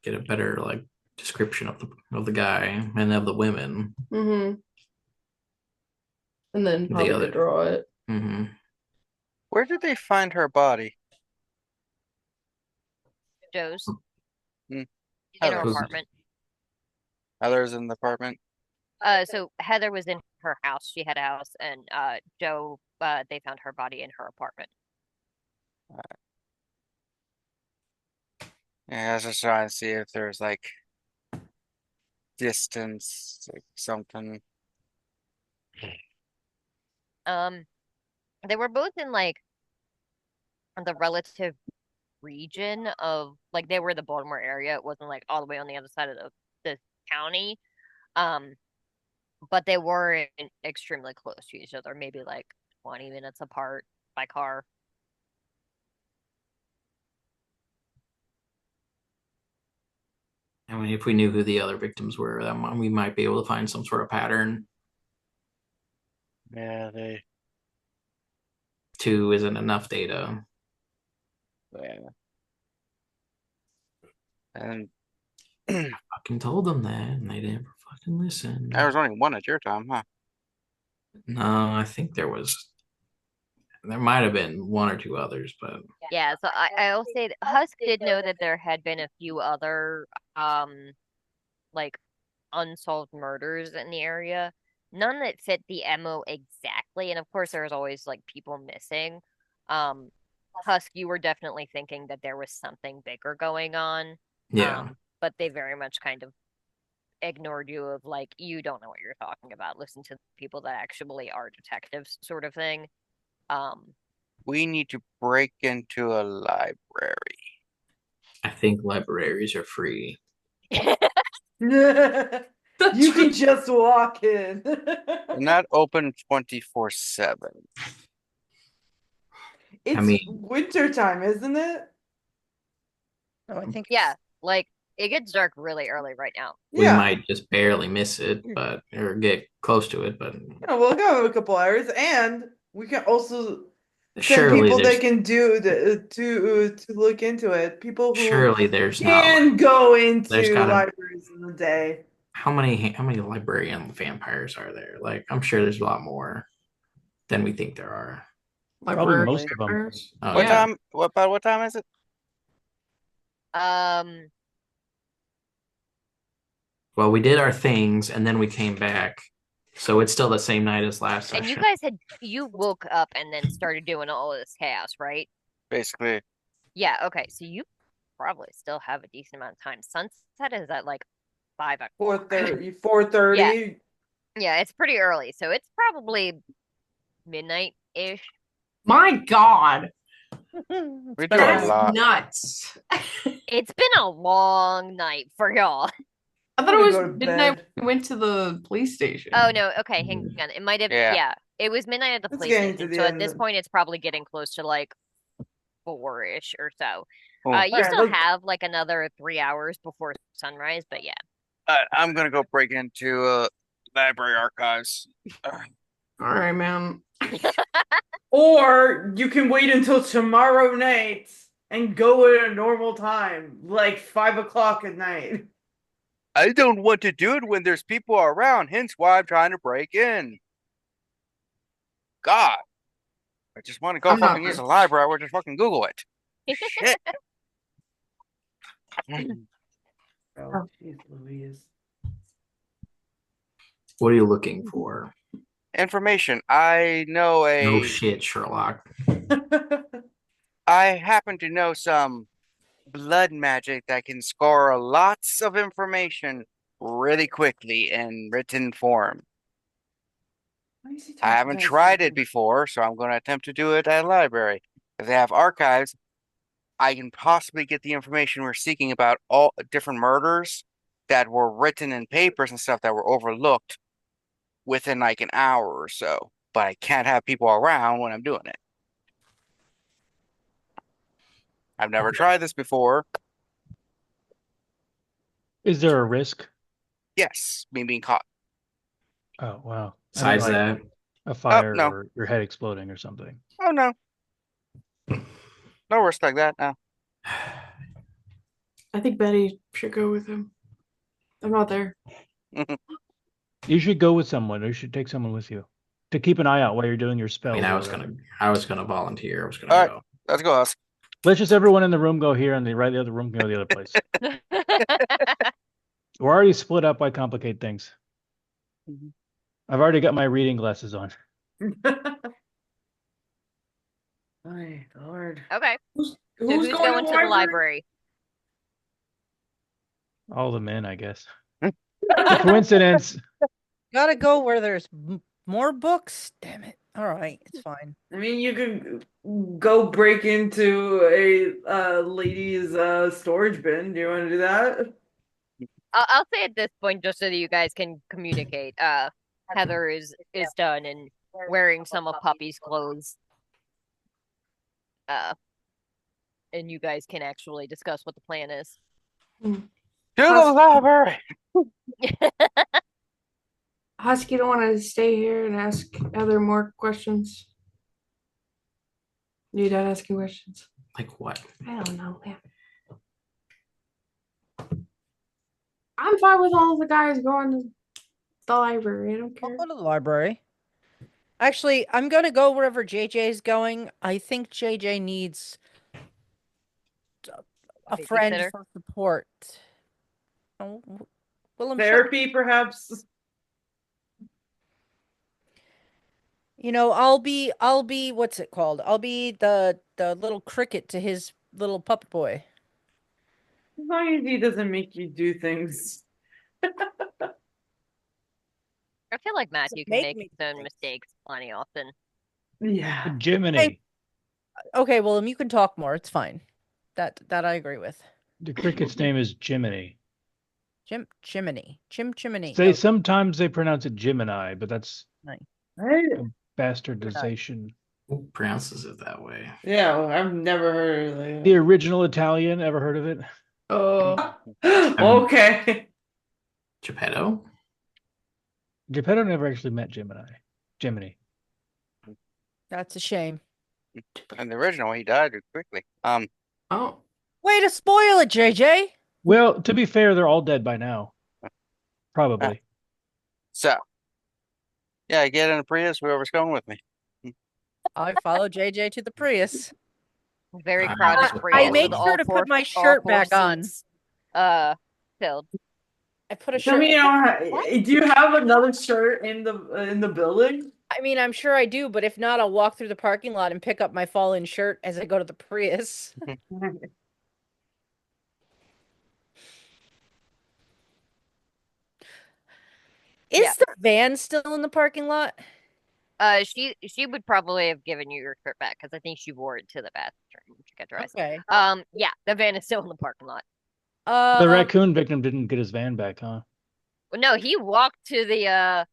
get a better like description of the guy and of the women. Mm-hmm. And then The Poppy other- could draw it. Mm-hmm. where did they find her body? Joe's Hmm. in her Heather's. apartment. Others in the apartment. So Heather was in her house. She had a house, and Joe, they found her body in her apartment. Yeah, I was just trying to see if there's like distance, like something. They were both in like the relative region of like they were the Baltimore area. It wasn't like all the way on the other side of the county. Um, but they were extremely close to each other, maybe like 20 minutes apart by car. I mean, if we knew who the other victims were, we might be able to find some sort of pattern. Yeah, they. Two isn't enough data. Yeah. And I fucking told them that, and they didn't fucking listen. there was only one at your time, huh? No, I think there might have been one or two others, but Yeah, so I'll say that Husk did know that there had been a few other like unsolved murders in the area. None that fit the MO exactly, and of course there was always like people missing. Um Husk, you were definitely thinking that there was something bigger going on. yeah. But they very much kind of ignored you of like you don't know what you're talking about. Listen to the people that actually are detectives sort of thing. Um We need to break into a library. I think libraries are free. You can just walk in. They're not open 24/7. It's mean- winter time, isn't it? Oh, I think yeah, like it gets dark really early right now. We Yeah. might just barely miss it, or get close to it, but Yeah, we'll go a couple hours, and we can also send surely people there's that can do to look into it. People who surely there's not. can go into there's gotta- libraries in the day. How many librarian vampires are there? Like, I'm sure there's a lot more than we think there are. Probably most of them. vampires. Oh, What yeah. time? What time is it? Um Well, we did our things and then we came back, so it's still the same night as last and session. you guys you woke up and then started doing all of this chaos, right? Basically, Yeah, okay. So you probably still have a decent amount of time. Sunset is at like 5 o'clock. 4:30. Yeah, it's pretty early, so it's probably midnight-ish. My God, we do a that's lot. nuts. It's been a long night for y'all. I thought I'm it was gonna go to midnight bed. when we went to the police station. Oh no, okay, hang on. It might have Yeah. yeah. It was midnight at the It's police getting to station. the So at end this of- point it's probably getting close to like 4-ish or so. Oh. You Alright, still look- have like another 3 hours before sunrise, but yeah. I'm gonna go break into library archives. All right, man. Or you can wait until tomorrow night and go at a normal time, like 5 o'clock at night. I don't want to do it when there's people around, hence why I'm trying to break in. God. I just want to go I'm not fucking use there. the library or just fucking Google it. Shit. Oh, jeez Louise. What are you looking for? Information. I know No shit, Sherlock. I happen to know some blood magic that can score lots of information really quickly in written form. Why is he I talking haven't about tried it something? before, so I'm going to attempt to do it at a library. If they have archives, I can possibly get the information we're seeking about all different murders that were written in papers and stuff that were overlooked within like an hour or so. But I can't have people around when I'm doing it. I've never tried this before. Is there a risk? Yes, me being caught. Oh, wow. I mean, Besides like that, a fire no. or your head exploding or something. Oh no. No risk like that, no. I think Betty should go with him. I'm not there. You should go with someone. You should take someone with you to keep an eye out while you're doing your I spells. mean, or I was whatever. gonna volunteer. I was gonna All right. go. Let's go, Husk. Let's just everyone in the room go here, and the other room can go the other place. We're already split up. Why complicate things? I've already got my reading glasses on. My lord. Okay. Who's So who's going to the library? All the men, I guess. Coincidence. Gotta go where there's more books. Damn it. All right, it's fine. I mean, you could go break into a lady's storage bin. Do you want to do that? I'll say at this point, just so that you guys can communicate. Heather is done and wearing some of Poppy's clothes. And you guys can actually discuss what the plan is. To the library. Husk, you don't want to stay here and ask other more questions? You done asking questions? Like what? I don't know, man. I'm fine with all the guys going to the library. I don't I'll care. go to the library. Actually, I'm gonna go wherever JJ's going. I think JJ needs a friend Babysitter? for support. Oh, Willem, Therapy, perhaps. you know, I'll be what's it called? I'll be the little cricket to his little puppet boy. As long as he doesn't make you do things. I feel like Matthew can make make me his own think. mistakes plenty often. Yeah. Jiminy. Hey. Okay, Willem, you can talk more. It's fine. That I agree with. The cricket's name is Jiminy. Chimney. Chimney. They No, sometimes they pronounce it Gemini, but that's Right? bastardization. Who pronounces it that way? Yeah, I've never heard of it. The original Italian, ever heard of it? Okay. Geppetto? Geppetto never actually met Gemini. that's a shame. In the original, he died quickly. Oh, Way to spoil it, JJ. Well, to be fair, they're all dead by now. Probably. So, yeah, I get in a Prius, whoever's going with me. I follow JJ to the Prius. Very I crowded also Prius I with make all sure to put four- my all shirt four back on. seats, filled. I put a Tell shirt. me, do you have another shirt in the building? I mean, I'm sure I do, but if not, I'll walk through the parking lot and pick up my fallen shirt as I go to the Prius. Is Yeah. the van still in the parking lot? She would probably have given you your shirt back because I think she wore it to the bathroom when she got dressed. Okay. Yeah, the van is still in the parking lot. The raccoon victim didn't get his van back, huh? Well, no, he walked to the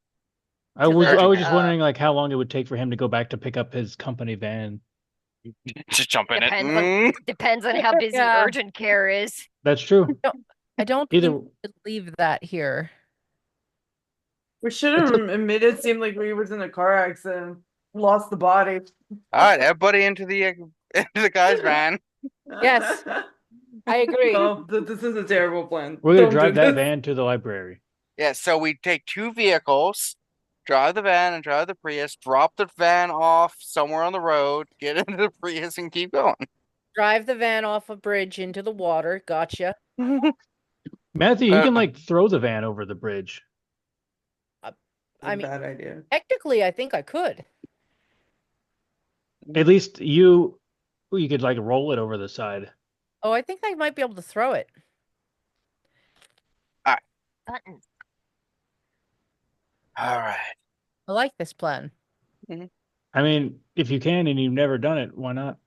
I was the, just wondering like how long it would take for him to go back to pick up his company van. Just jump in depends on how busy Yeah. urgent care is. That's true. I don't Either think we could leave that here. We should have made it seem like we was in a car accident, lost the body. All right, everybody into the guy's van. Yes. I agree. No, this is a terrible plan. We're gonna Don't drive do that this. van to the library. Yeah, so we take 2 vehicles, drive the van and drive the Prius, drop the van off somewhere on the road, get into the Prius and keep going. Drive the van off a bridge into the water. Gotcha. Matthew, you can like throw the van over the bridge. I mean, Bad idea. technically, I think I could. At least you could like roll it over the side. Oh, I think I might be able to throw it. Buttons. All right. I like this plan. I mean, if you can and you've never done it, why not?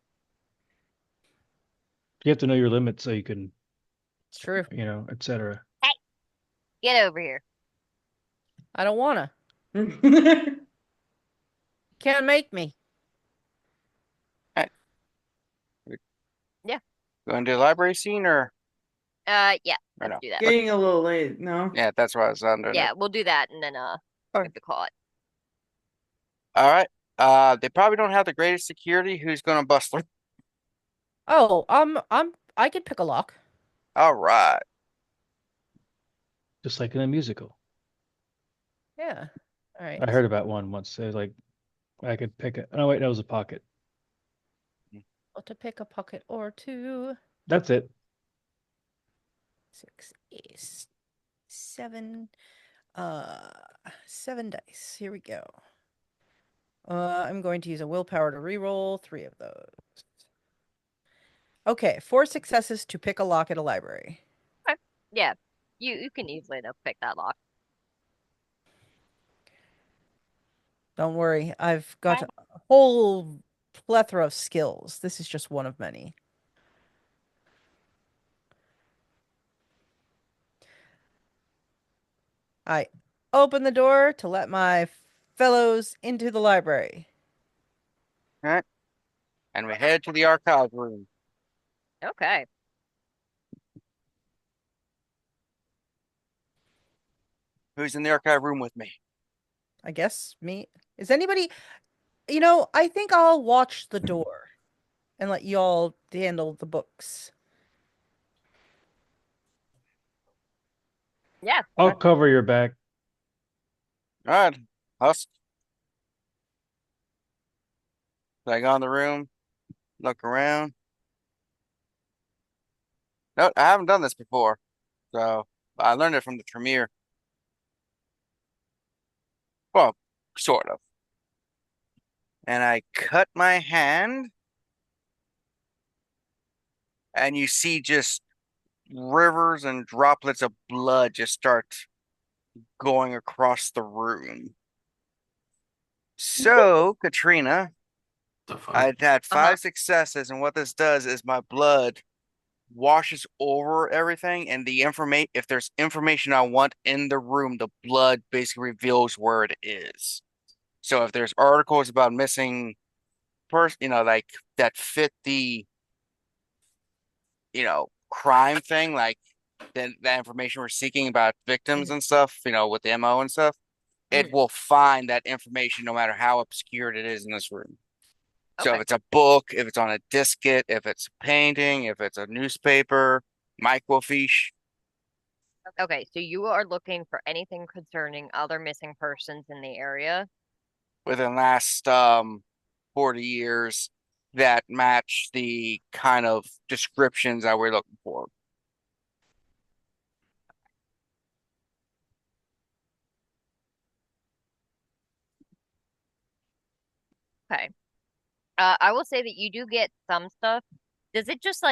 You have to know your limits so you can, It's true. etc. Get over here. I don't wanna. Can't make me. Going to the library scene or Yeah, Or let's no? do that. Getting a little late, no? yeah, that's what I was under. Yeah, we'll do that and then we have to call it. All right. They probably don't have the greatest security. Who's gonna bust them? Oh, I could pick a lock. All right. Just like in a musical. Yeah. All right. I heard about one once. It was like I could pick it. Oh wait, that was a pocket. Well, to pick a pocket or two. That's it. 6 is 7. 7 dice. Here we go. I'm going to use a willpower to reroll 3 of those. Okay, 4 successes to pick a lock at a library. Yeah, you can easily enough pick that lock. Don't worry, I've got a whole plethora of skills. This is just one of many. I open the door to let my fellows into the library. All right. And we head to the archive room. Okay. Who's in the archive room with me? I guess me. Is anybody, I think I'll watch the door and let y'all handle the books. Yeah. I'll cover your back. All right. Husk. So I go in the room, look around. No, I haven't done this before. So I learned it from the Tremere. Well, sort of. And I cut my hand, and you see just rivers and droplets of blood just start going across the room. So, Katrina, The fuck? I had 5 successes, and what this does is my blood washes over everything, and if there's information I want in the room, the blood basically reveals where it is. So if there's articles about missing person, like that fit the, crime thing, like then that information we're seeking about victims and stuff, with the MO and stuff, it will find that information no matter how obscured it is in this room. So if it's a book, if it's on a diskette, if it's a painting, if it's a newspaper, microfiche. Okay, so you are looking for anything concerning other missing persons in the area? Within the last 40 years that match the kind of descriptions that we're looking for. Okay. I will say that you do get some stuff. Does it just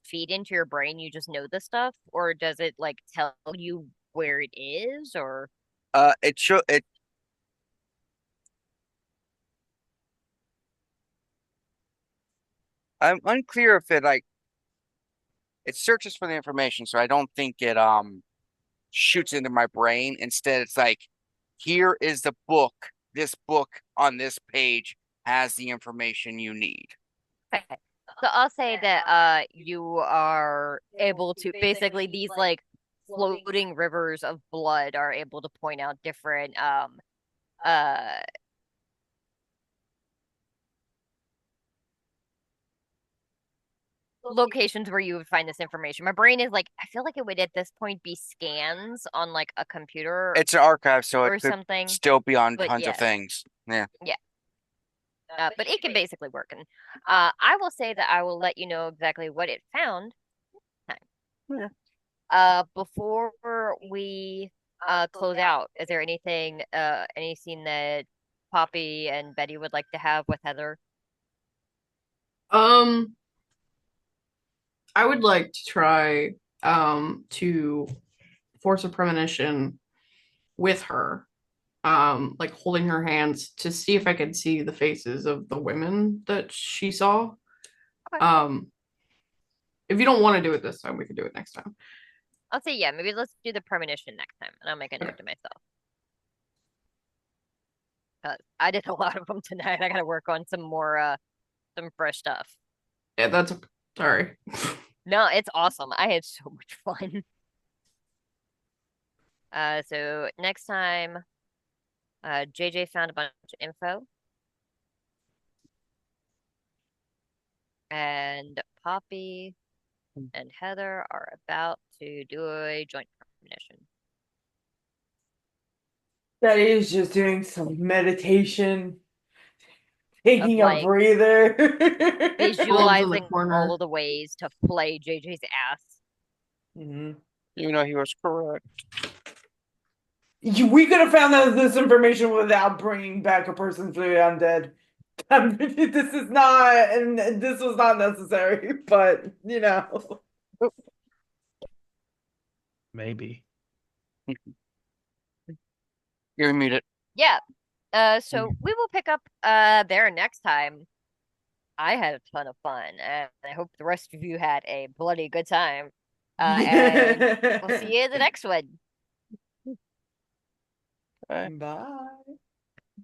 feed into your brain? You just know the stuff, or does it like tell you where it is, or? It I'm unclear if it searches for the information, so I don't think it shoots into my brain. Instead, it's like, here is the book. This book on this page has the information you need. Okay. So I'll say that you are able to basically these like floating rivers of blood are able to point out different uh locations where you would find this information. My brain is like, I feel like it would at this point be scans on like a computer It's an archive, so or it could something. still be on But tons yeah. of things. Yeah. But it can basically work. And I will say that I will let you know exactly what it found next time. Before we close out, is there anything, any scene that Poppy and Betty would like to have with Heather? I would like to try to force a premonition with her, like holding her hands to see if I could see the faces of the women that she saw. Okay. If you don't want to do it this time, we can do it next time. I'll say, yeah, maybe let's do the premonition next time, and I'll make a note to myself. I did a lot of them tonight. I gotta work on some more, some fresh stuff. Yeah, that's sorry. No, it's awesome. I had so much fun. So next time, JJ found a bunch of info. And Poppy and Heather are about to do a joint premonition. That is just doing some meditation, taking a like, breather. Visualizing corner. all the ways to flay JJ's ass. Mhm. You know he was correct. We could have found out this information without bringing back a person to the undead. This is not, and this was not necessary, but you know. Maybe. You're muted. Yeah. So we will pick up there next time. I had a ton of fun, and I hope the rest of you had a bloody good time. And we'll see you in the next one. Bye. Bye.